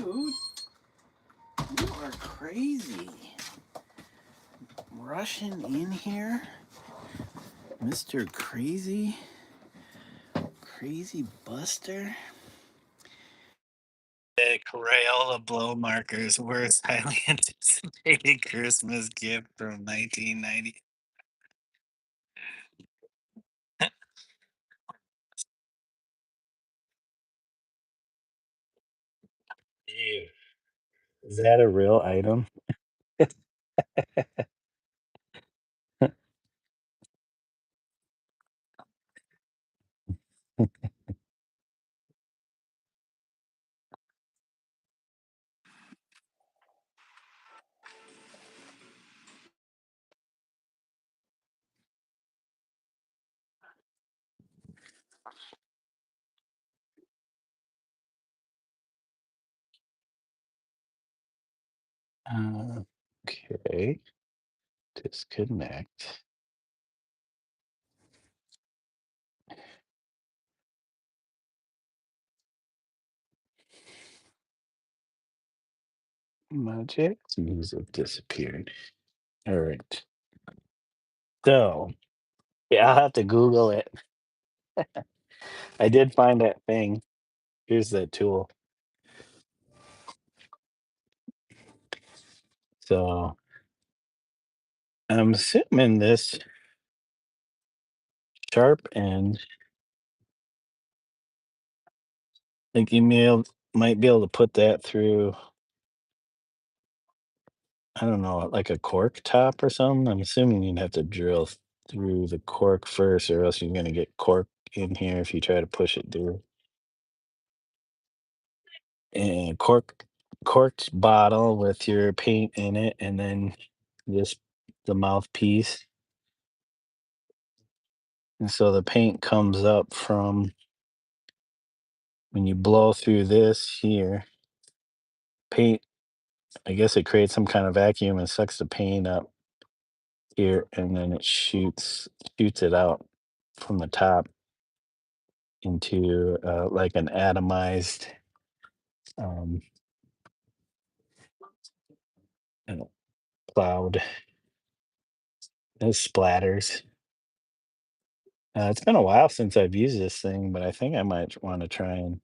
dude. You are crazy. Rushing in here, Mr. Crazy. Crazy Buster. The Crayola blow markers, worst highly anticipated Christmas gift from 1990. Ew. Is that a real item? Uh, okay. Disconnect. My jazz music disappeared. All right. So, yeah, I'll have to Google it. I did find that thing. Here's the tool. So, I'm assuming this sharp end, like might be able to put that through, I don't know, like a cork top or something. I'm assuming you'd have to drill through the cork first, or else you're gonna get cork in here if you try to push it through. And corked bottle with your paint in it, and then this the mouthpiece. And so the paint comes up from when you blow through this here. Paint, I guess it creates some kind of vacuum and sucks the paint up here, and then it shoots it out from the top into like an atomized um, uh, cloud. It splatters. It's been a while since I've used this thing, but I think I might want to try and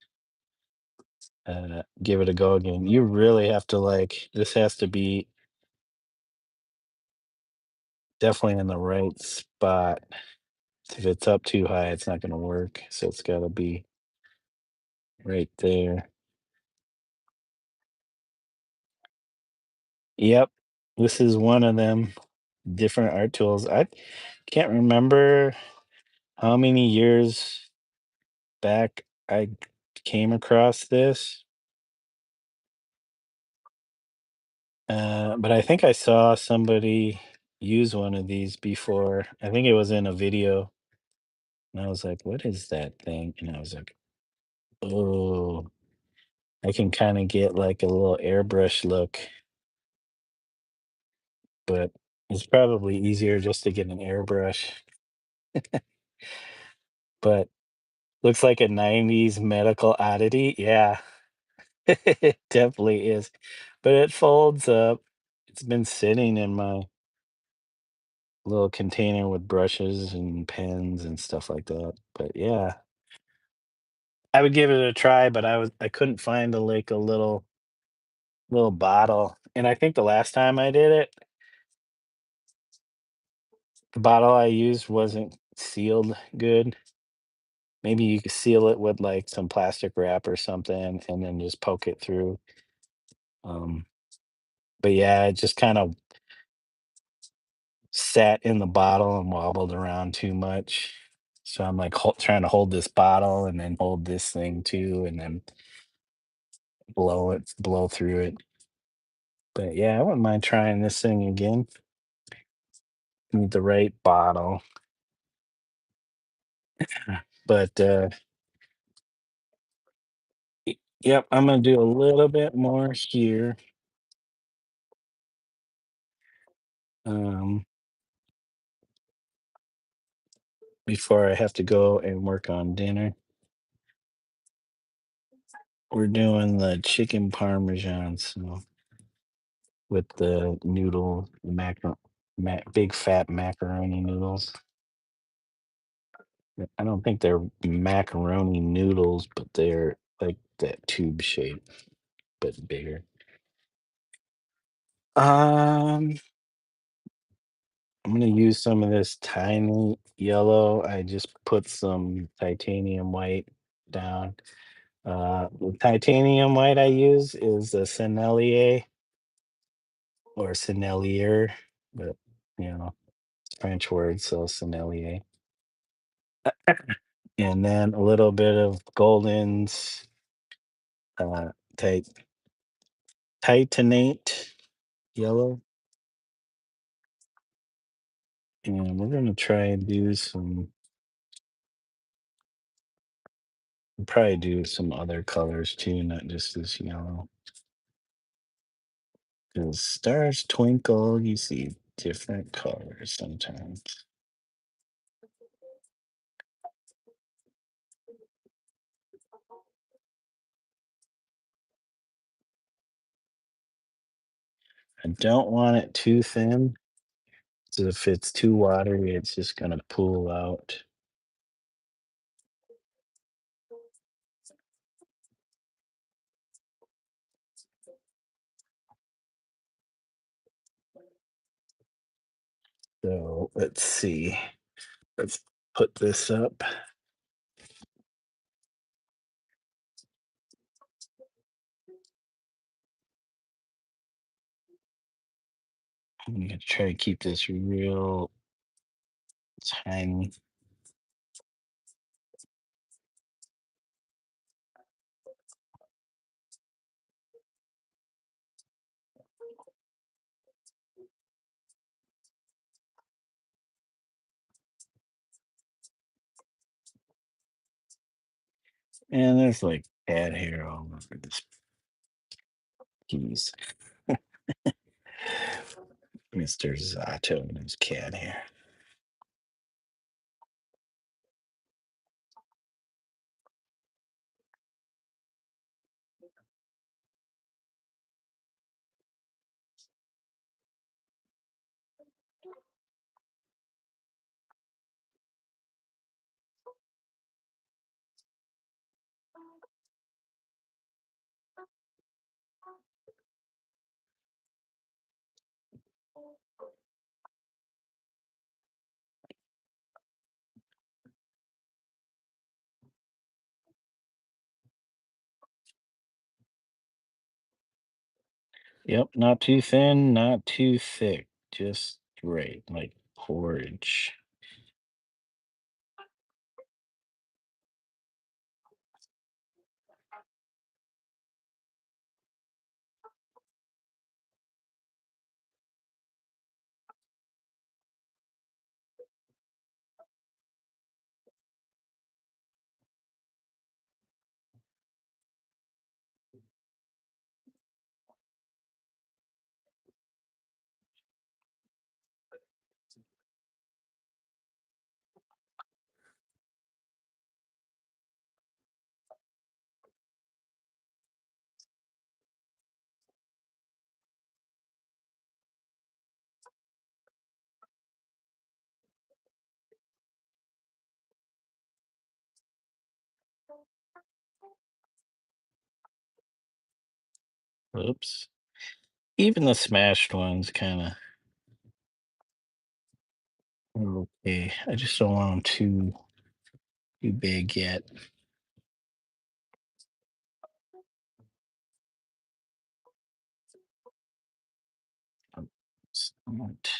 give it a go again. You really have to like this has to be definitely in the right spot. If it's up too high, it's not going to work. So it's got to be right there. Yep, this is one of them different art tools. I can't remember how many years back I came across this, but I think I saw somebody use one of these before. I think it was in a video, and I was like, "What is that thing?" And I was like, "Oh, I can kind of get like a little airbrush look, but it's probably easier just to get an airbrush." But looks like a '90s medical oddity. Yeah, it definitely is. But it folds up. It's been sitting in my little container with brushes and pens and stuff like that. But yeah, I would give it a try, but I couldn't find a little bottle. And I think the last time I did it, the bottle I used wasn't sealed good. Maybe you could seal it with like some plastic wrap or something and then just poke it through. Um, but yeah, it just kind of sat in the bottle and wobbled around too much. So I'm like trying to hold this bottle and then hold this thing too, and then blow through it. But yeah, I wouldn't mind trying this thing again. Need the right bottle. But yep, I'm gonna do a little bit more here. Um, Before I have to go and work on dinner. we're doing the chicken parmesan, so with the noodle big fat macaroni noodles. I don't think they're macaroni noodles, but they're like that tube shape, but bigger. Um, I'm gonna use some of this tiny yellow. I just put some titanium white down. The titanium white I use is a Sennelier or Sennelier, but you know, French word, so Sennelier. And then a little bit of Golden's uh, tit- titanate yellow. And we're gonna try and do probably do some other colors too, not just this yellow. Because stars twinkle, you see different colors sometimes. I don't want it too thin. So if it's too watery, it's just gonna pool out. So let's see. Let's put this up. I'm gonna try to keep this real tiny. And there's like cat hair all over this piece. Mr. Zato and his cat hair. Yep, not too thin, not too thick, just right, like porridge. Oops. Even the smashed ones kind of okay. I just don't want them too big yet. Somewhat.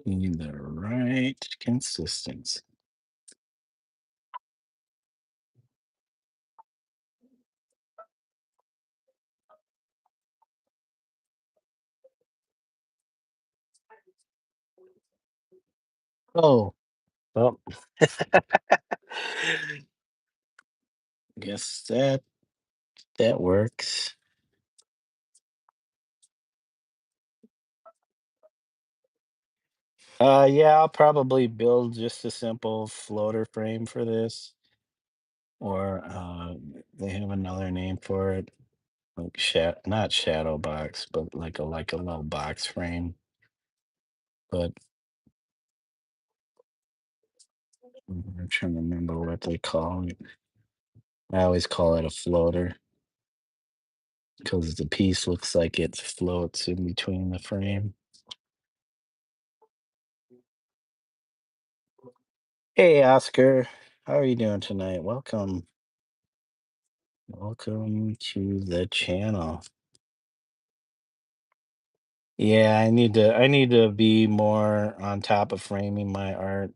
Need the right consistency. Oh, well, guess that works. Yeah, I'll probably build just a simple floater frame for this, or they have another name for it, like not shadow box, but like a little box frame. But I'm trying to remember what they call it. I always call it a floater because the piece looks like it floats in between the frame. Hey, Oscar, how are you doing tonight? Welcome, welcome to the channel. Yeah, I need to be more on top of framing my art.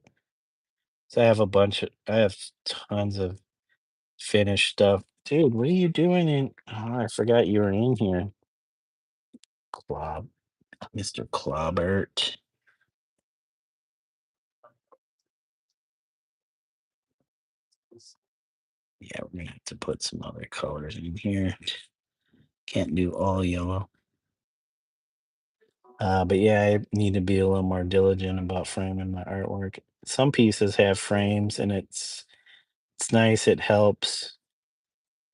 So I have tons of finished stuff. Dude, what are you doing in? Oh, I forgot you were in here. Clob, Mr. Clobbert. Yeah, we're gonna have to put some other colors in here. Can't do all yellow. But yeah, I need to be a little more diligent about framing my artwork. Some pieces have frames, and it's nice. It helps.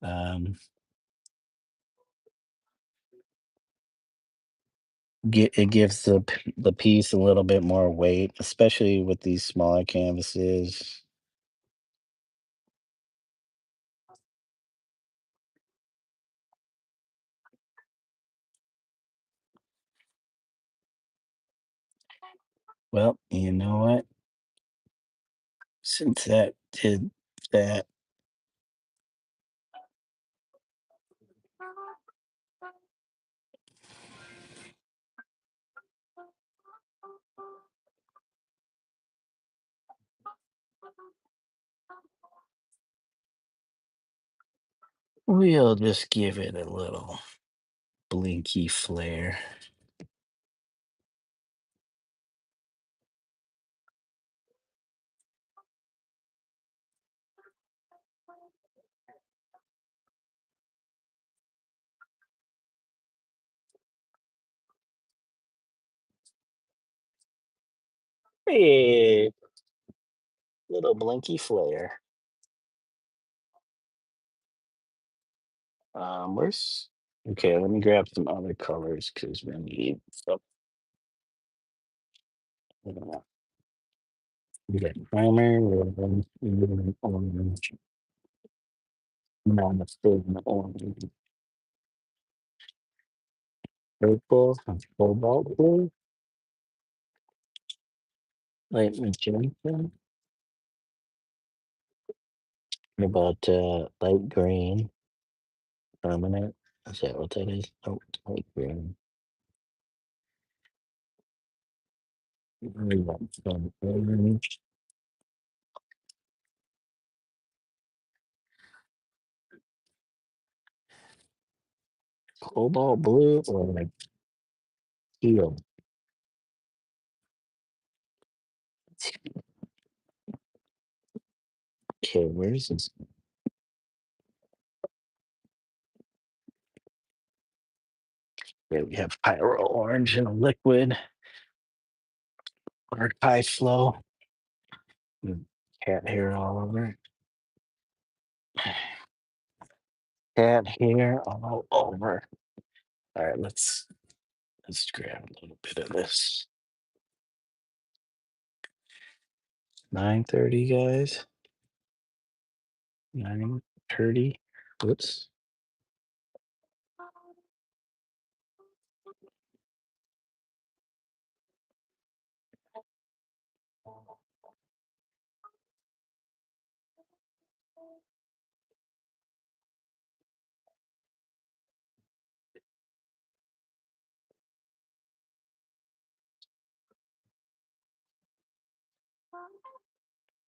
Um, it gives the piece a little bit more weight, especially with these smaller canvases. Well, you know what? Since that did that, we'll just give it a little blinky flare. Hey, little blinky flare. Where's okay? Let me grab some other colors because we need some. We got primer, we need orange, non-fig orange, purple, and cobalt blue, light magenta. What about light green, permanent? Is that what that is? Oh, light green. We want some orange, cobalt blue, or like teal. Okay, where's this? Yeah, we have pyro orange in a liquid or high flow. Mm, cat hair all over it. Cat hair all over. All right, let's grab a little bit of this. 9:30, guys. 9:30. Whoops.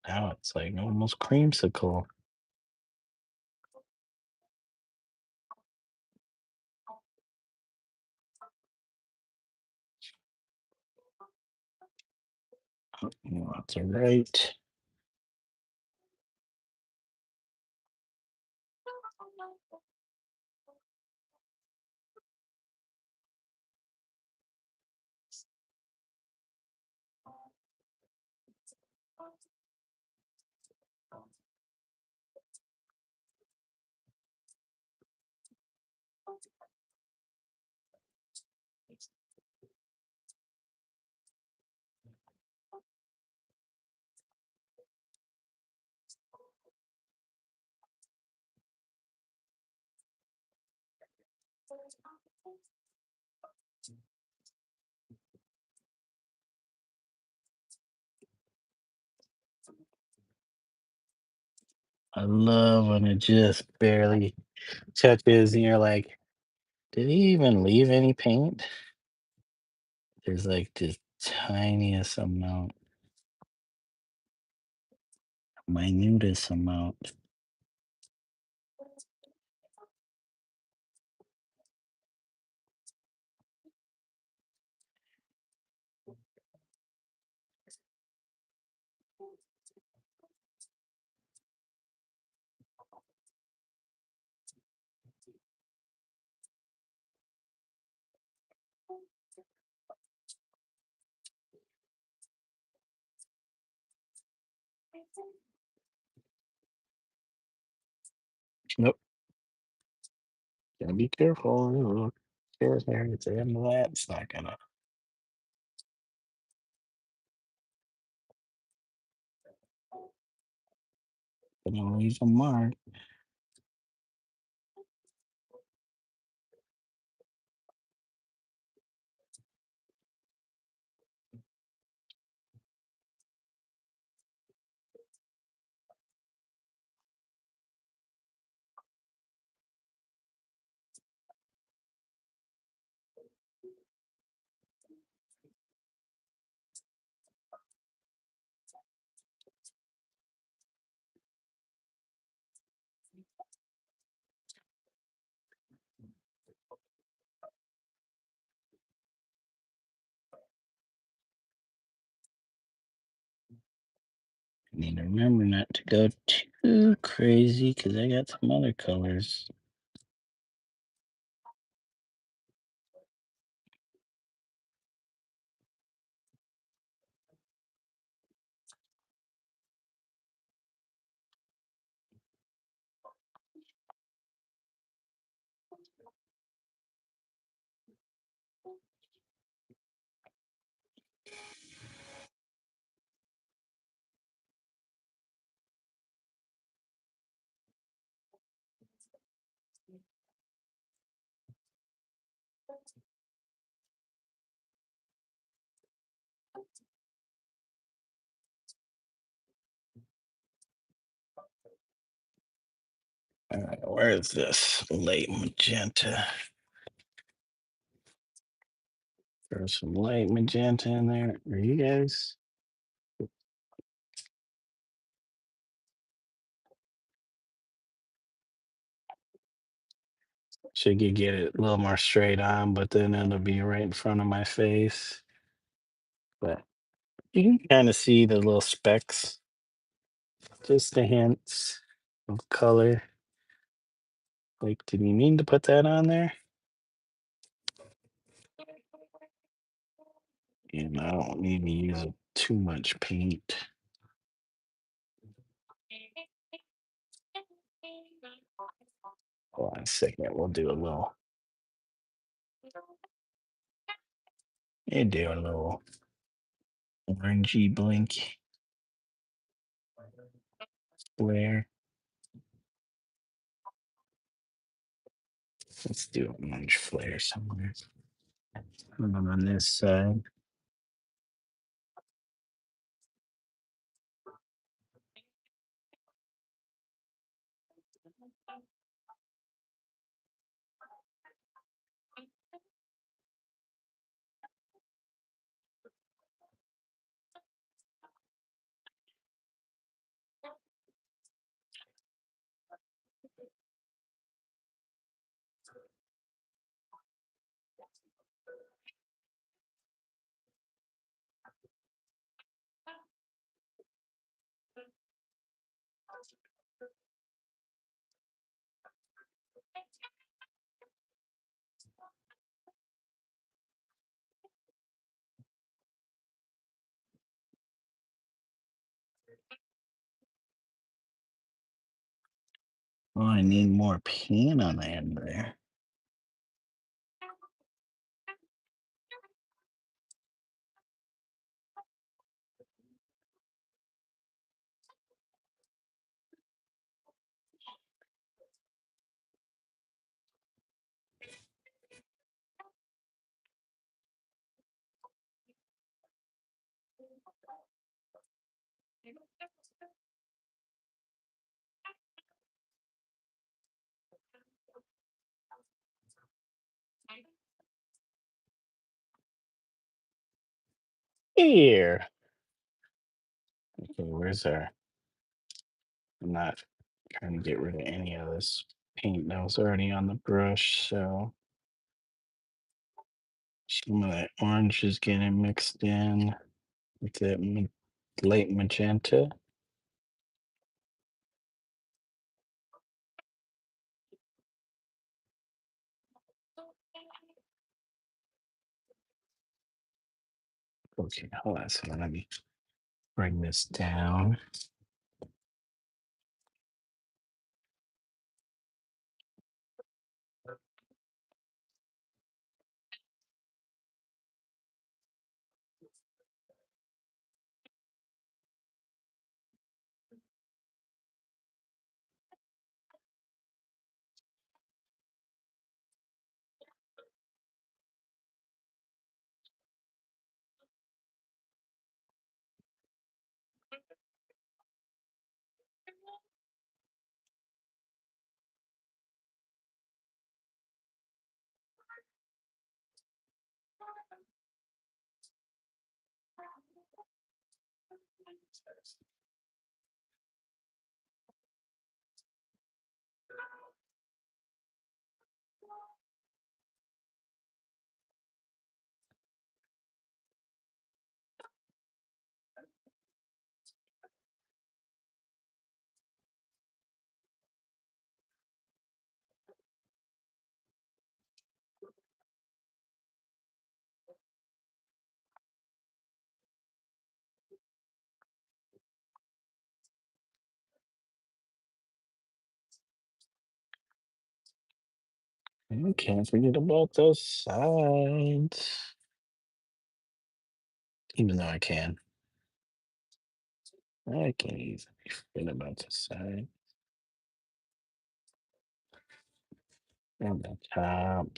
Now it's like almost creamsicle. You want to right. I love when it just barely touches and you're like, did he even leave any paint? There's like this tiniest amount, minutest amount. Nope. Gotta be careful. There's there at the end of that. It's not gonna leave a mark. I need to remember not to go too crazy because I got some other colors. All right, where is this light magenta? There's some light magenta in there. Are you guys? Should you get it a little more straight on, but then it'll be right in front of my face. But you can kind of see the little specks, just the hints of color. Like, did you mean to put that on there? And I don't need to use too much paint. Hold on a second. We'll do a little. You do a little orangey blink flare. Let's do an orange flare somewhere. On this side. Oh, I need more paint on the end there. here. Okay, where's our? I'm not trying to get rid of any of this paint that was already on the brush, so some of that orange is getting mixed in with that late magenta. Okay, hold on. So let me bring this down. I can't forget about those sides. Even though I can. I can't easily forget about the side and the top.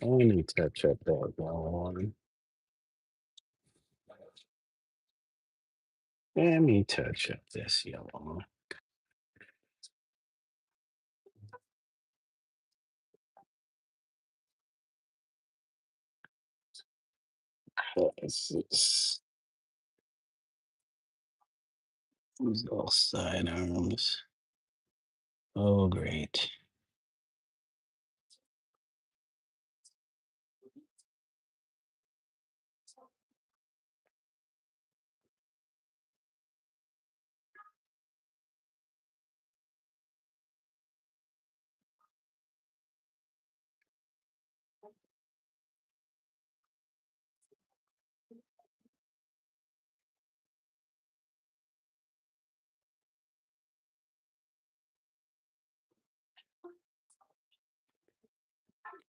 Let me touch up that one. Let me touch up this yellow. This is these little sidearms. Oh, great.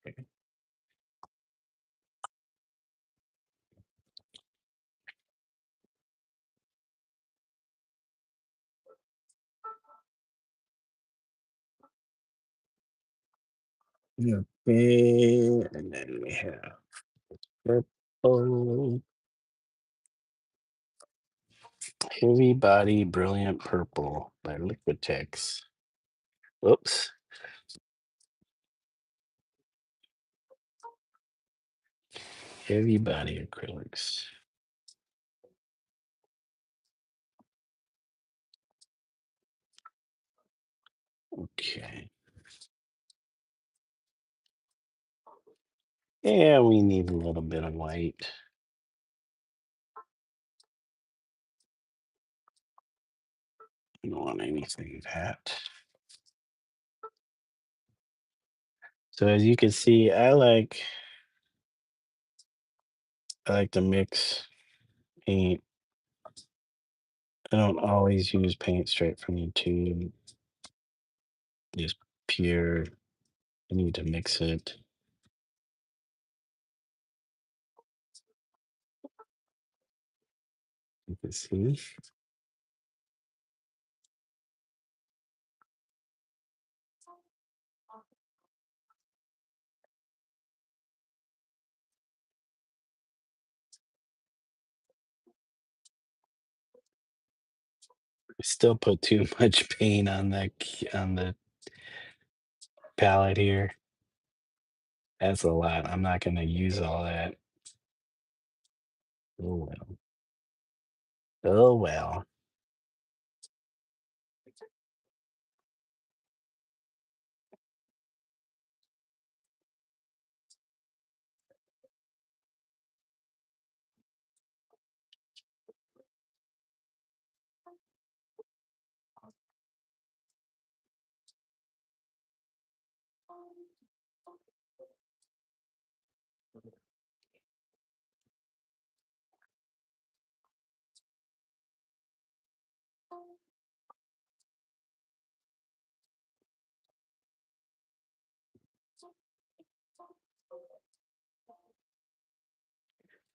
Okay, and then we have purple, heavy body, brilliant purple by Liquitex. Whoops. Heavy body acrylics. Okay. Yeah, we need a little bit of white. I don't want anything that. So as you can see, I like to mix paint. I don't always use paint straight from the tube. Just pure. I need to mix it. You can see. I still put too much paint on the palette here. That's a lot. I'm not gonna use all that. Oh well. Oh well.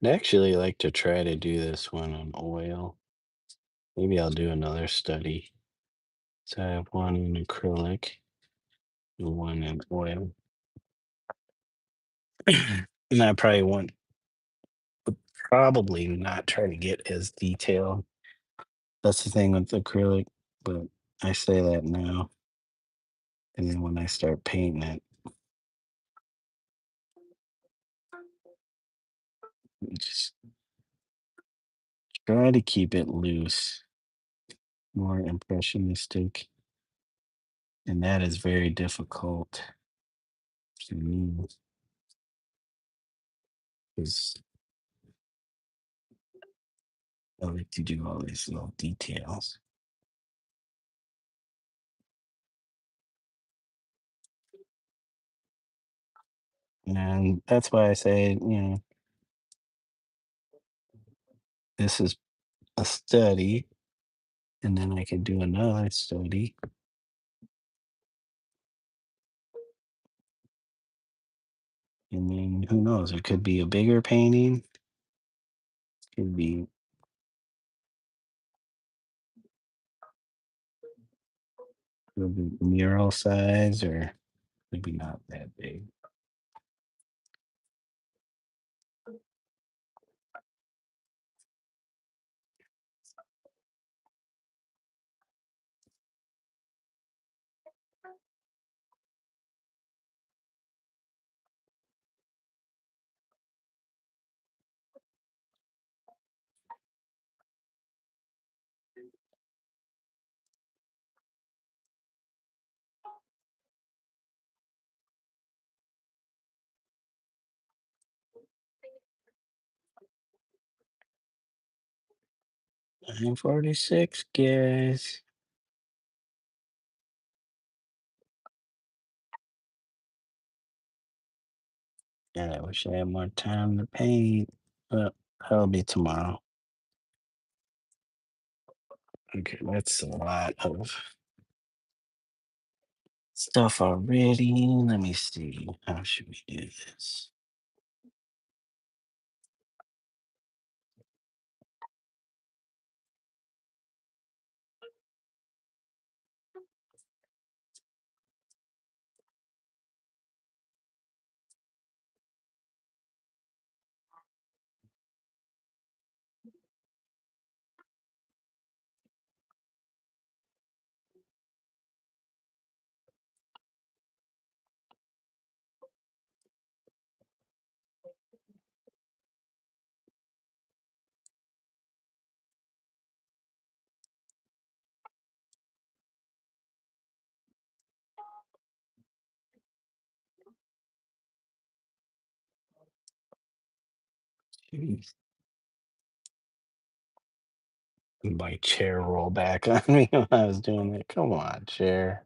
I actually like to try to do this one on oil. Maybe I'll do another study. So I have one in acrylic and one in oil. And I probably not try to get as detailed. That's the thing with acrylic, but I say that now. And then when I start painting it, just try to keep it loose, more impressionistic. And that is very difficult to me because I like to do all these little details. And that's why I say, this is a study, and then I could do another study. And then who knows? It could be a bigger painting, could be maybe mural size, or maybe not that big. I'm 46, guys. Yeah, I wish I had more time to paint, but that'll be tomorrow. Okay, that's a lot of stuff already. Let me see. How should we do this? Jeez. My chair roll back on me when I was doing it. Come on, chair.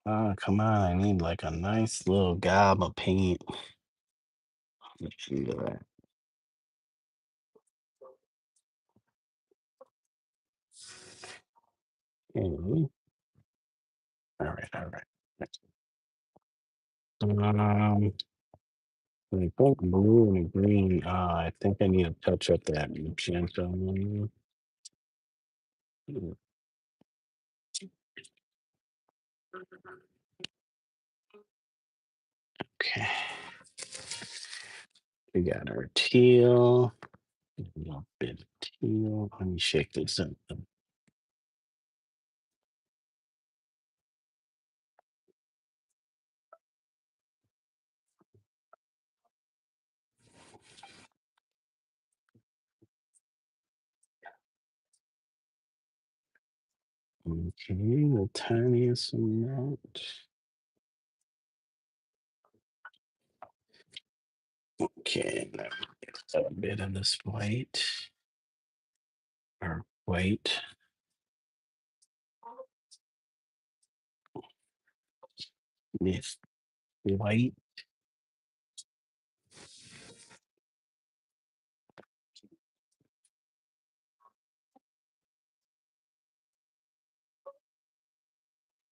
Oh, come on. I need like a nice little gob of paint. Let's do that. Okay. All right, all right. I think blue and green. I think I need to touch up that magenta one. Okay. We got our teal. A little bit of teal. Let me shake this up. Okay, the tiniest amount. Okay, now a bit of this white or white. This white.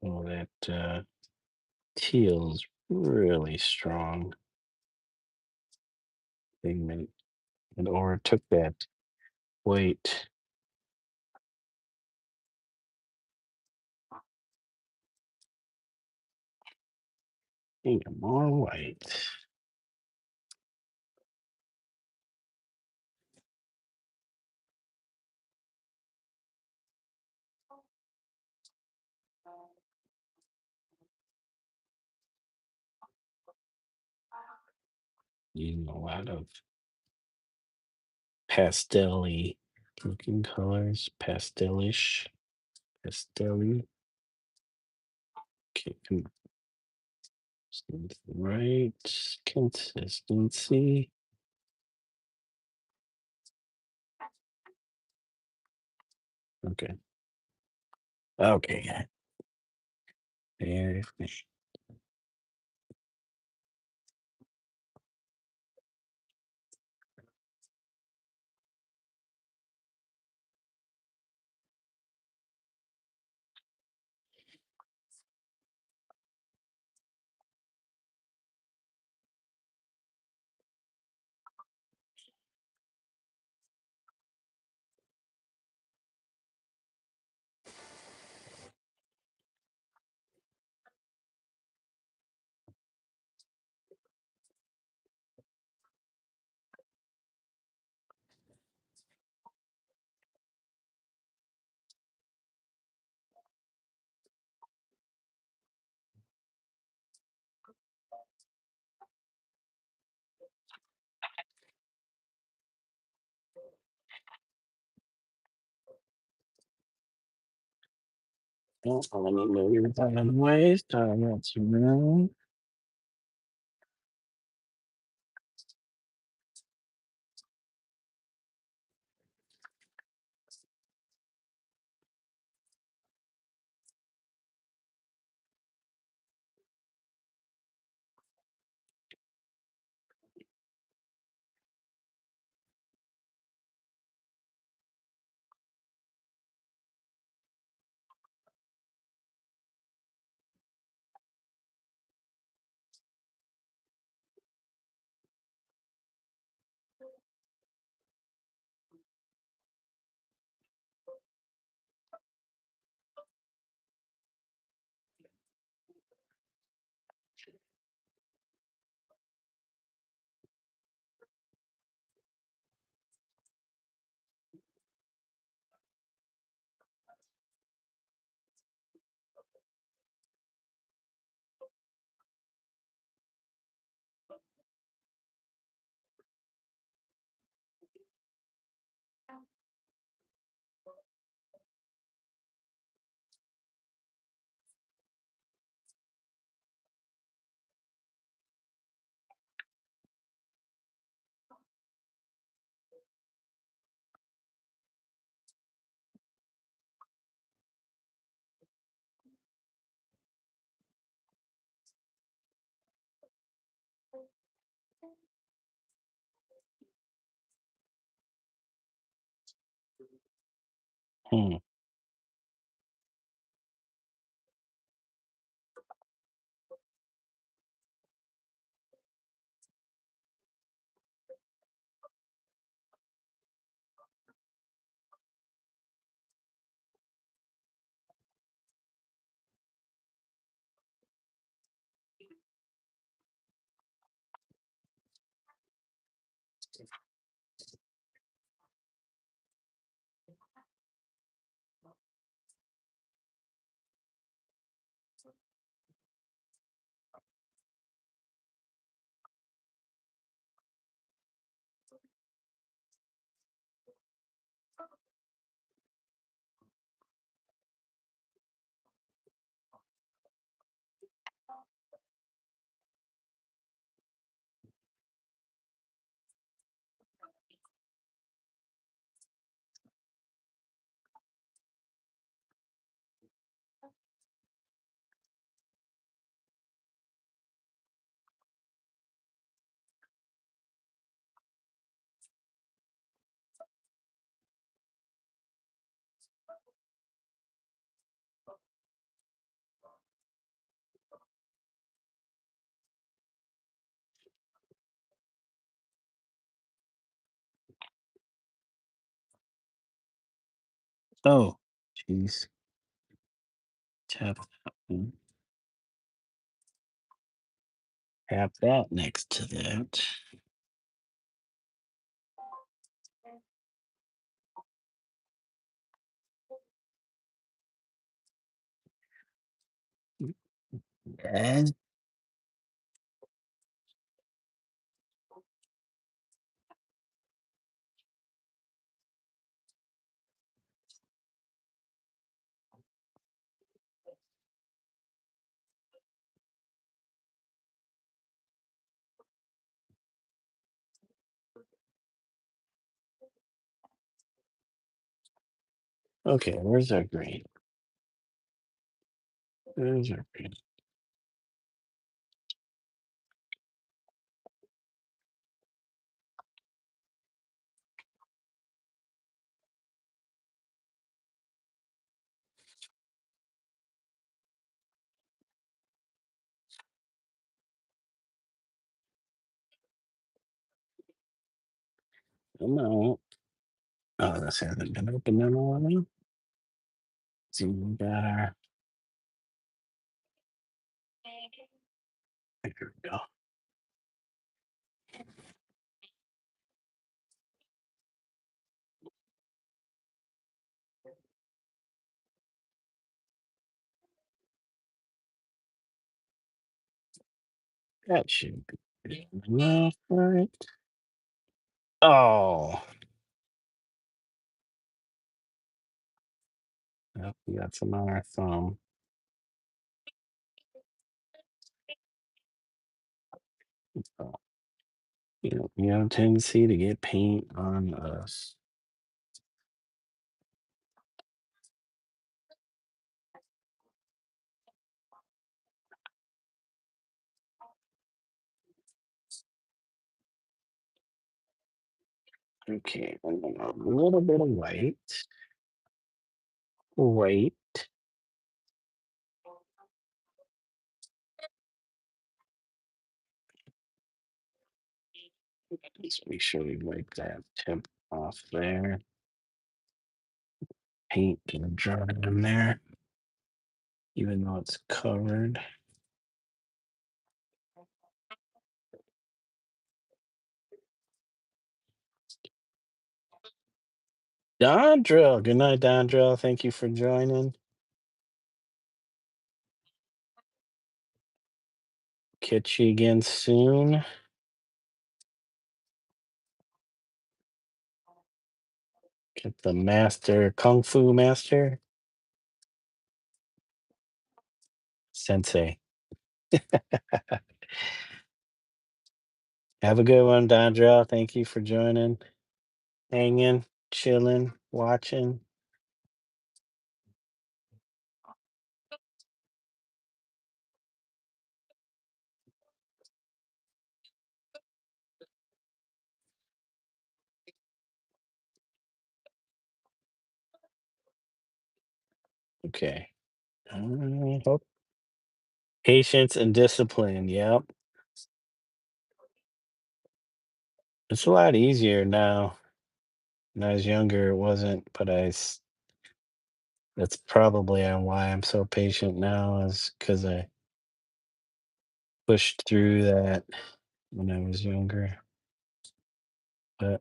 Oh, that teal's really strong pigment. And or took that white. Ain't more white. Using a lot of pastel-y looking colors. Pastelish. Pastelly. Okay, right consistency. Okay. Okay. Very nice. Oh, let me move your time ways. That's room. Hmm. Oh, jeez. Tap that one. Tap that next to that. And okay, where's our green? Where's our green? No. Oh, this hasn't been open in a while. See, we got our. There we go. That should be enough, right? Oh, Yep, we got some on our thumb. So, we have a tendency to get paint on us. Okay, and then a little bit of white. White. Just make sure we wipe that tip off there. Paint gonna dry in there, even though it's covered. Dondrill, good night, Dondrill. Thank you for joining. Catch you again soon. Get the master, Kung Fu master, Sensei. Have a good one, Dondrill. Thank you for joining, hanging, chilling, watching. Okay. Hope patience and discipline. Yep. It's a lot easier now. When I was younger, it wasn't, but that's probably on why I'm so patient now, is because I pushed through that when I was younger. But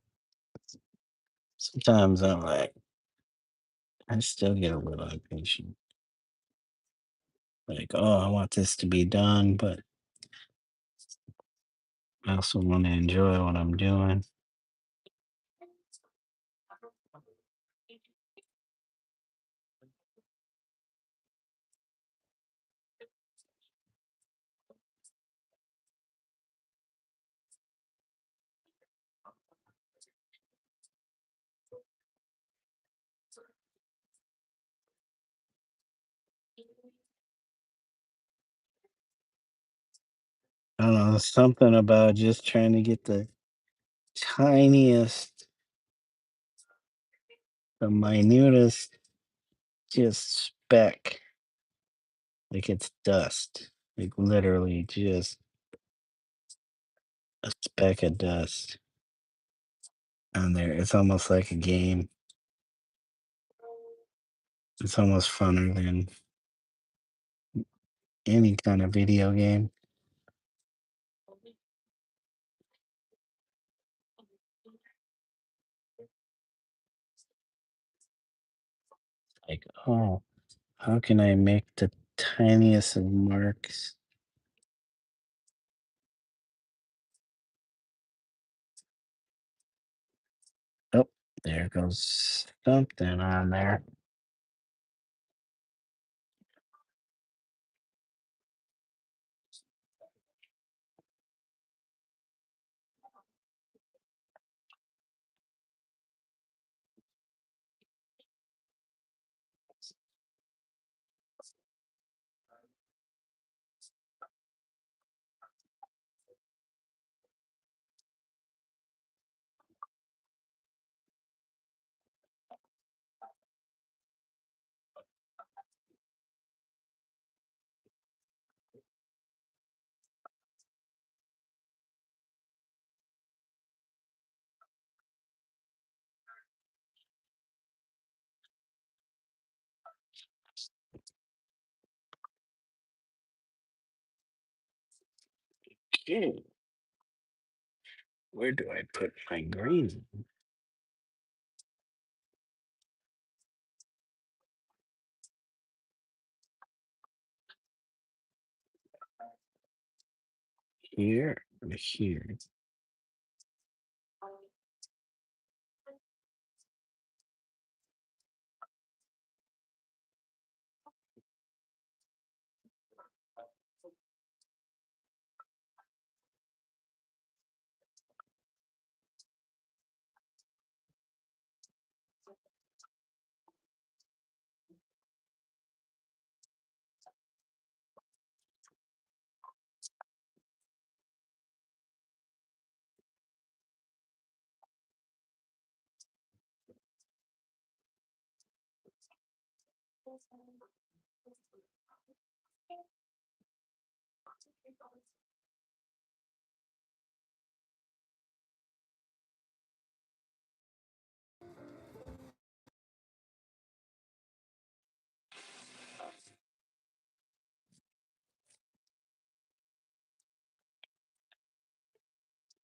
sometimes I'm like, I still get a little impatient. Like, oh, I want this to be done, but I also want to enjoy what I'm doing. I don't know, something about just trying to get the tiniest, the minutest, just speck, like it's dust, like literally just a speck of dust on there. It's almost like a game. It's almost funner than any kind of video game. Like, oh, how can I make the tiniest of marks? Oh, there goes something on there. Okay, where do I put my green? Here or here?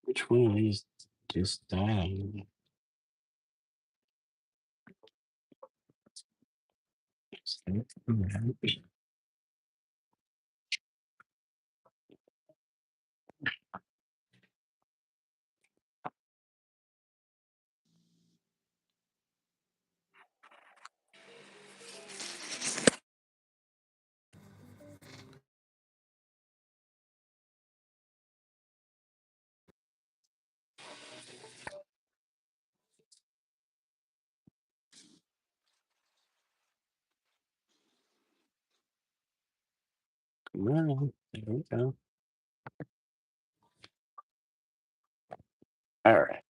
Which one is just dying? Come on. There we go. All right.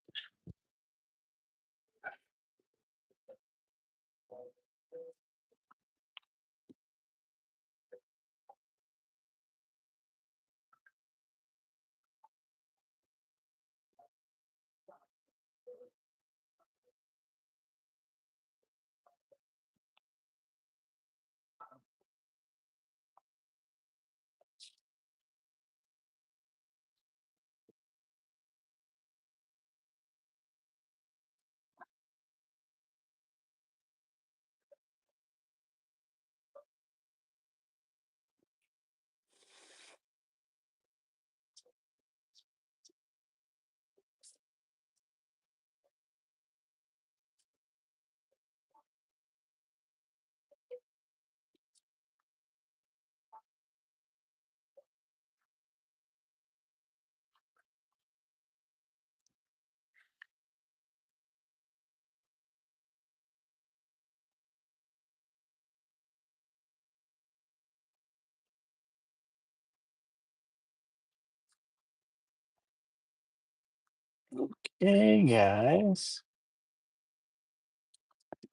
Okay, guys.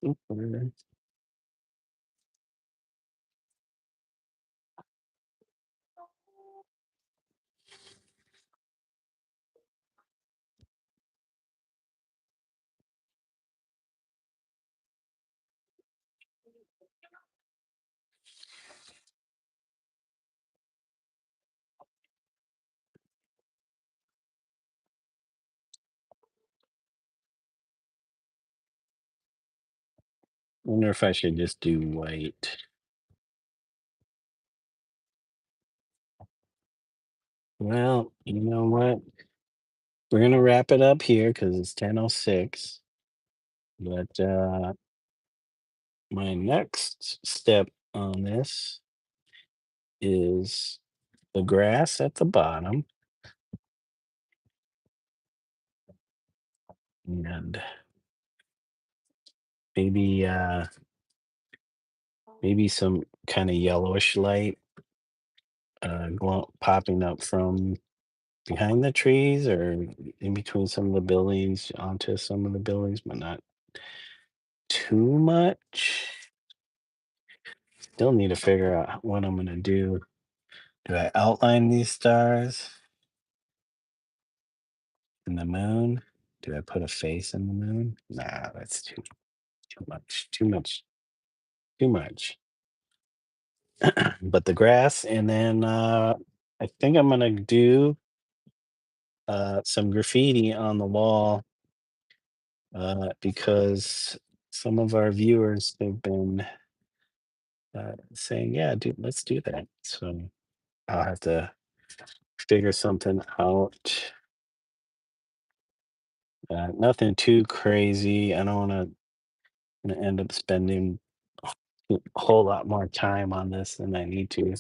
Super. Wonder if I should just do white. Well, you know what? We're gonna wrap it up here because it's 10:06. But my next step on this is the grass at the bottom and maybe maybe some kind of yellowish light popping up from behind the trees or in between some of the buildings onto some of the buildings, but not too much. Still need to figure out what I'm gonna do. Do I outline these stars and the moon? Do I put a face in the moon? Nah, that's too much. Too much. Too much. But the grass, and then I think I'm gonna do some graffiti on the wall because some of our viewers they've been saying, "Yeah, dude, let's do that." So I'll have to figure something out. Nothing too crazy. I don't want to end up spending a whole lot more time on this than I need to,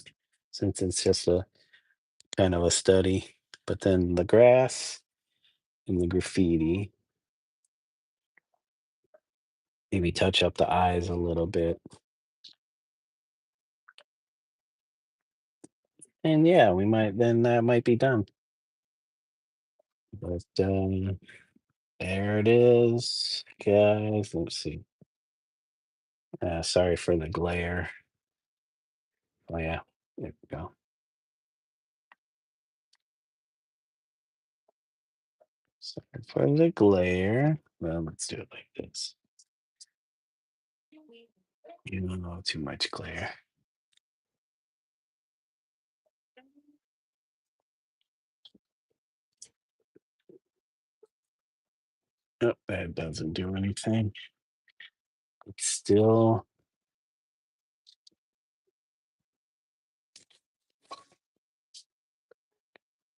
since it's just a kind of a study. But then the grass and the graffiti, maybe touch up the eyes a little bit. And yeah, we might then that might be done. But there it is, guys. Let's see. Sorry for the glare. Oh yeah, there we go. Sorry for the glare. Well, let's do it like this. You don't know too much glare. Oh, that doesn't do anything. It's still.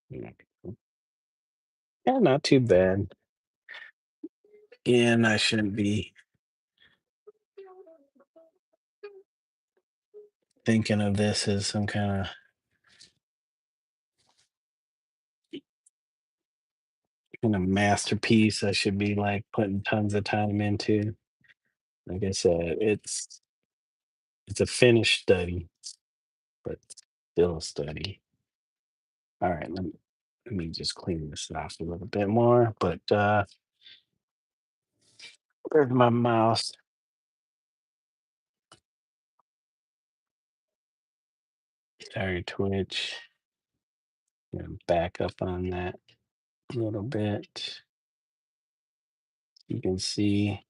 Yeah, not too bad. And I shouldn't be thinking of this as some kind of masterpiece I should be like putting tons of time into. Like I said, it's a finished study, but still a study. All right, let me just clean this off a little bit more. But where's my mouse? Sorry, Twitch. Gonna back up on that a little bit. You can see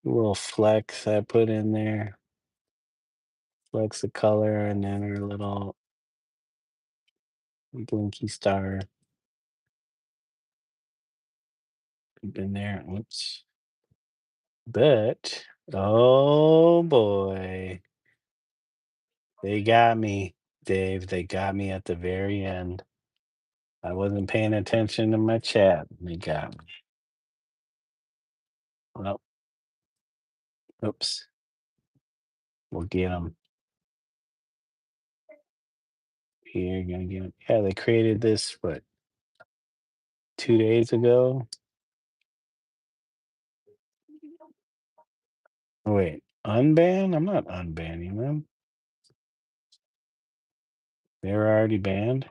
a little flex I put in there, flecks of color, and then our little blinky star up in there. Whoops. But oh boy, they got me, Dave. They got me at the very end. I wasn't paying attention to my chat. They got me. Well, oops. We'll get them here. Gonna get 'em. Yeah, they created this, what, 2 days ago? Oh, wait, unban? I'm not unbanning them. They were already banned?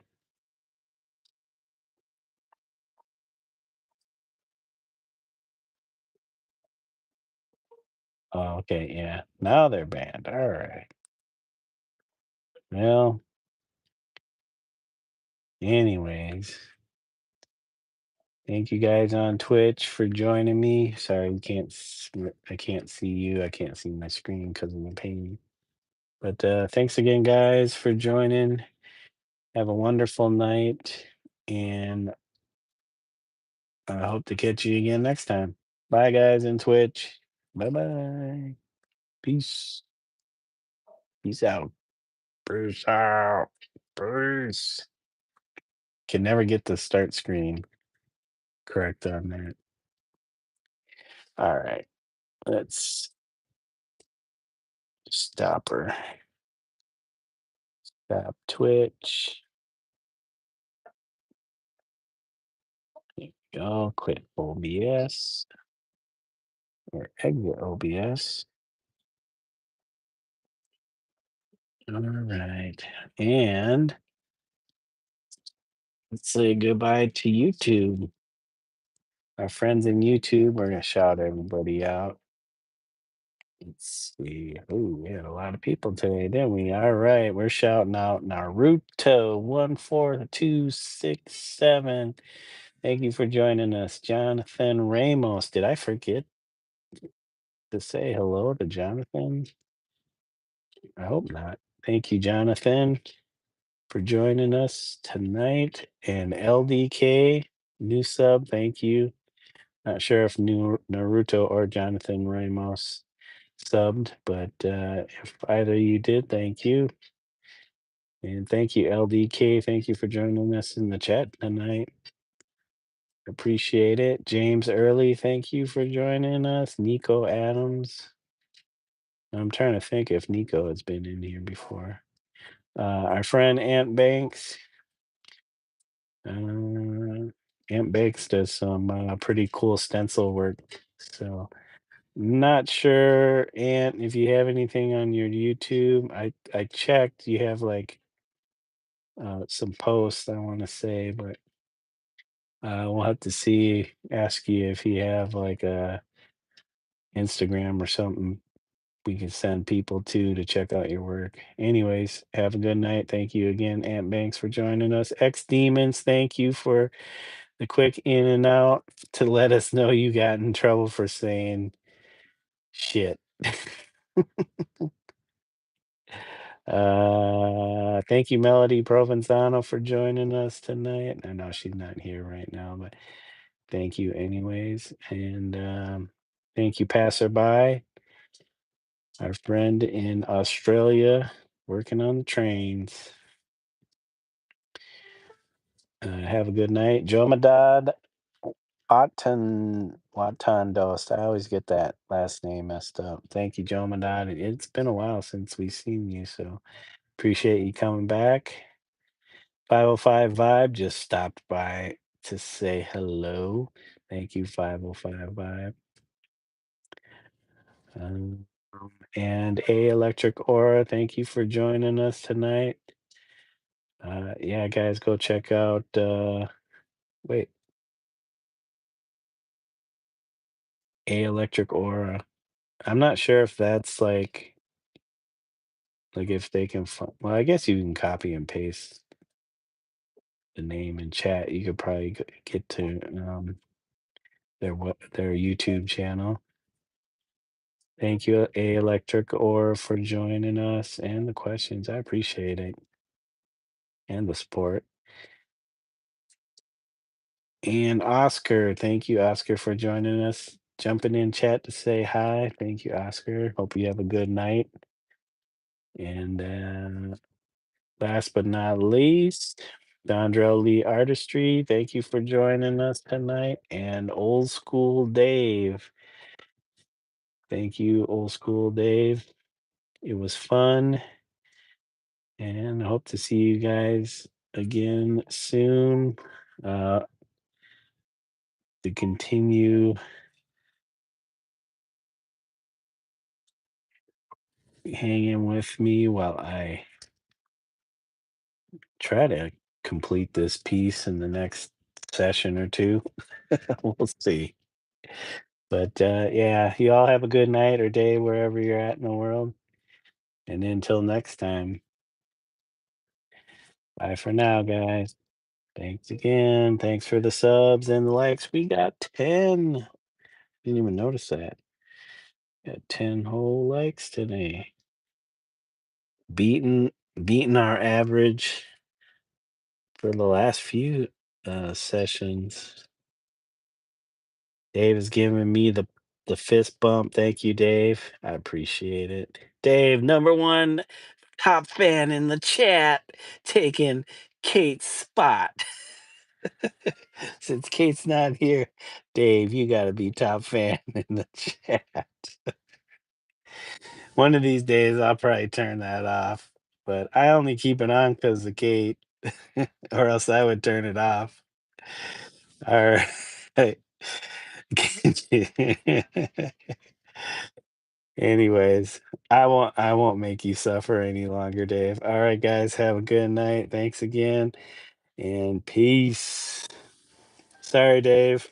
Oh, okay, yeah. Now they're banned. All right. Well, anyways, thank you guys on Twitch for joining me. Sorry, I can't see you. I can't see my screen because of the pain. But thanks again, guys, for joining. Have a wonderful night, and I hope to catch you again next time. Bye, guys, in Twitch. Bye bye. Peace. Peace out. Bruce out. Bruce. Can never get the start screen correct on that. All right. Let's stop her. Stop Twitch. There we go. Quit OBS or exit OBS. All right. And let's say goodbye to YouTube. Our friends in YouTube, we're going to shout everybody out. Let's see. Oh, we had a lot of people today, didn't we? All right. We're shouting out Naruto14267. Thank you for joining us. Jonathan Ramos. Did I forget to say hello to Jonathan? I hope not. Thank you, Jonathan, for joining us tonight. And LDK, new sub, thank you. Not sure if new Naruto or Jonathan Ramos subbed, but if either of you did, thank you. And thank you, LDK. Thank you for joining us in the chat tonight. Appreciate it. James Early, thank you for joining us. Nico Adams. I'm trying to think if Nico has been in here before. Our friend Ant Banks. Ant Banks does some pretty cool stencil work. So not sure, Ant, if you have anything on your YouTube. I checked. You have like some posts, I want to say, but we'll have to see. Ask you if you have like Instagram or something we can send people to check out your work. Anyways, have a good night. Thank you again, Aunt Banks, for joining us. X Demons, thank you for the quick in and out to let us know you got in trouble for saying shit. Thank you, Melody Provenzano, for joining us tonight. I know she's not here right now, but thank you anyways. And thank you, Passerby, our friend in Australia, working on the trains. Have a good night. Jomadad Watandos. I always get that last name messed up. Thank you, Jomadad. It's been a while since we've seen you, so appreciate you coming back. 505 Vibe just stopped by to say hello. Thank you, 505 Vibe. Um, and A Electric Aura, thank you for joining us tonight. Yeah, guys, go check out wait, A Electric Aura. I'm not sure if that's like if they can well, I guess you can copy and paste the name in chat. You could probably get to their YouTube channel. Thank you, A Electric Or, for joining us and the questions. I appreciate it and the support. And Oscar, thank you, Oscar, for joining us. Jumping in chat to say hi. Thank you, Oscar. Hope you have a good night. And last but not least, Dondrell Lee Artistry, thank you for joining us tonight. And Old School Dave, thank you, Old School Dave. It was fun, and I hope to see you guys again soon uh, to continue hanging with me while I try to complete this piece in the next session or two. We'll see. But yeah, you all have a good night or day wherever you're at in the world. And until next time, bye for now, guys. Thanks again. Thanks for the subs and the likes. We got 10. Didn't even notice that. Got 10 whole likes today. Beating beating our average for the last few sessions. Dave is giving me the fist bump. Thank you, Dave. I appreciate it. Dave, number one top fan in the chat, taking Kate's spot. Since Kate's not here, Dave, you got to be top fan in the chat. One of these days, I'll probably turn that off, but I only keep it on because of Kate, or else I would turn it off. All right. Anyways, I won't make you suffer any longer, Dave. All right, guys, have a good night. Thanks again, and peace. Sorry, Dave.